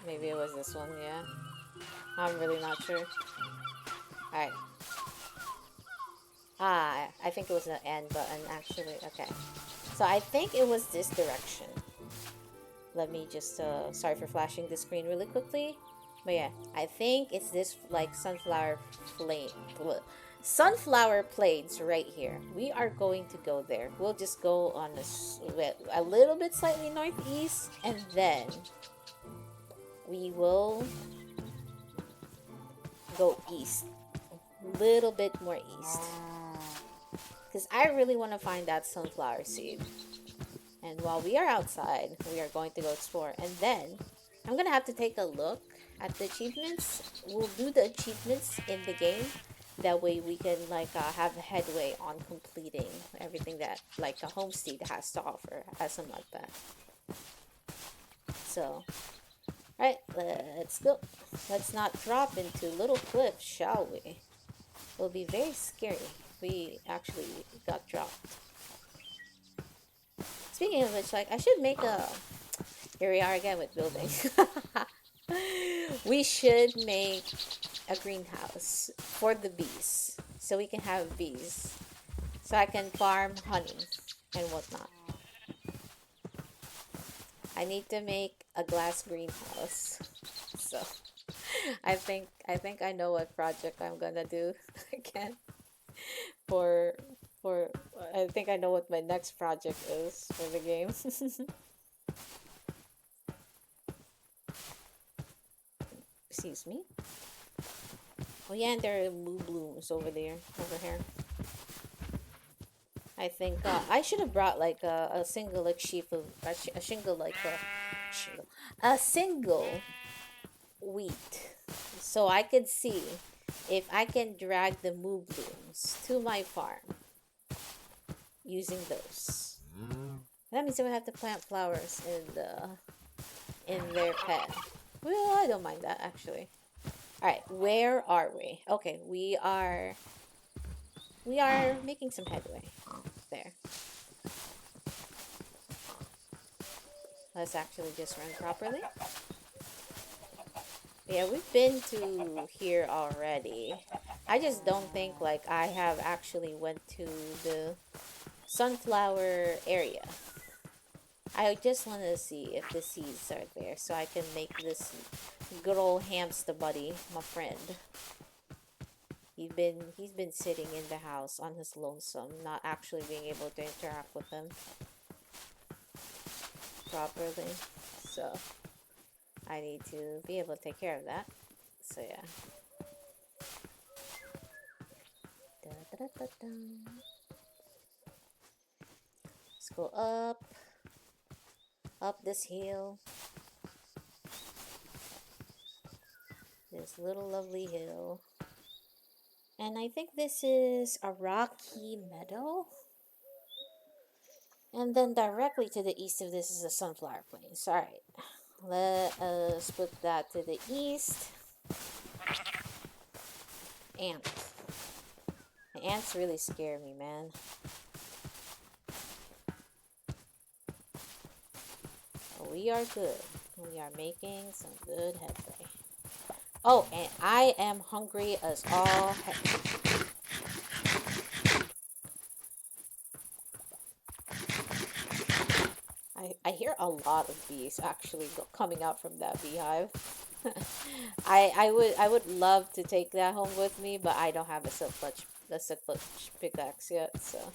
Speaker 1: Maybe it was this one, yeah. I'm really not sure. Alright. Ah, I think it was an end button, actually. Okay. So I think it was this direction. Let me just, sorry for flashing the screen really quickly. But yeah, I think it's this, like, sunflower plains right here. We are going to go there. We'll just go on a little bit slightly northeast, and then we will go east. A little bit more east. Because I really want to find that sunflower seed. And while we are outside, we are going to go explore. And then, I'm going to have to take a look at the achievements. We'll do the achievements in the game. That way we can, like, have a headway on completing everything that, like, a Homestead has to offer as a mud pack. So, alright, let's go. Let's not drop into little cliffs, shall we? It'll be very scary. We actually got dropped. Speaking of which, like, I should make a... Here we are again with building. We should make a greenhouse for the bees. So we can have bees. So I can farm honey and whatnot. I need to make a glass greenhouse. So I think I know what project I'm gonna do again. For I think I know what my next project is for the game. Excuse me. Oh yeah, and there are blue blooms over there, over here. I think I should have brought like a single like sheaf of a shingle like a single wheat, so I could see if I can drag the moo blooms to my farm using those. That means I would have to plant flowers in their pen. Well, I don't mind that actually. All right, where are we? Okay, we are making some headway. There. Let's actually just run properly. Yeah, we've been to here already. I just don't think like I have actually went to the sunflower area. I just want to see if the seeds are there so I can make this good old hamster buddy my friend. He's been sitting in the house on his lonesome, not actually being able to interact with him properly. So I need to be able to take care of that. So yeah. Da, da, da, da. Let's go up this hill. This little lovely hill. And I think this is a rocky meadow. And then directly to the east of this is a sunflower plains. Alright. Let us put that to the east. Ants. The ants really scare me, man. But we are good. We are making some good headway. Oh, and I am hungry as all heck. I hear a lot of bees actually coming out from that beehive. I would love to take that home with me, but I don't have a silk pickaxe yet, so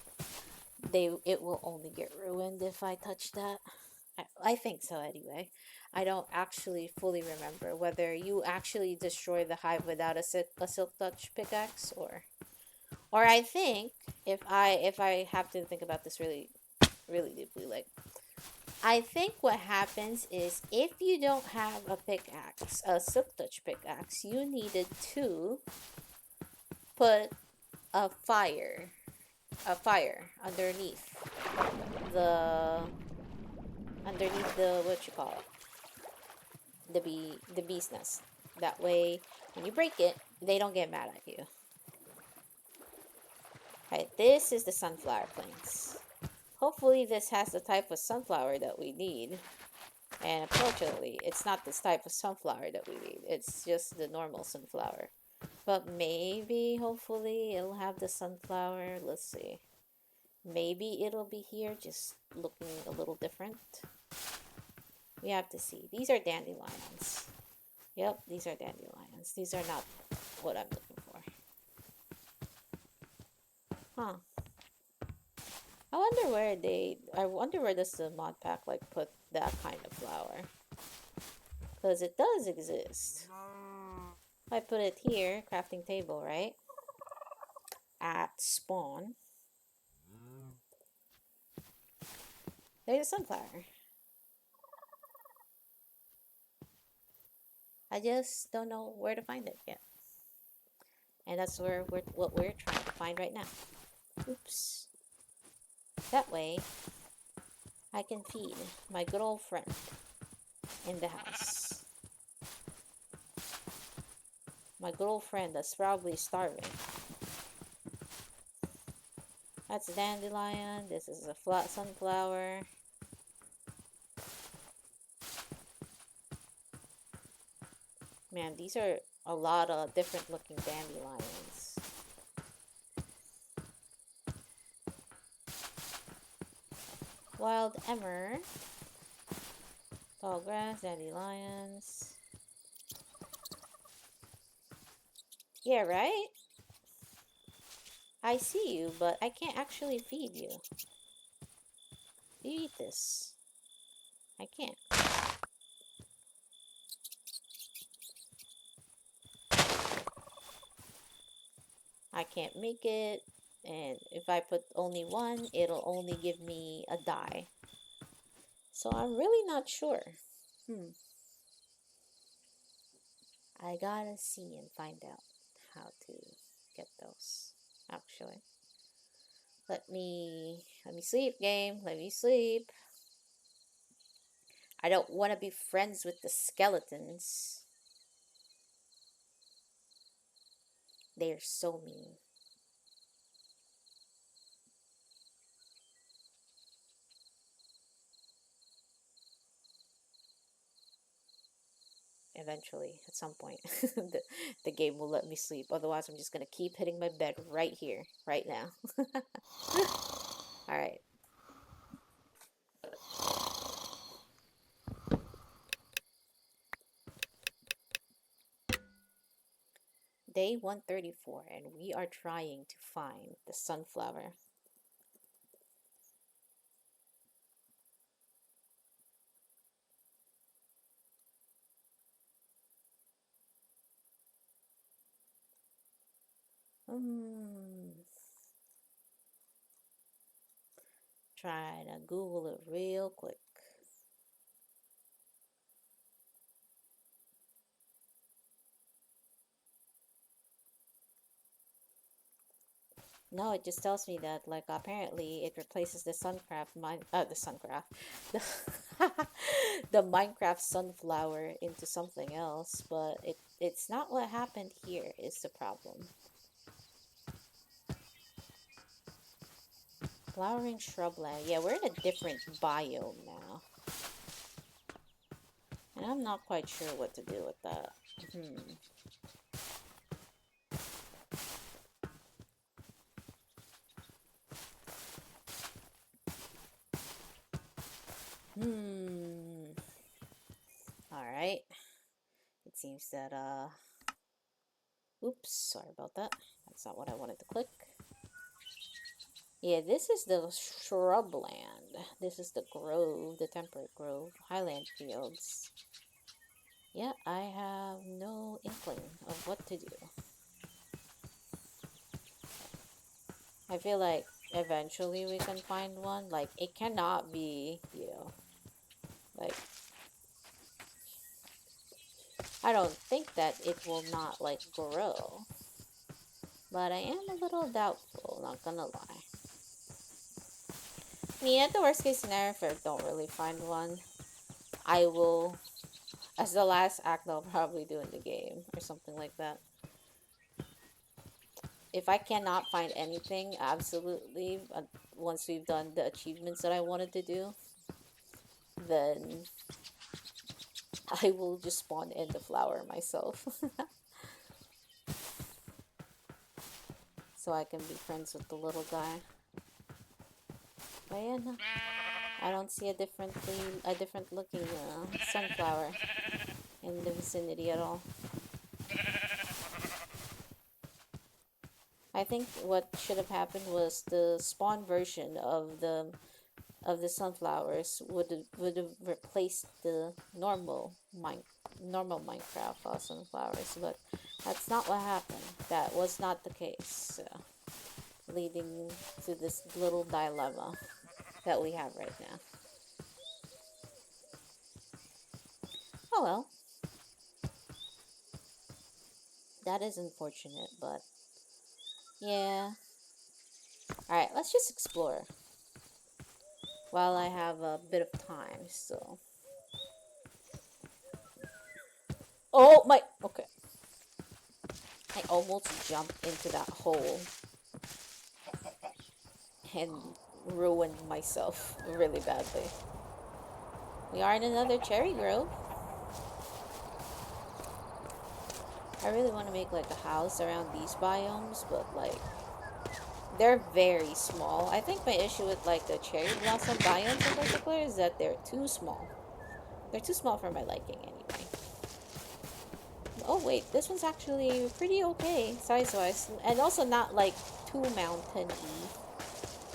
Speaker 1: it will only get ruined if I touch that. I think so anyway. I don't actually fully remember whether you actually destroy the hive without a silk touch pickaxe, or I think if I have to think about this really really deeply, like I think what happens is if you don't have a pickaxe, a silk touch pickaxe, you needed to put a fire, a fire the underneath the what you call it, the bee's nest. That way, when you break it, they don't get mad at you. Right, this is the sunflower plains. Hopefully, this has the type of sunflower that we need. And unfortunately, it's not this type of sunflower that we need. It's just the normal sunflower. But maybe, hopefully, it'll have the sunflower. Let's see. Maybe it'll be here, just looking a little different. We have to see. These are dandelions. Yep, these are dandelions. These are not what I'm looking for. Huh. I wonder where does the mod pack like put that kind of flower? Because it does exist. I put it here, crafting table, right? At spawn. There's a sunflower. I just don't know where to find it yet. And that's what we're trying to find right now. Oops. That way, I can feed my good old friend in the house. My good old friend that's probably starving. That's a dandelion. This is a flat sunflower. Man, these are a lot of different looking dandelions. Wild emmer. Tall grass, dandelions. Yeah, right? I see you, but I can't actually feed you. You eat this. I can't. I can't make it. And if I put only one, it'll only give me a die. So I'm really not sure. I gotta see and find out how to get those. Actually, let me sleep, game. Let me sleep. I don't want to be friends with the skeletons. They're so mean. Eventually, at some point, the game will let me sleep. Otherwise, I'm just gonna keep hitting my bed right here, right now. All right. Day 134, and we are trying to find the sunflower. Trying to Google it real quick. No, it just tells me that like apparently it replaces the the the Minecraft sunflower into something else, but it's not what happened here is the problem. Flowering shrubland. Yeah, we're in a different biome now. And I'm not quite sure what to do with that. Alright. It seems that oops, sorry about that. That's not what I wanted to click. Yeah, this is the shrubland. This is the grove, the temperate grove, highland fields. Yeah, I have no inkling of what to do. I feel like eventually we can find one. Like, it cannot be, like, I don't think that it will not, like, grow. But I am a little doubtful, not gonna lie. I mean, at the worst case scenario, if I don't really find one, I will, as the last act, I'll probably do in the game or something like that. If I cannot find anything, absolutely, once we've done the achievements that I wanted to do, then I will just spawn in the flower myself. So I can be friends with the little guy. But yeah, no, I don't see a different looking sunflower in the vicinity at all. I think what should have happened was the spawn version of the sunflowers would have replaced the normal Minecraft sunflowers, but that's not what happened. That was not the case, leading to this little dilemma that we have right now. Oh well, that is unfortunate, but yeah. All right, let's just explore while I have a bit of time. So, oh my, okay. I almost jumped into that hole and ruined myself really badly. We are in another cherry grove. I really want to make like a house around these biomes, but like they're very small. I think my issue with like the cherry blossom biomes in particular is that they're too small. They're too small for my liking anyway. Oh wait, this one's actually pretty okay size-wise, and also not like too mountain-y.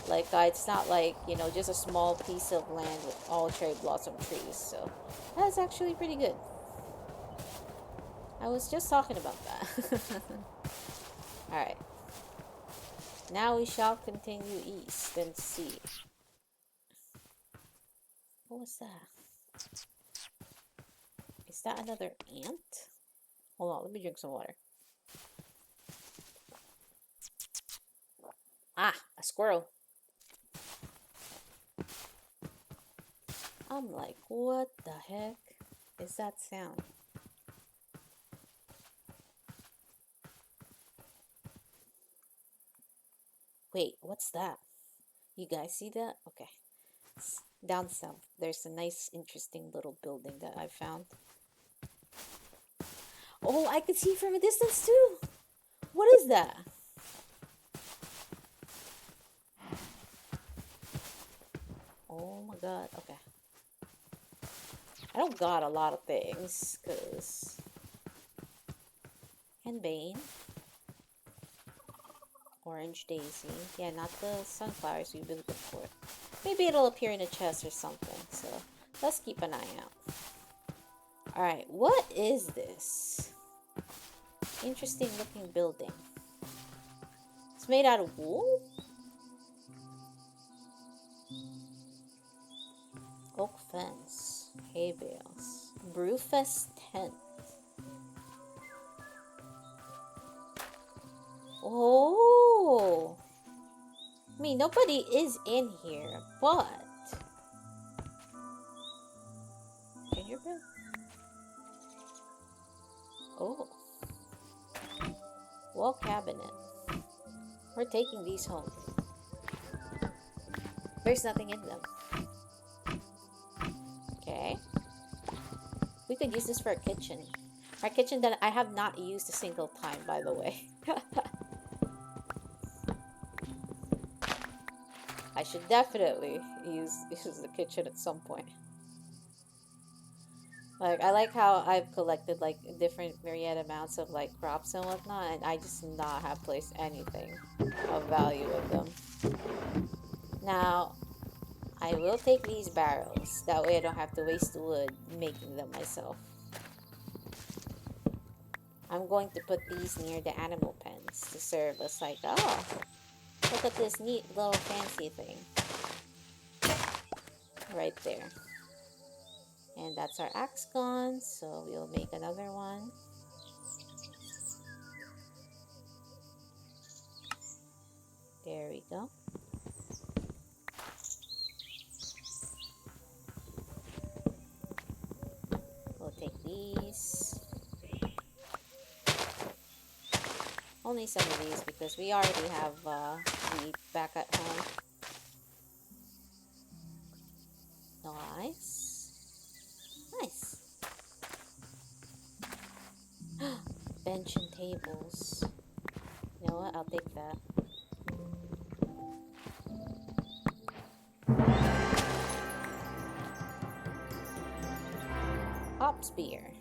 Speaker 1: Like, it's not like, just a small piece of land with all cherry blossom trees. So, that's actually pretty good. I was just talking about that. Alright. Now we shall continue east and see. What was that? Is that another ant? Hold on, let me drink some water. Ah, a squirrel. I'm like, what the heck is that sound? Wait, what's that? You guys see that? Okay. Down south, there's a nice, interesting little building that I found. Oh, I can see from a distance too. What is that? Oh my god. Okay. I don't got a lot of things, cause henbane, orange daisy. Yeah, not the sunflowers we've been looking for. Maybe it'll appear in a chest or something. So let's keep an eye out. All right, what is this? Interesting looking building. It's made out of wool? Oak fence, hay bales, brewfest tent. Oh, I mean, nobody is in here, but gingerbread. Oh, wall cabinet. We're taking these home. There's nothing in them. Okay. We could use this for a kitchen. Our kitchen that I have not used a single time, by the way. I should definitely use the kitchen at some point. Like, I like how I've collected like different myriad amounts of like crops and whatnot, and I just not have placed anything of value with them. Now, I will take these barrels. That way I don't have to waste the wood making them myself. I'm going to put these near the animal pens to serve as like, oh, look at this neat little fancy thing. Right there. And that's our axe gone, so we'll make another one. There we go. We'll take these. Only some of these because we already have wheat back at home. Nice. Nice. Bench and tables. You know what? I'll take that. Hop spear.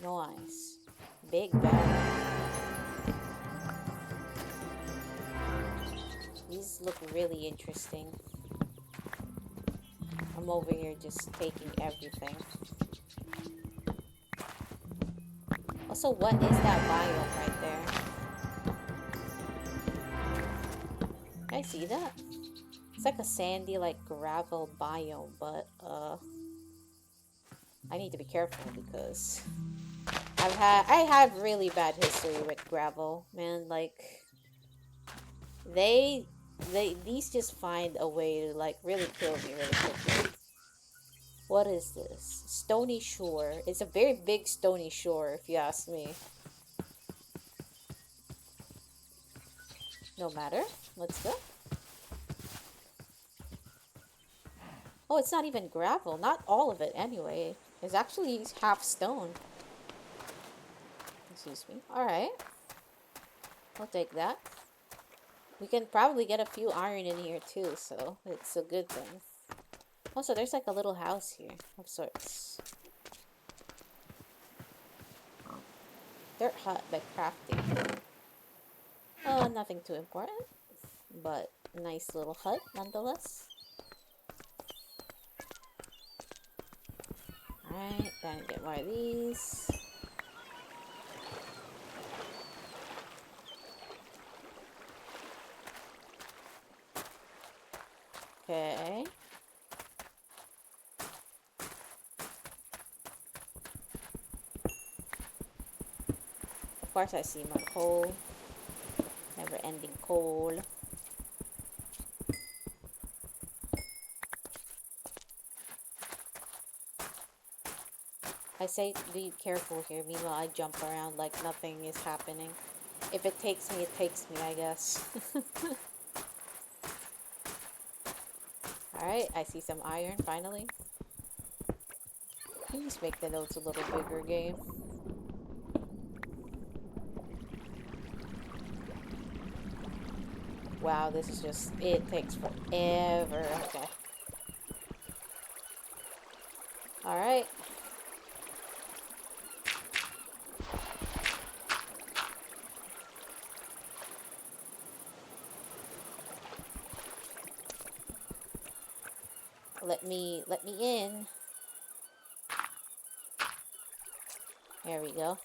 Speaker 1: Nice. Big bag. These look really interesting. I'm over here just taking everything. Also, what is that biome right there? Can I see that? It's like a sandy, like gravel biome, but I need to be careful because I have really bad history with gravel, man. Like these just find a way to like really kill me really quickly. What is this? Stony shore. It's a very big stony shore, if you ask me. No matter. Let's go. Oh, it's not even gravel. Not all of it, anyway. It's actually half stone. Excuse me. Alright. I'll take that. We can probably get a few iron in here, too, so it's a good thing. Also, there's like a little house here of sorts. Dirt hut by crafting. Nothing too important, but nice little hut nonetheless. Alright, then get more of these. Okay. Of course I see more coal. Never ending coal. I say be careful here, meanwhile I jump around like nothing is happening. If it takes me, it takes me, I guess. Alright, I see some iron, finally. Please make the notes a little bigger, game. Wow, this is just... it takes forever. Okay. Alright. Let me in. There we go.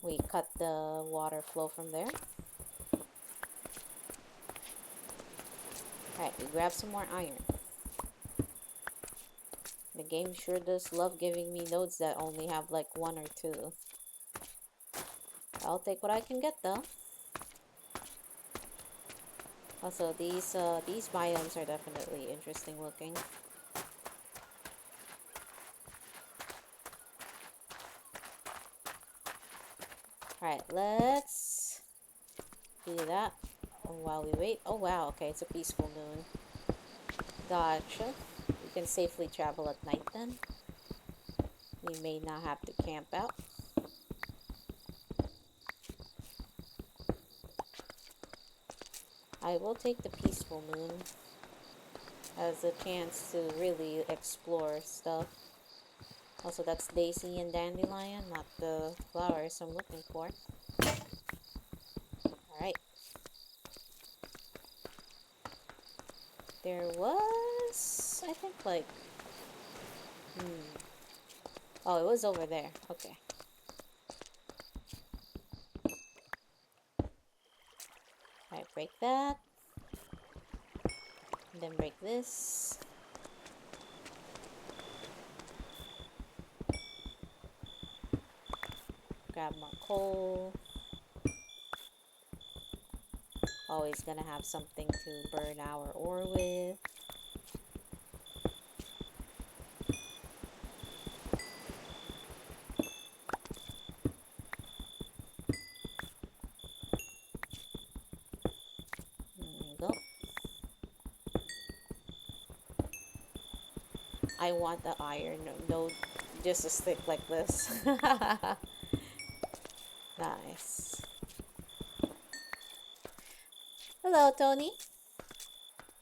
Speaker 1: We cut the water flow from there. Alright, we grab some more iron. The game sure does love giving me nodes that only have like 1 or 2. I'll take what I can get though. Also, these biomes are definitely interesting looking. Alright, let's do that while we wait. Oh wow, okay, it's a peaceful moon. Gotcha. We can safely travel at night then. We may not have to camp out. I will take the peaceful moon as a chance to really explore stuff. Also, that's daisy and dandelion, not the flowers I'm looking for. Alright. There was, I think, like, oh, it was over there. Okay. Alright, break that. And then break this. Grab more coal. Always gonna have something to burn our ore with. There we go. I want the iron node just to stick like this. Nice. Hello, Tony.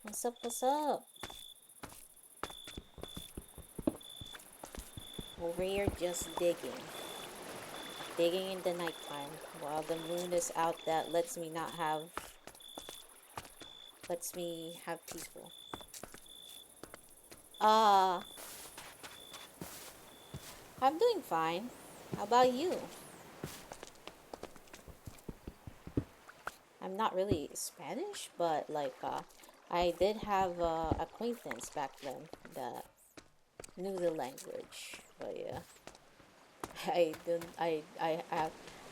Speaker 1: What's up, what's up? Over here just digging. Digging in the nighttime while the moon is out. That lets me have peaceful. I'm doing fine. How about you? I'm not really Spanish, but like I did have acquaintance back then that knew the language. But yeah.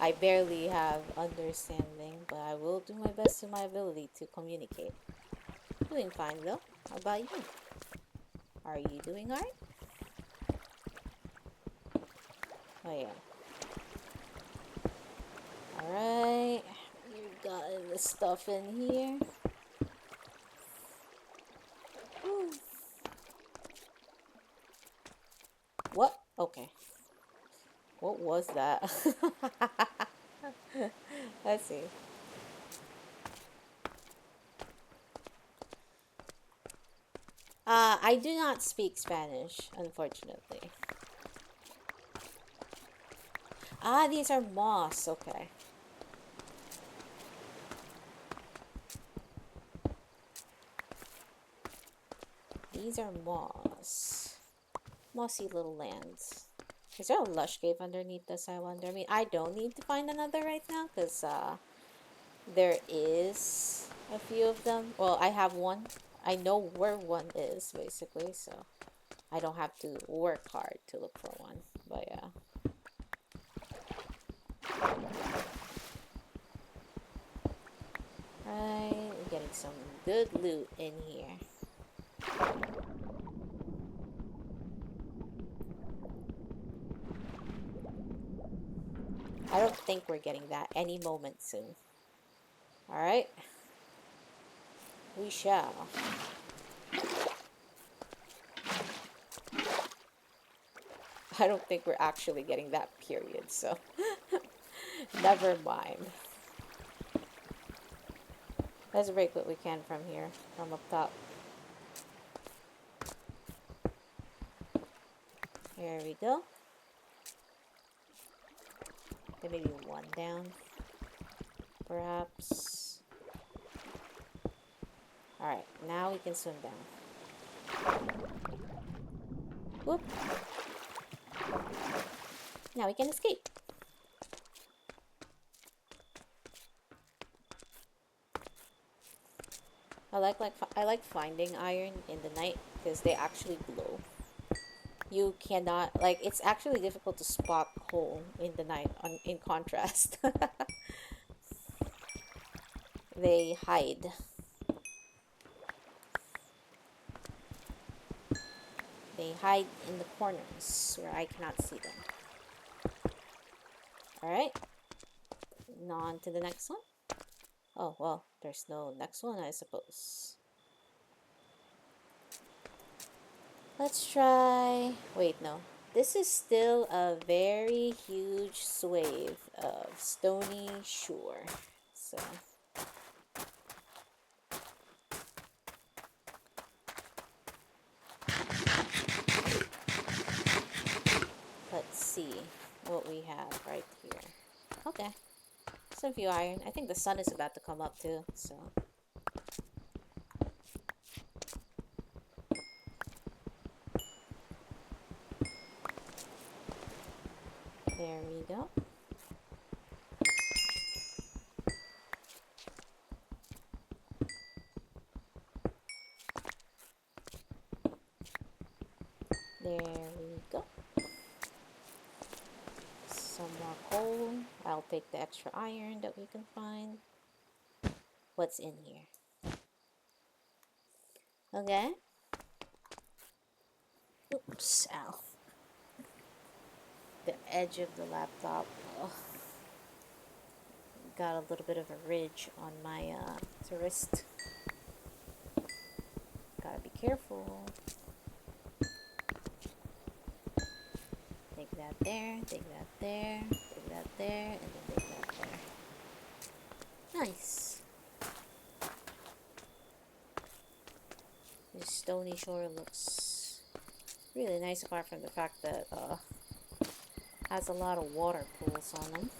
Speaker 1: I barely have understanding, but I will do my best to my ability to communicate. Doing fine though. How about you? Are you doing alright? Oh yeah. Alright. You got the stuff in here. Woo. What? Okay. What was that? Let's see. I do not speak Spanish, unfortunately. Ah, these are moss. Okay. These are moss. Mossy little lands. Is there a lush cave underneath this, I wonder? I mean, I don't need to find another right now, because there is a few of them. Well, I have one. I know where one is, basically, so I don't have to work hard to look for one. But yeah. Right, we're getting some good loot in here. I don't think we're getting that any moment soon. Alright. We shall. I don't think we're actually getting that period, so never mind. Let's break what we can from here, from up top. Here we go. There may be one down, perhaps. Alright, now we can swim down. Whoop. Now we can escape. I like finding iron in the night because they actually glow. You cannot, like, it's actually difficult to spot coal in the night in contrast. They hide. They hide in the corners where I cannot see them. Alright. On to the next one. Oh, well, there's no next one, I suppose. Let's try... Wait, no. This is still a very huge swathe of stony shore. So... let's see what we have right here. Okay. Some few iron. I think the sun is about to come up too, so... we go. There we go. Some more coal. I'll take the extra iron that we can find. What's in here? Okay. Oops, ow. The edge of the laptop. Oh, got a little bit of a ridge on my wrist. Gotta be careful. Take that there, take that there, take that there, and then take that there. Nice. This stony shore looks really nice apart from the fact that has a lot of water pools on them.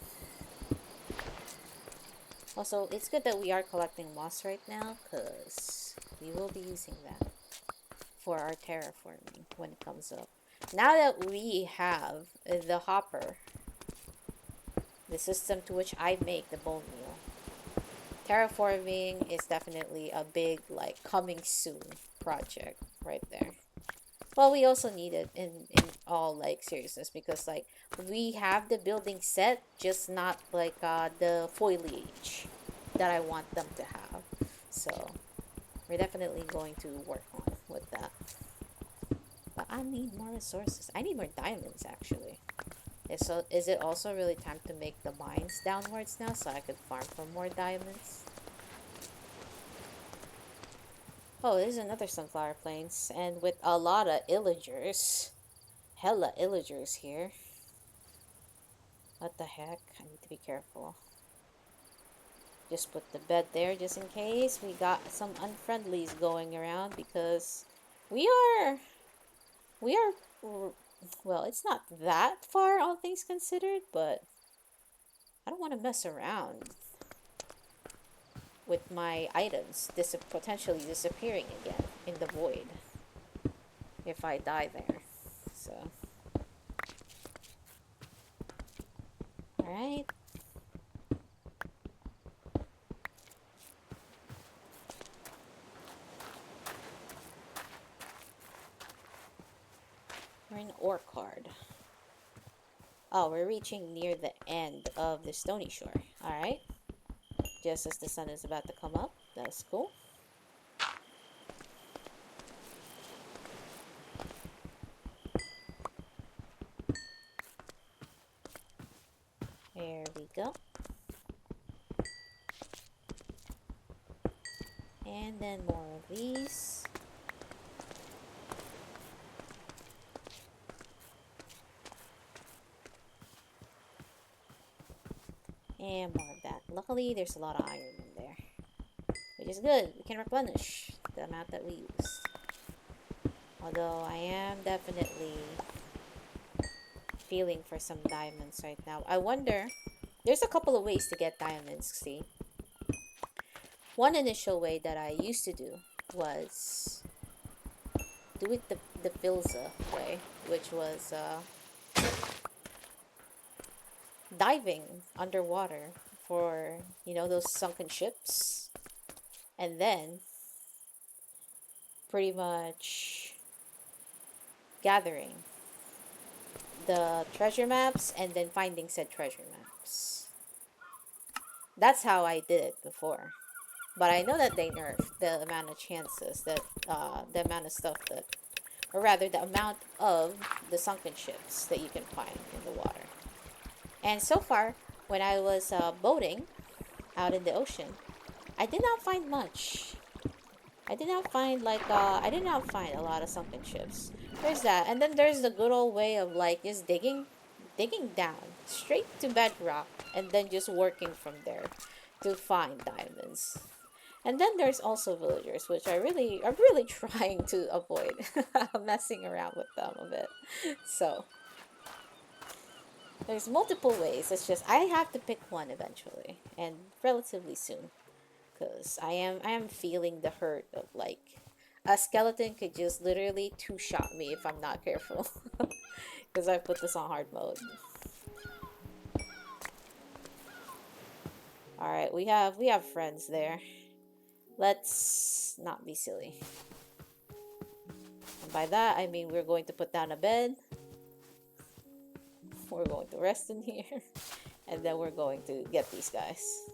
Speaker 1: Also, it's good that we are collecting moss right now because we will be using that for our terraforming when it comes up. Now that we have the hopper, the system to which I make the bone meal, terraforming is definitely a big, like, coming soon project right there. Well, we also need it in all, like, seriousness because, like, we have the building set, just not, like, the foliage that I want them to have. So, we're definitely going to work on with that. But I need more resources. I need more diamonds, actually. Is it also really time to make the mines downwards now so I could farm for more diamonds? Oh, there's another sunflower plains, and with a lot of illagers. Hella illagers here. What the heck? I need to be careful. Just put the bed there just in case we got some unfriendlies going around because we are well, it's not that far all things considered, but I don't want to mess around with my items potentially disappearing again in the void if I die there. So, alright. We're in Orchard. Oh, we're reaching near the end of the stony shore. Alright. Just as the sun is about to come up. That's cool. There we go. And then more of these. And more of that. Luckily, there's a lot of iron in there, which is good. We can replenish the amount that we used. Although I am definitely feeling for some diamonds right now. I wonder, there's a couple of ways to get diamonds, see? One initial way that I used to do was do it the Filza way, which was diving underwater for, you know, those sunken ships, and then pretty much gathering the treasure maps and then finding said treasure maps. That's how I did it before. But I know that they nerfed the amount of chances that, the amount of stuff that, or rather the amount of the sunken ships that you can find in the water. And so far, when I was boating out in the ocean, I did not find much. I did not find I did not find a lot of sunken ships. There's that, and then there's the good old way of like just digging down straight to bedrock, and then just working from there to find diamonds. And then there's also villagers, which I'm really trying to avoid messing around with them a bit. So there's multiple ways. It's just I have to pick one eventually, and relatively soon, because I am feeling the hurt of like a skeleton could just literally two-shot me if I'm not careful. Because I put this on hard mode. All right, we have friends there. Let's not be silly. And by that, I mean we're going to put down a bed. We're going to rest in here. And then we're going to get these guys.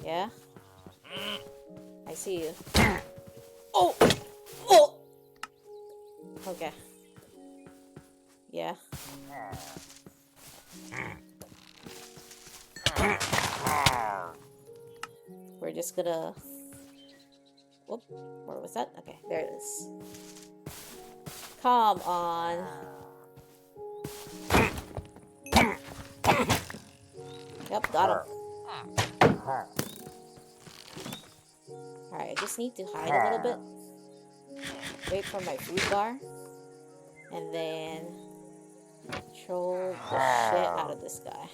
Speaker 1: Yeah? I see you. Oh! Oh! Okay. Yeah. We're just gonna... Whoop. Where was that? Okay, there it is. Come on. Yep, got him. Alright, I just need to hide a little bit. Wait for my food bar. And then... troll the shit out of this guy.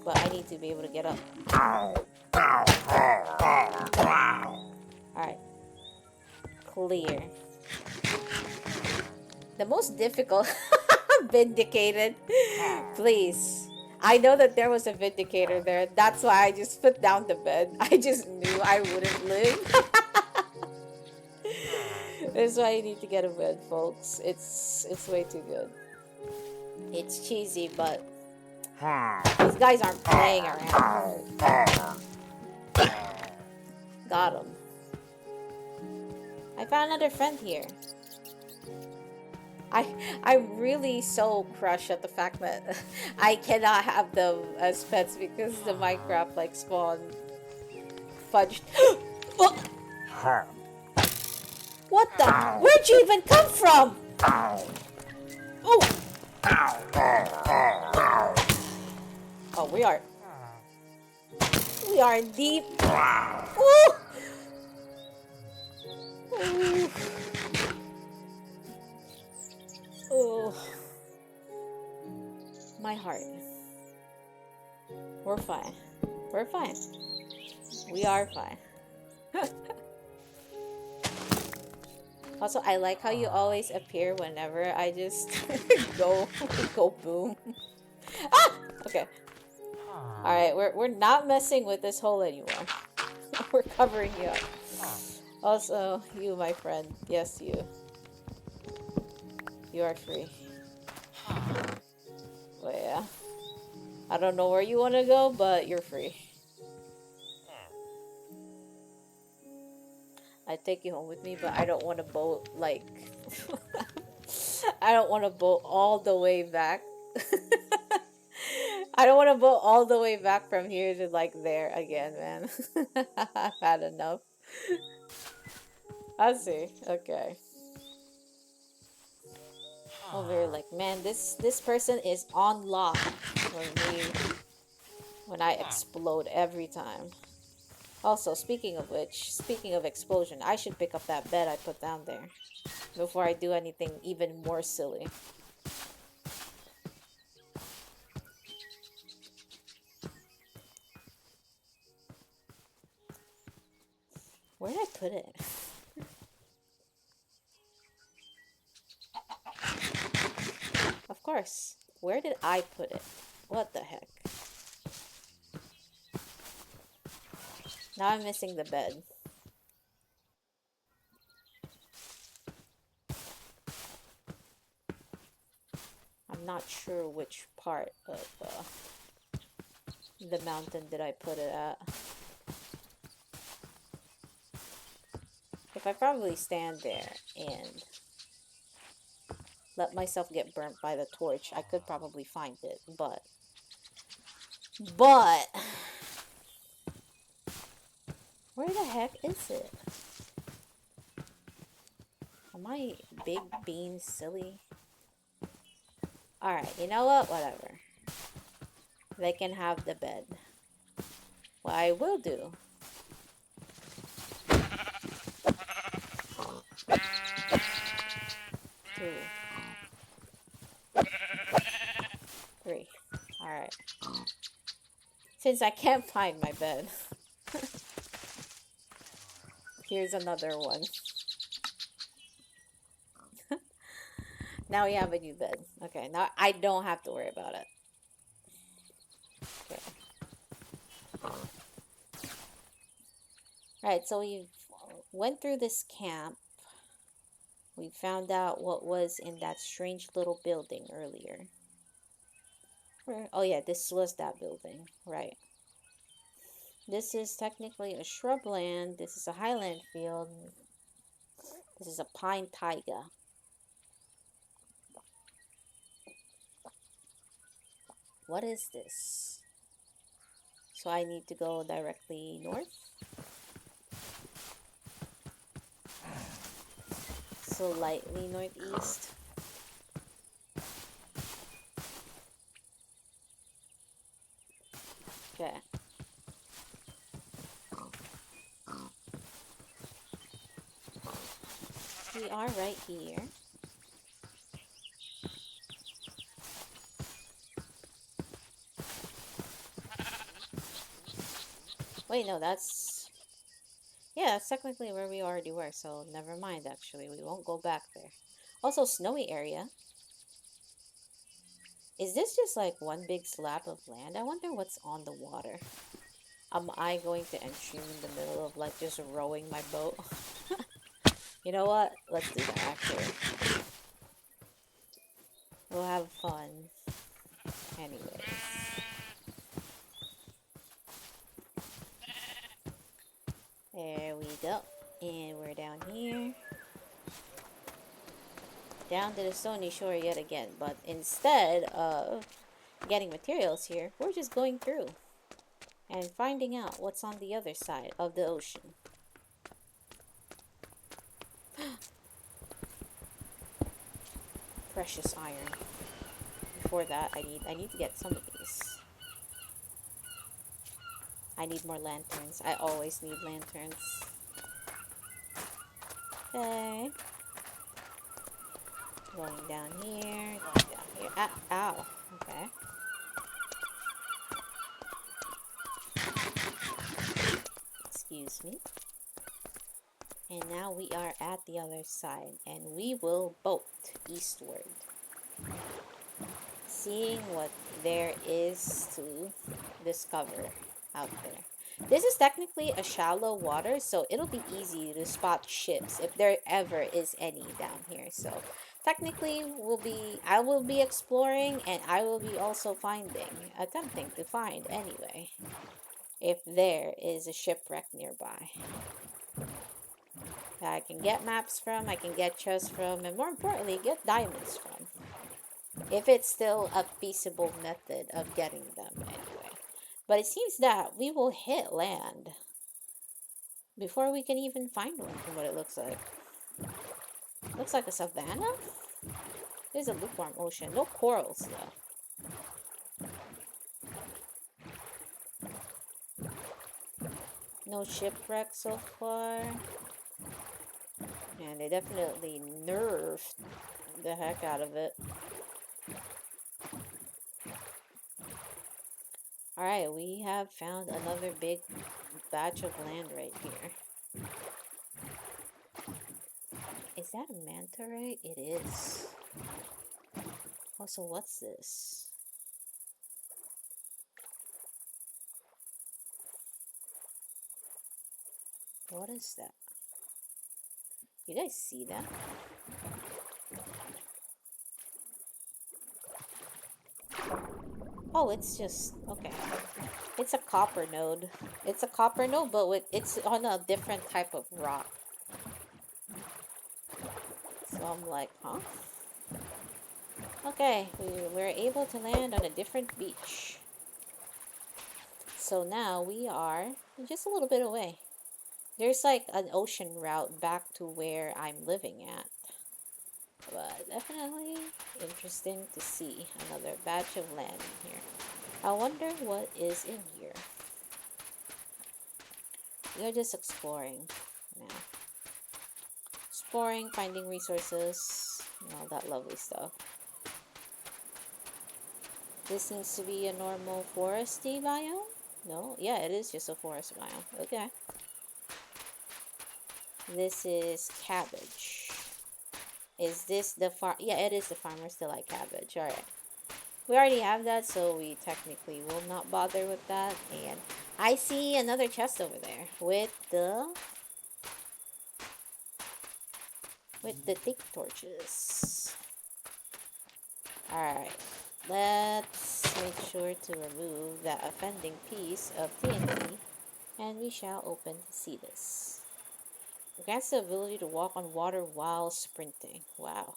Speaker 1: But I need to be able to get up. Alright. Clear. The most difficult... Vindicated. Please. I know that there was a vindicator there. That's why I just put down the bed. I just knew I wouldn't live. That's why you need to get a bed, folks. It's way too good. It's cheesy, but these guys aren't playing around. Got him. I found another friend here. I'm really so crushed at the fact that I cannot have them as pets because the Minecraft like spawn fudged. What the? Where'd you even come from? Oh! Oh, we are in deep. Ooh! Ooh. Oh, my heart. We're fine. We're fine. We are fine. Also, I like how you always appear whenever I just go boom. Ah! Okay. Alright, we're not messing with this hole anymore. We're covering you up. Also, you, my friend. Yes, you. You are free. But yeah. I don't know where you want to go, but you're free. I'd take you home with me, but I don't want to boat, like... I don't want to boat all the way back. I don't want to boat all the way back from here to, like, there again, man. I've had enough. I see. Okay. Over like, man, this person is on lock when I explode every time. Also, speaking of which, speaking of explosion, I should pick up that bed I put down there before I do anything even more silly. Where did I put it? Of course. Where did I put it? What the heck? Now I'm missing the bed. I'm not sure which part of the mountain did I put it at. If I probably stand there and let myself get burnt by the torch, I could probably find it, but where the heck is it? Am I big bean silly? Alright, you know what? Whatever. They can have the bed. What I will do... 2, 3. Alright. Since I can't find my bed, here's another one. Now we have a new bed. Okay, now I don't have to worry about it. Right, so we went through this camp. We found out what was in that strange little building earlier. Where? Oh yeah, this was that building. Right. This is technically a shrubland. This is a highland field. This is a pine taiga. What is this? So I need to go directly north. So lightly northeast. Okay. We are right here. Wait, no, that's... Yeah, that's technically where we already were, so never mind, actually. We won't go back there. Also, snowy area. Is this just like one big slab of land? I wonder what's on the water. Am I going to enter in the middle of like just rowing my boat? You know what? Let's do that actually. We'll have fun. Anyways. There we go. And we're down here. Down to the stony shore yet again. But instead of getting materials here, we're just going through and finding out what's on the other side of the ocean. Precious iron. Before that, I need to get some of these. I need more lanterns. I always need lanterns. Okay. Going down here, going down here. Ah, ow. Okay. Excuse me. And now we are at the other side, and we will boat eastward, seeing what there is to discover out there. This is technically a shallow water, so it'll be easy to spot ships if there ever is any down here. So technically I will be exploring, and I will be also attempting to find anyway, if there is a shipwreck nearby that I can get maps from, I can get chests from, and more importantly, get diamonds from. If it's still a feasible method of getting them anyway. But it seems that we will hit land before we can even find one from what it looks like. Looks like a savanna? There's a lukewarm ocean. No corals though. No shipwreck so far. And they definitely nerfed the heck out of it. Alright, we have found another big batch of land right here. Is that a manta ray? It is. Also, what's this? What is that? You guys see that? Oh, it's just... okay. It's a copper node. It's a copper node, but it's on a different type of rock. So I'm like, huh? Okay, we're able to land on a different beach. So now we are just a little bit away. There's like an ocean route back to where I'm living at. But definitely interesting to see another batch of land in here. I wonder what is in here. We're just exploring now. Exploring, finding resources, and all that lovely stuff. This seems to be a normal foresty biome? No? Yeah, it is just a forest biome. Okay. This is cabbage. Is this the farm? Yeah, it is the Farmer's Delight cabbage. Alright. We already have that, so we technically will not bother with that. And I see another chest over there with the thick torches. Alright. Let's make sure to remove that offending piece of TNT, and we shall open to see this. Grants the ability to walk on water while sprinting. Wow.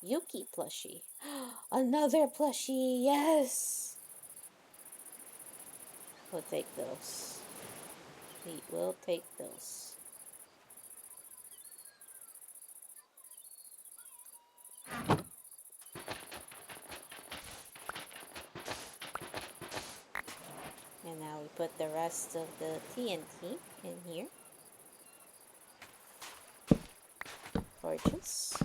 Speaker 1: Yuki plushie. Another plushie, yes! We'll take those. We will take those. And now we put the rest of the TNT in here. Torches.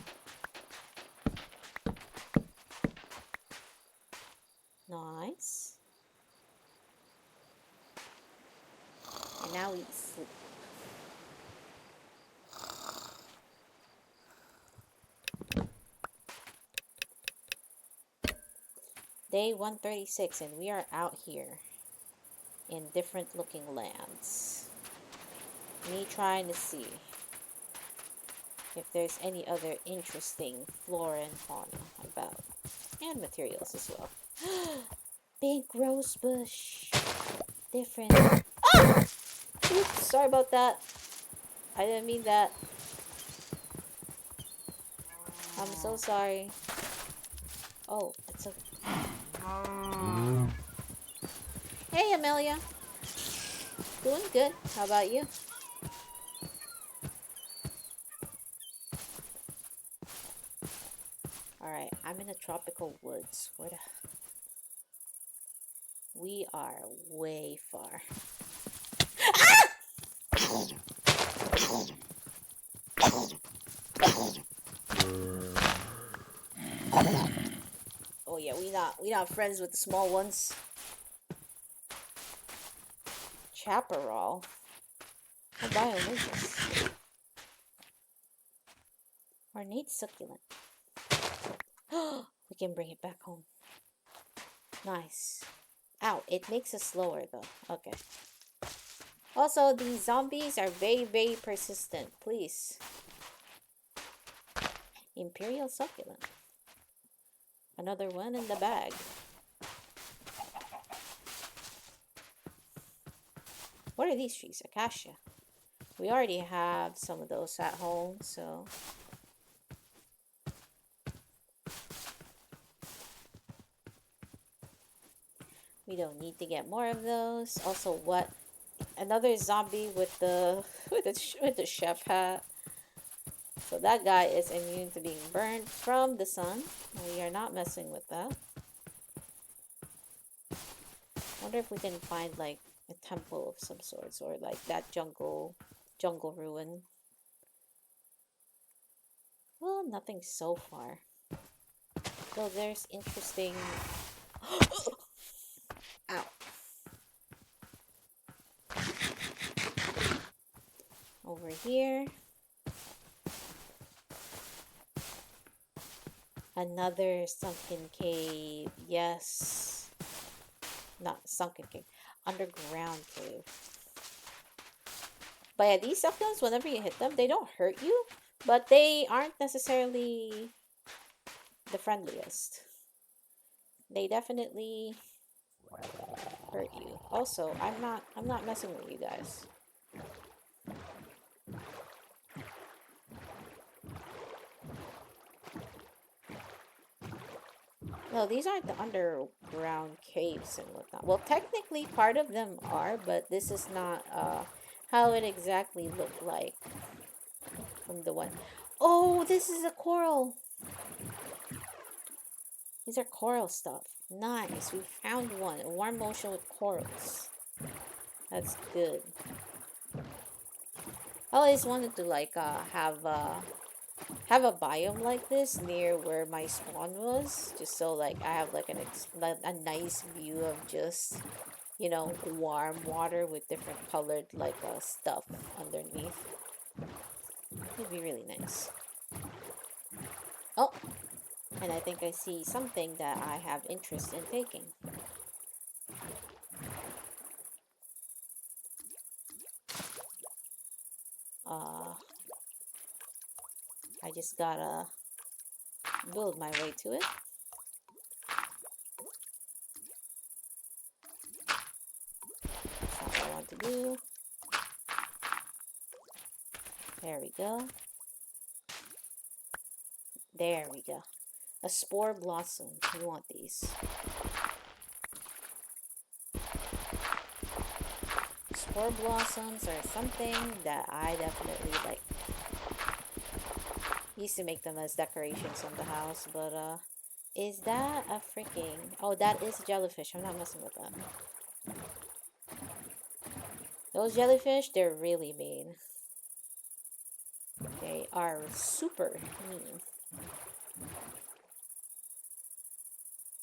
Speaker 1: Nice. And now we sleep. Day 136, and we are out here in different looking lands. Me trying to see if there's any other interesting flora and fauna about. And materials as well. Pink rose bush. Different. Ah! Oops, sorry about that. I didn't mean that. I'm so sorry. Oh, it's a... Hey, Amelia. Doing good. How about you? Alright, I'm in the tropical woods. Where the... We are way far. Oh yeah, we not friends with the small ones. Chaparral. What biome is this? Ornate succulent. We can bring it back home. Nice. Ow, it makes us slower though. Okay. Also, these zombies are very, very persistent. Please. Imperial succulent. Another one in the bag. What are these trees? Acacia. We already have some of those at home, so... We don't need to get more of those. Also, what? Another zombie with the with the chef hat. So that guy is immune to being burned from the sun. We are not messing with that. Wonder if we can find like a temple of some sorts, or like that jungle ruin. Well, nothing so far. Though there's interesting... Ow. Over here. Another sunken cave. Yes. Not sunken cave. Underground cave. But yeah, these succulents, whenever you hit them, they don't hurt you. But they aren't necessarily the friendliest. They definitely hurt you. Also, I'm not messing with you guys. No, these aren't the underground caves and whatnot. Well, technically part of them are, but this is not how it exactly looked like from the one. Oh, this is a coral. These are coral stuff. Nice. We found one. A warm motion with corals. That's good. I always wanted to like have a biome like this near where my spawn was, just so like I have like a nice view of just, you know, warm water with different colored like stuff underneath. It'd be really nice. Oh, and I think I see something that I have interest in taking. I just gotta build my way to it. That's not what I want to do. There we go. There we go. A spore blossom. We want these. Spore blossoms are something that I definitely like. Used to make them as decorations on the house, but is that a freaking... Oh, that is a jellyfish. I'm not messing with that. Those jellyfish, they're really mean. They are super mean.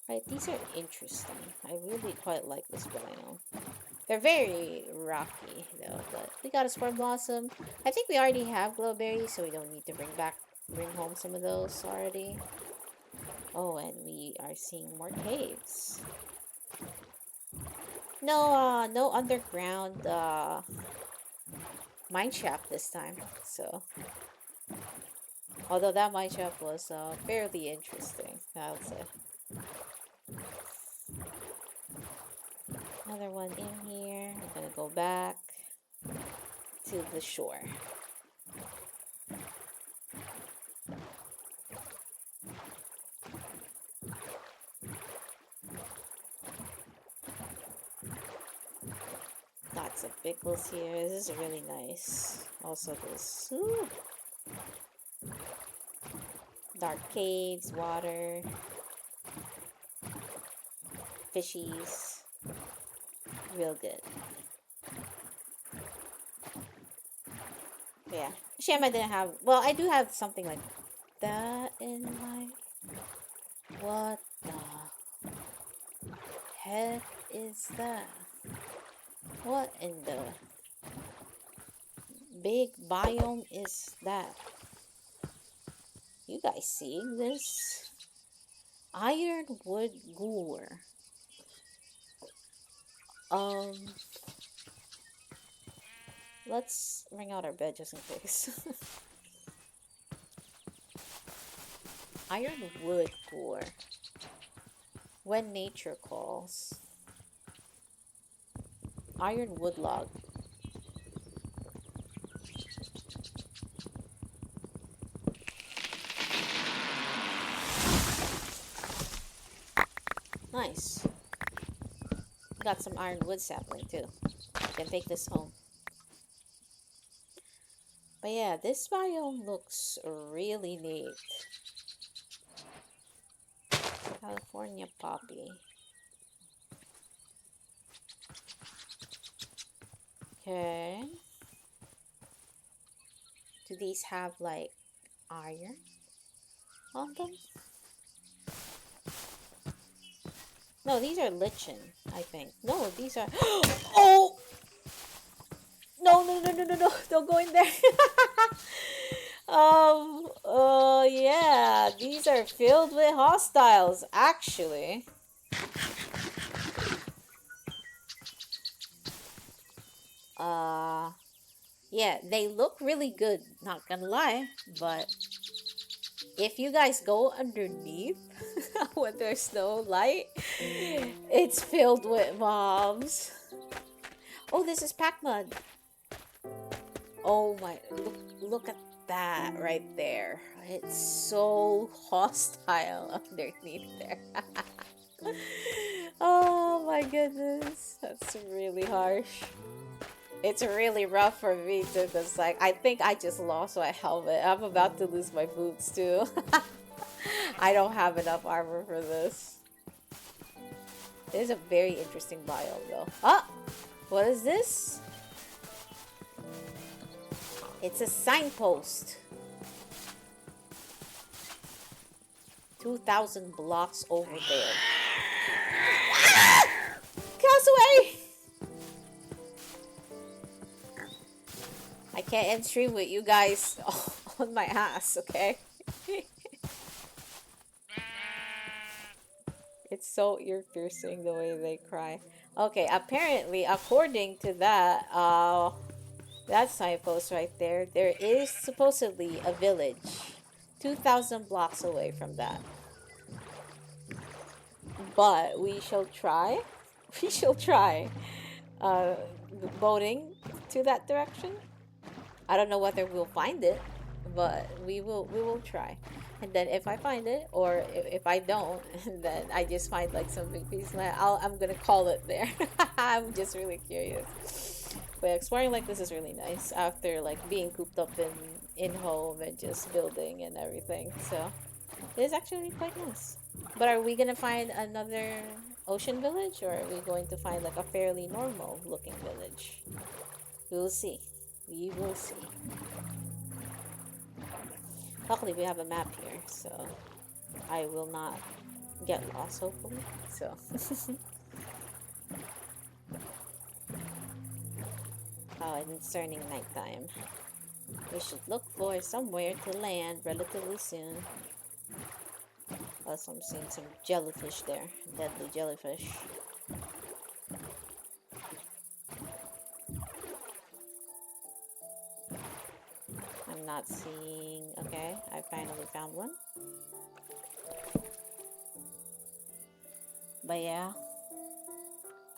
Speaker 1: Right, these are interesting. I really quite like this biome. They're very rocky though, but we got a spore blossom. I think we already have glowberries, so we don't need to bring home some of those already. Oh, and we are seeing more caves. No, no underground mine shaft this time. So, although that mine shaft was fairly interesting, I would say. Another one in here. I'm gonna go back to the shore. Lots of pickles here. This is really nice. Also this dark caves, water, fishies. Real good. Yeah. Shame I didn't have... Well, I do have something like that in my... What the heck is that? What in the big biome is that? You guys seeing this? Ironwood gore. Let's ring out our bed just in case. Ironwood gore. When nature calls. Ironwood log. Nice. Got some ironwood sapling too. I can take this home. But yeah, this biome looks really neat. California poppy. Okay. Do these have like iron on them? No, these are lichen, I think. No, these are... Oh! No, no, no, no, no, no. Don't go in there. Yeah. These are filled with hostiles, actually. Yeah, they look really good, not gonna lie, but if you guys go underneath when there's no light, it's filled with mobs. Oh, this is pack mud. Oh my, look at that right there. It's so hostile underneath there. Oh my goodness, that's really harsh. It's really rough for me to just like, I think I just lost my helmet. I'm about to lose my boots too. I don't have enough armor for this. It is a very interesting biome though. Ah! What is this? It's a signpost. 2,000 blocks over there. Castaway! I can't end stream with you guys on my ass, okay? It's so ear-piercing the way they cry. Okay, apparently, according to that, That signpost right there. There is supposedly a village 2,000 blocks away from that. But we shall try. We shall try uh, boating to that direction. I don't know whether we'll find it, but we will try. And then if I find it, or if I don't, then I just find like some big piece of land, I'm gonna call it there. I'm just really curious. But exploring like this is really nice after like being cooped up in home and just building and everything. So it is actually quite nice. But are we gonna find another ocean village, or are we going to find like a fairly normal looking village? We will see. We will see. Luckily, we have a map here, so I will not get lost, hopefully. So, oh, and it's turning nighttime. We should look for somewhere to land relatively soon. Also, I'm seeing some jellyfish there. Deadly jellyfish. I'm not seeing... Okay, I finally found one. But yeah,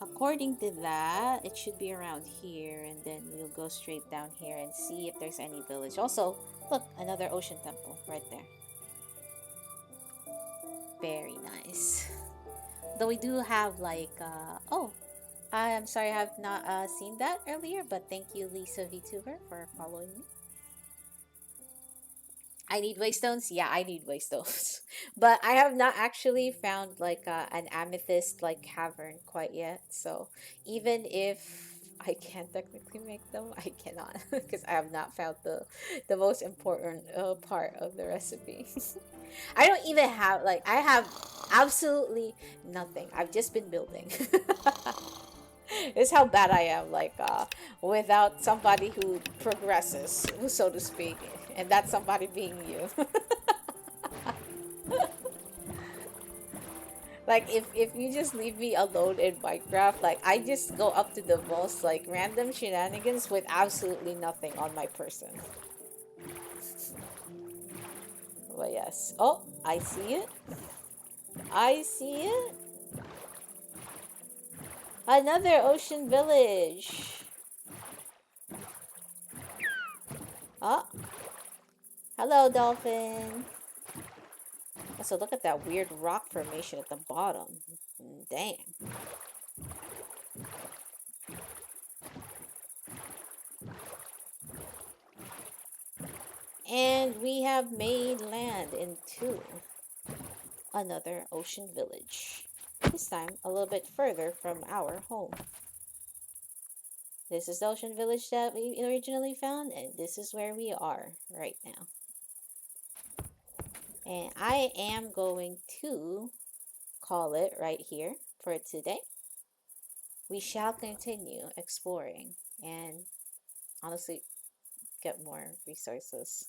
Speaker 1: according to that, it should be around here, and then we'll go straight down here and see if there's any village. Also, look, another ocean temple right there. Very nice. Though we do have like, oh, I'm sorry I have not seen that earlier, but thank you, Lisa VTuber, for following me. I need waystones. Yeah, I need waystones, but I have not actually found like an amethyst like cavern quite yet. So even if I can technically make them, I cannot because I have not found the most important part of the recipe. I don't even have like I have absolutely nothing. I've just been building. It's how bad I am, like without somebody who progresses, so to speak, and that somebody being you. Like if you just leave me alone in Minecraft, like I just go up to the most like random shenanigans with absolutely nothing on my person. But yes. Oh, I see it. I see it. Another ocean village. Oh, hello, dolphin. So look at that weird rock formation at the bottom. Dang. And we have made land into another ocean village. This time a little bit further from our home. This is the ocean village that we originally found, and this is where we are right now. And I am going to call it right here for today. We shall continue exploring and honestly get more resources.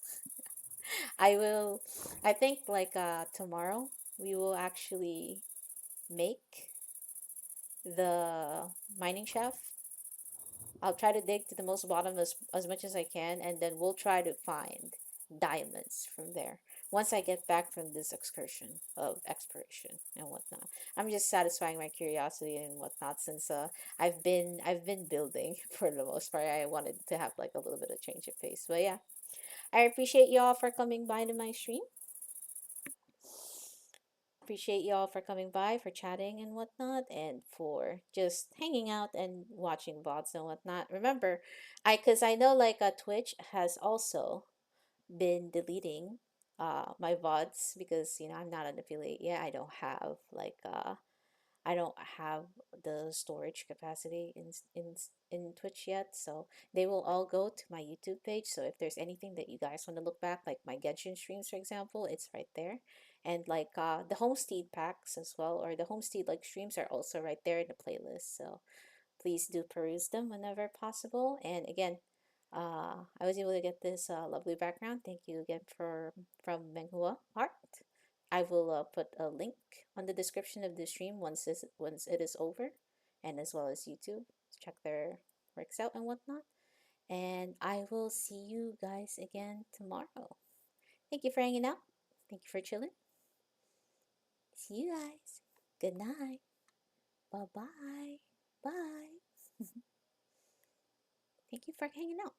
Speaker 1: I will, I think like tomorrow we will actually make the mining shaft. I'll try to dig to the most bottom as much as I can, and then we'll try to find diamonds from there. Once I get back from this excursion of exploration and whatnot, I'm just satisfying my curiosity and whatnot since I've been building for the most part. I wanted to have like a little bit of change of pace, but yeah, I appreciate y'all for coming by to my stream. Appreciate y'all for coming by, for chatting and whatnot, and for just hanging out and watching VODs and whatnot. Remember, cause I know like Twitch has also been deleting my VODs because I'm not an affiliate yet. I don't have the storage capacity in Twitch yet, so they will all go to my YouTube page. So if there's anything that you guys want to look back, like my Genshin streams, for example, it's right there. And like the Homestead packs as well, or the Homestead like streams are also right there in the playlist. So please do peruse them whenever possible. And again, I was able to get this lovely background. Thank you again for from Menghua Art. I will put a link on the description of the stream once it is over, and as well as YouTube. Check their works out and whatnot. And I will see you guys again tomorrow. Thank you for hanging out. Thank you for chilling. See you guys. Good night. Bye bye. Bye. Thank you for hanging out.